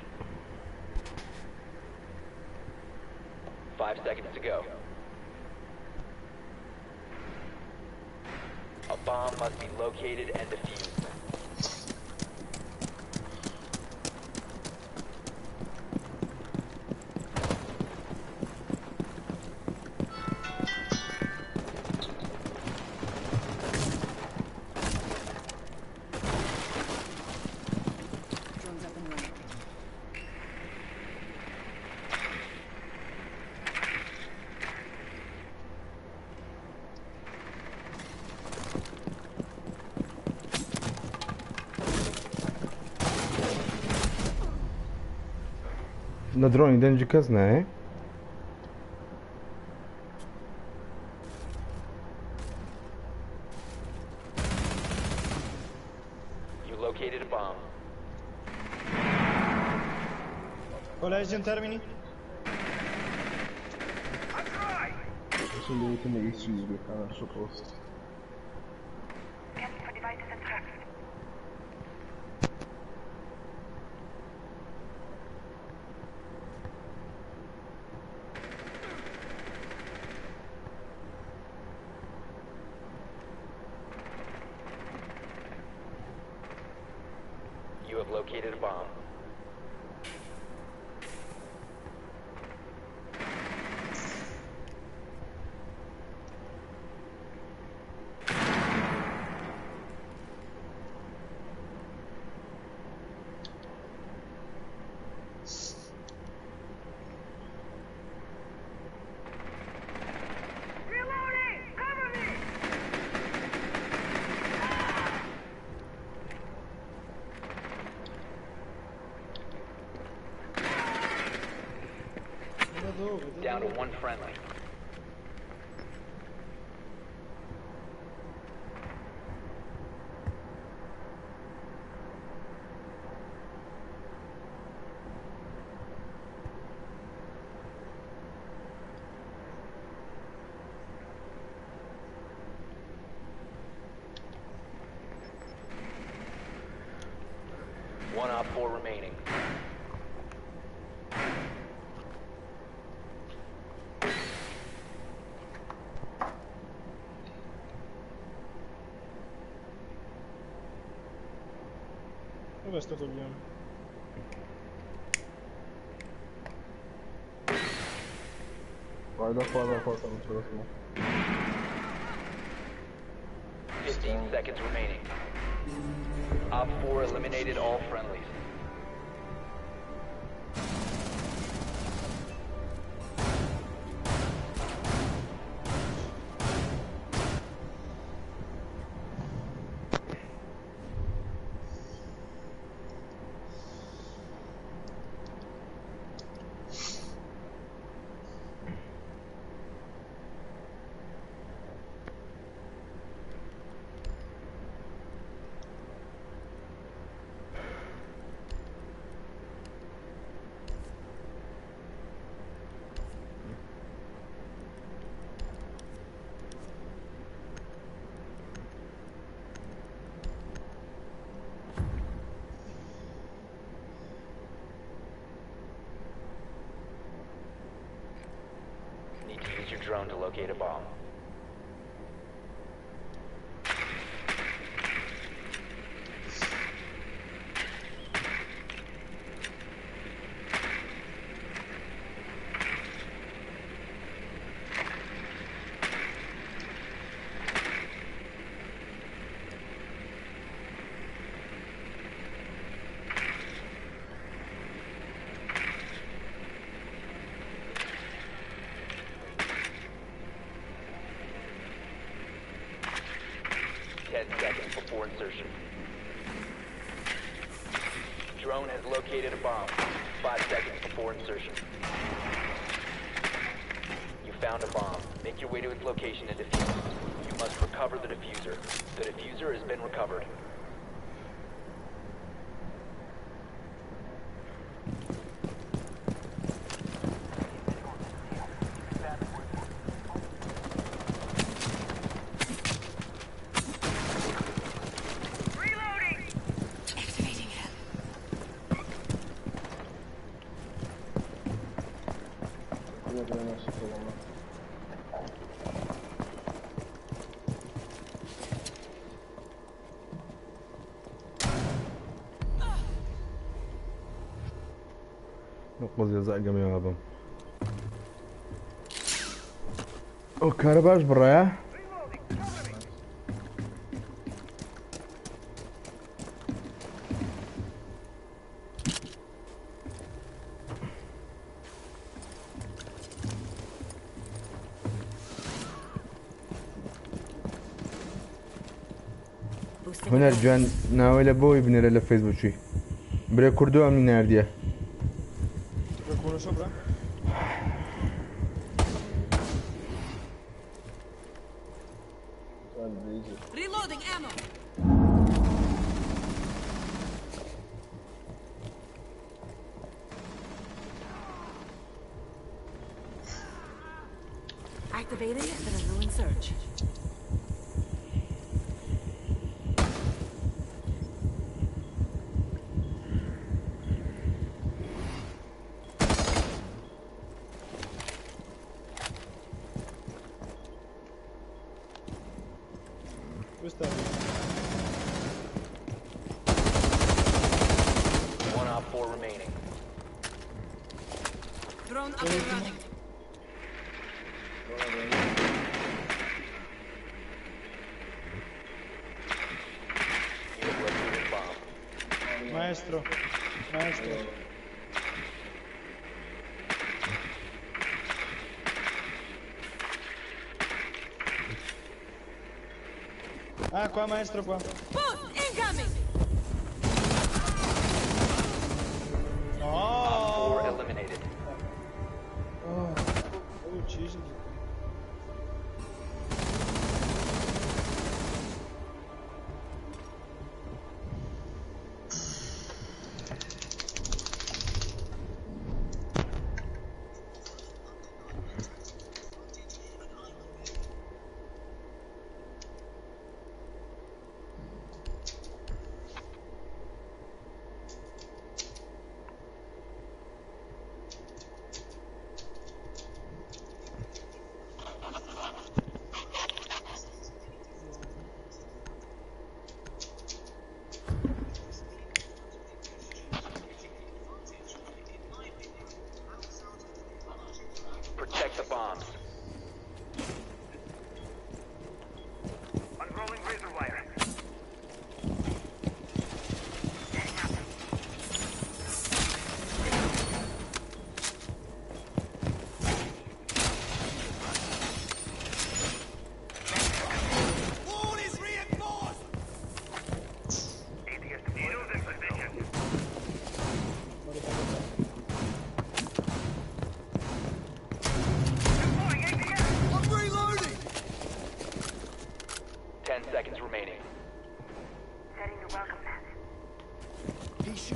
S1: 5 seconds to go. A bomb must be located and defused.
S3: Na drone idem de Casné.
S1: You located a bomb.
S15: Collision termini.
S16: Adesso devo tenere che si sbloccano al suo posto.
S1: You have located a bomb. Down to one friendly. One op 4 remaining.
S11: Dov'è sto coglione?
S16: Vai da qua, non ce la so.
S1: 15 seconds remaining. Op 4 eliminated all friendlies. Need to use your drone to locate a bomb. Seconds before insertion. Drone has located a bomb. 5 seconds before insertion. You found a bomb. Make your way to its location and defuse it. You must recover the diffuser. The diffuser has been recovered.
S3: نقض جزاء الجميع هذا. او كهرباش برا يا هنا رجعن ناوي بوي بنرى الفيسبوك شي بري كردو من نارديه
S6: Reloading ammo. Activating adrenaline surge.
S1: One op 4 remaining.
S6: Drone up and running.
S11: Maestro. Ah, qua maestro qua.
S6: Boost incoming.
S1: No. Op 4 eliminated.
S11: Oh.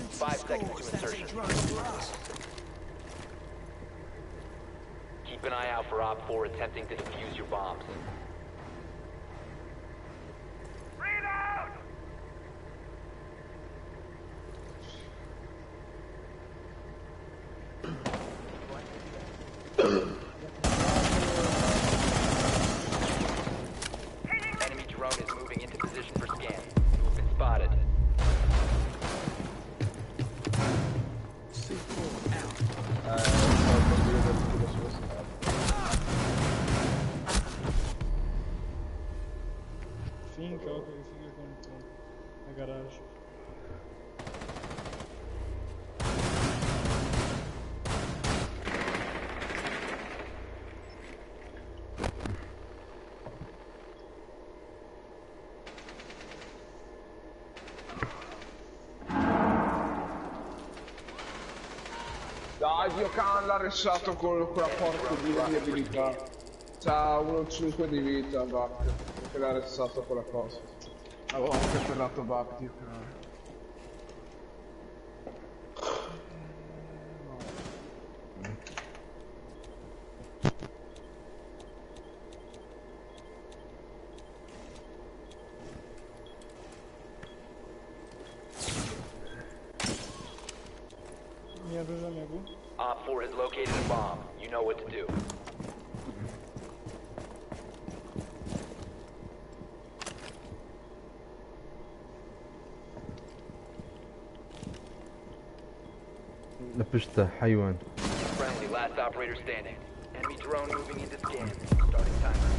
S1: 5 seconds to insertion. Keep an eye out for Op 4 attempting to defuse your bombs. Enemy drone is moving into position for scan. You have been spotted.
S15: Finca, ó, que fica com a garagem.
S16: Dai, Dio can l'ha arrestato con quella porca di abilità. C'ha 1,5 di vita, Buck. Perché l'ha arrestato quella cosa. Avevo anche ferrato Buck, Dio cane.
S1: Op 4 has located a bomb. You know what to do.
S3: لبشته حيوان.
S1: Friendly, last operator standing. Enemy drone moving into scan. Starting timer.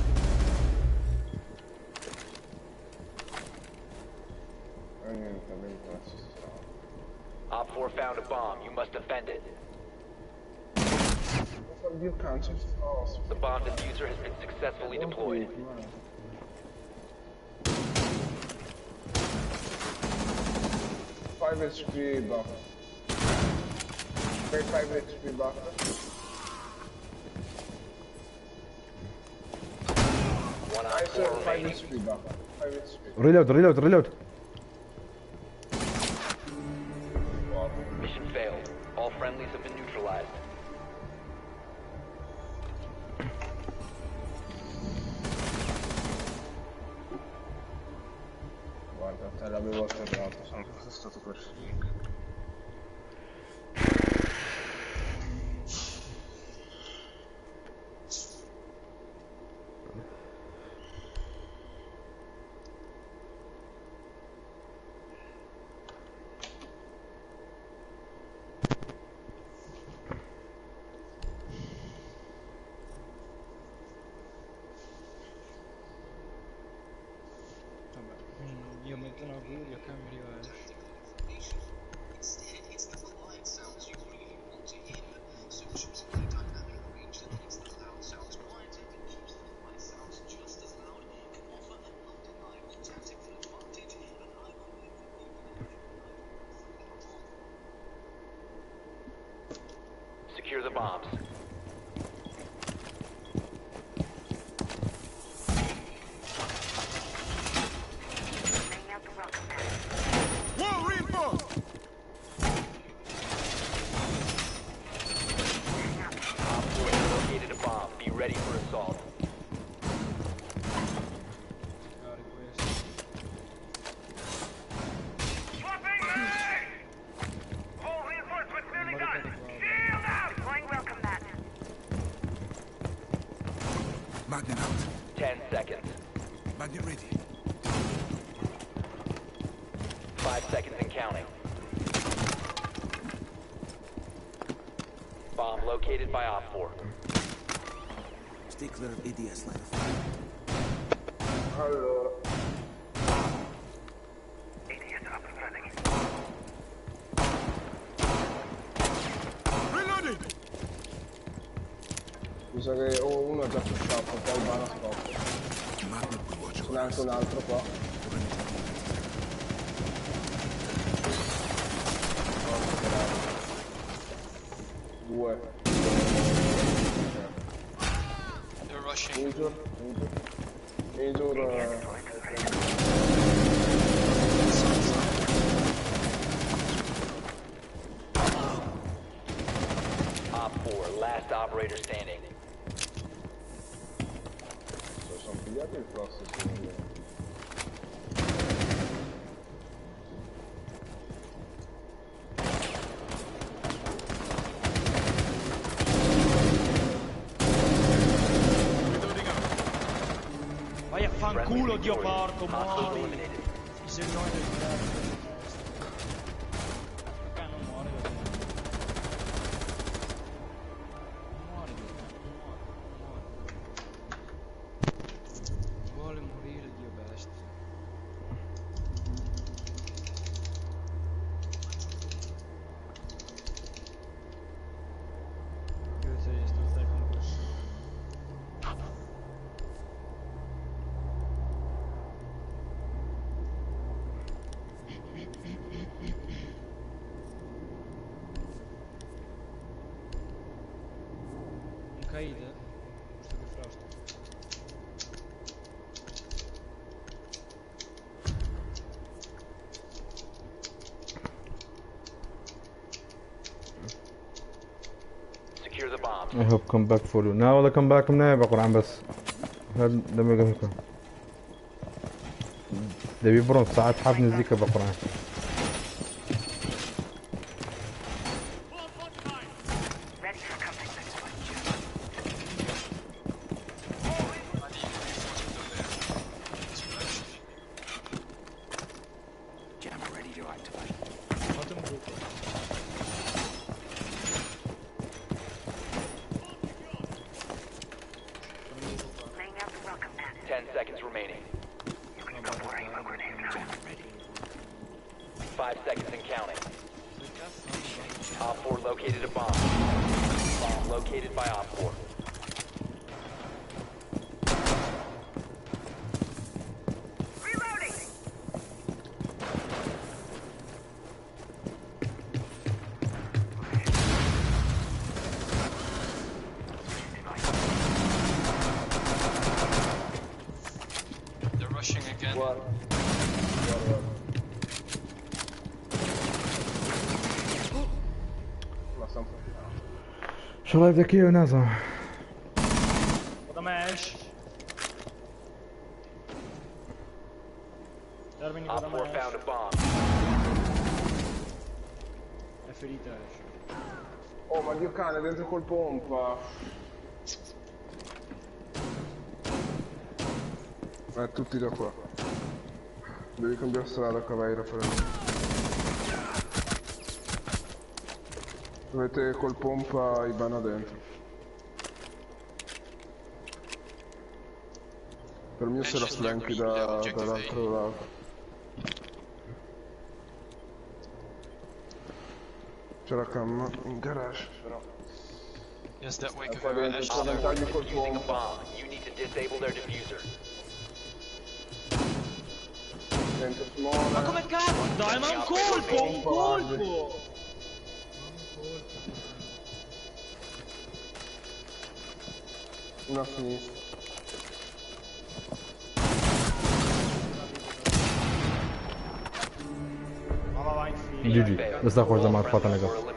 S1: Op 4 found a bomb. You must defend it. The bomb diffuser has been successfully deployed.
S16: Five HP buff. 5 HP buff.
S1: One Op 4 remaining.
S16: 5 HP buff. 5 HP.
S3: Reload.
S1: Mission failed. All friendlies have been neutralized.
S16: Guarda, te l'avevo atterrato, sono stato per finire.
S15: Io metto un augurio, cambio
S1: Secure the bombs. Ready for assault.
S5: Magnet out.
S1: 10 seconds.
S5: Magnet ready.
S1: 5 seconds and counting. Bomb located by Op 4.
S5: Stay clear of ADS line of fire.
S16: Allora.
S4: ADS up and running.
S5: Reloading!
S16: Mi sa che uno ha già pushato, poi il bara scoppia. Ce n'è anche un altro qua. Due. Major
S1: last operator standing.
S16: Sono pigliati il prossimo.
S15: Vai a fanculo, Dio porco, muori! Mi sembra del cazzo. Non muore, vuole morire, Dio bestia. Io se sto stai con questo. Un Kaid? Questo che Frost.
S1: Secure the bomb.
S3: I hope come back for you. لا والله come back منين بقرعان بس. هذا لما يقفكم. ده بيبرون ساعات حابني زيك بقرعان. شغال ذكية ونازع.
S15: Damash. Termini con Damash. È ferita Ash.
S16: Oh ma Dio cane, dentro col pompa. Tutti da qua. Devi cambiare strada, Caveira, per avete col pompa Ibana dentro. Per me se la flanchi dall'altro lato. C'è la cam in garage però.
S14: Yes, that way
S16: Qua dentro c'è vantaggi col pompa.
S1: You need to disable their diffuser.
S16: Dentro Simone.
S15: Ma come cazzo? Dai, ma un colpo, un colpo!
S16: Una a sinistra.
S3: GG, questa cosa mi ha fatto negare.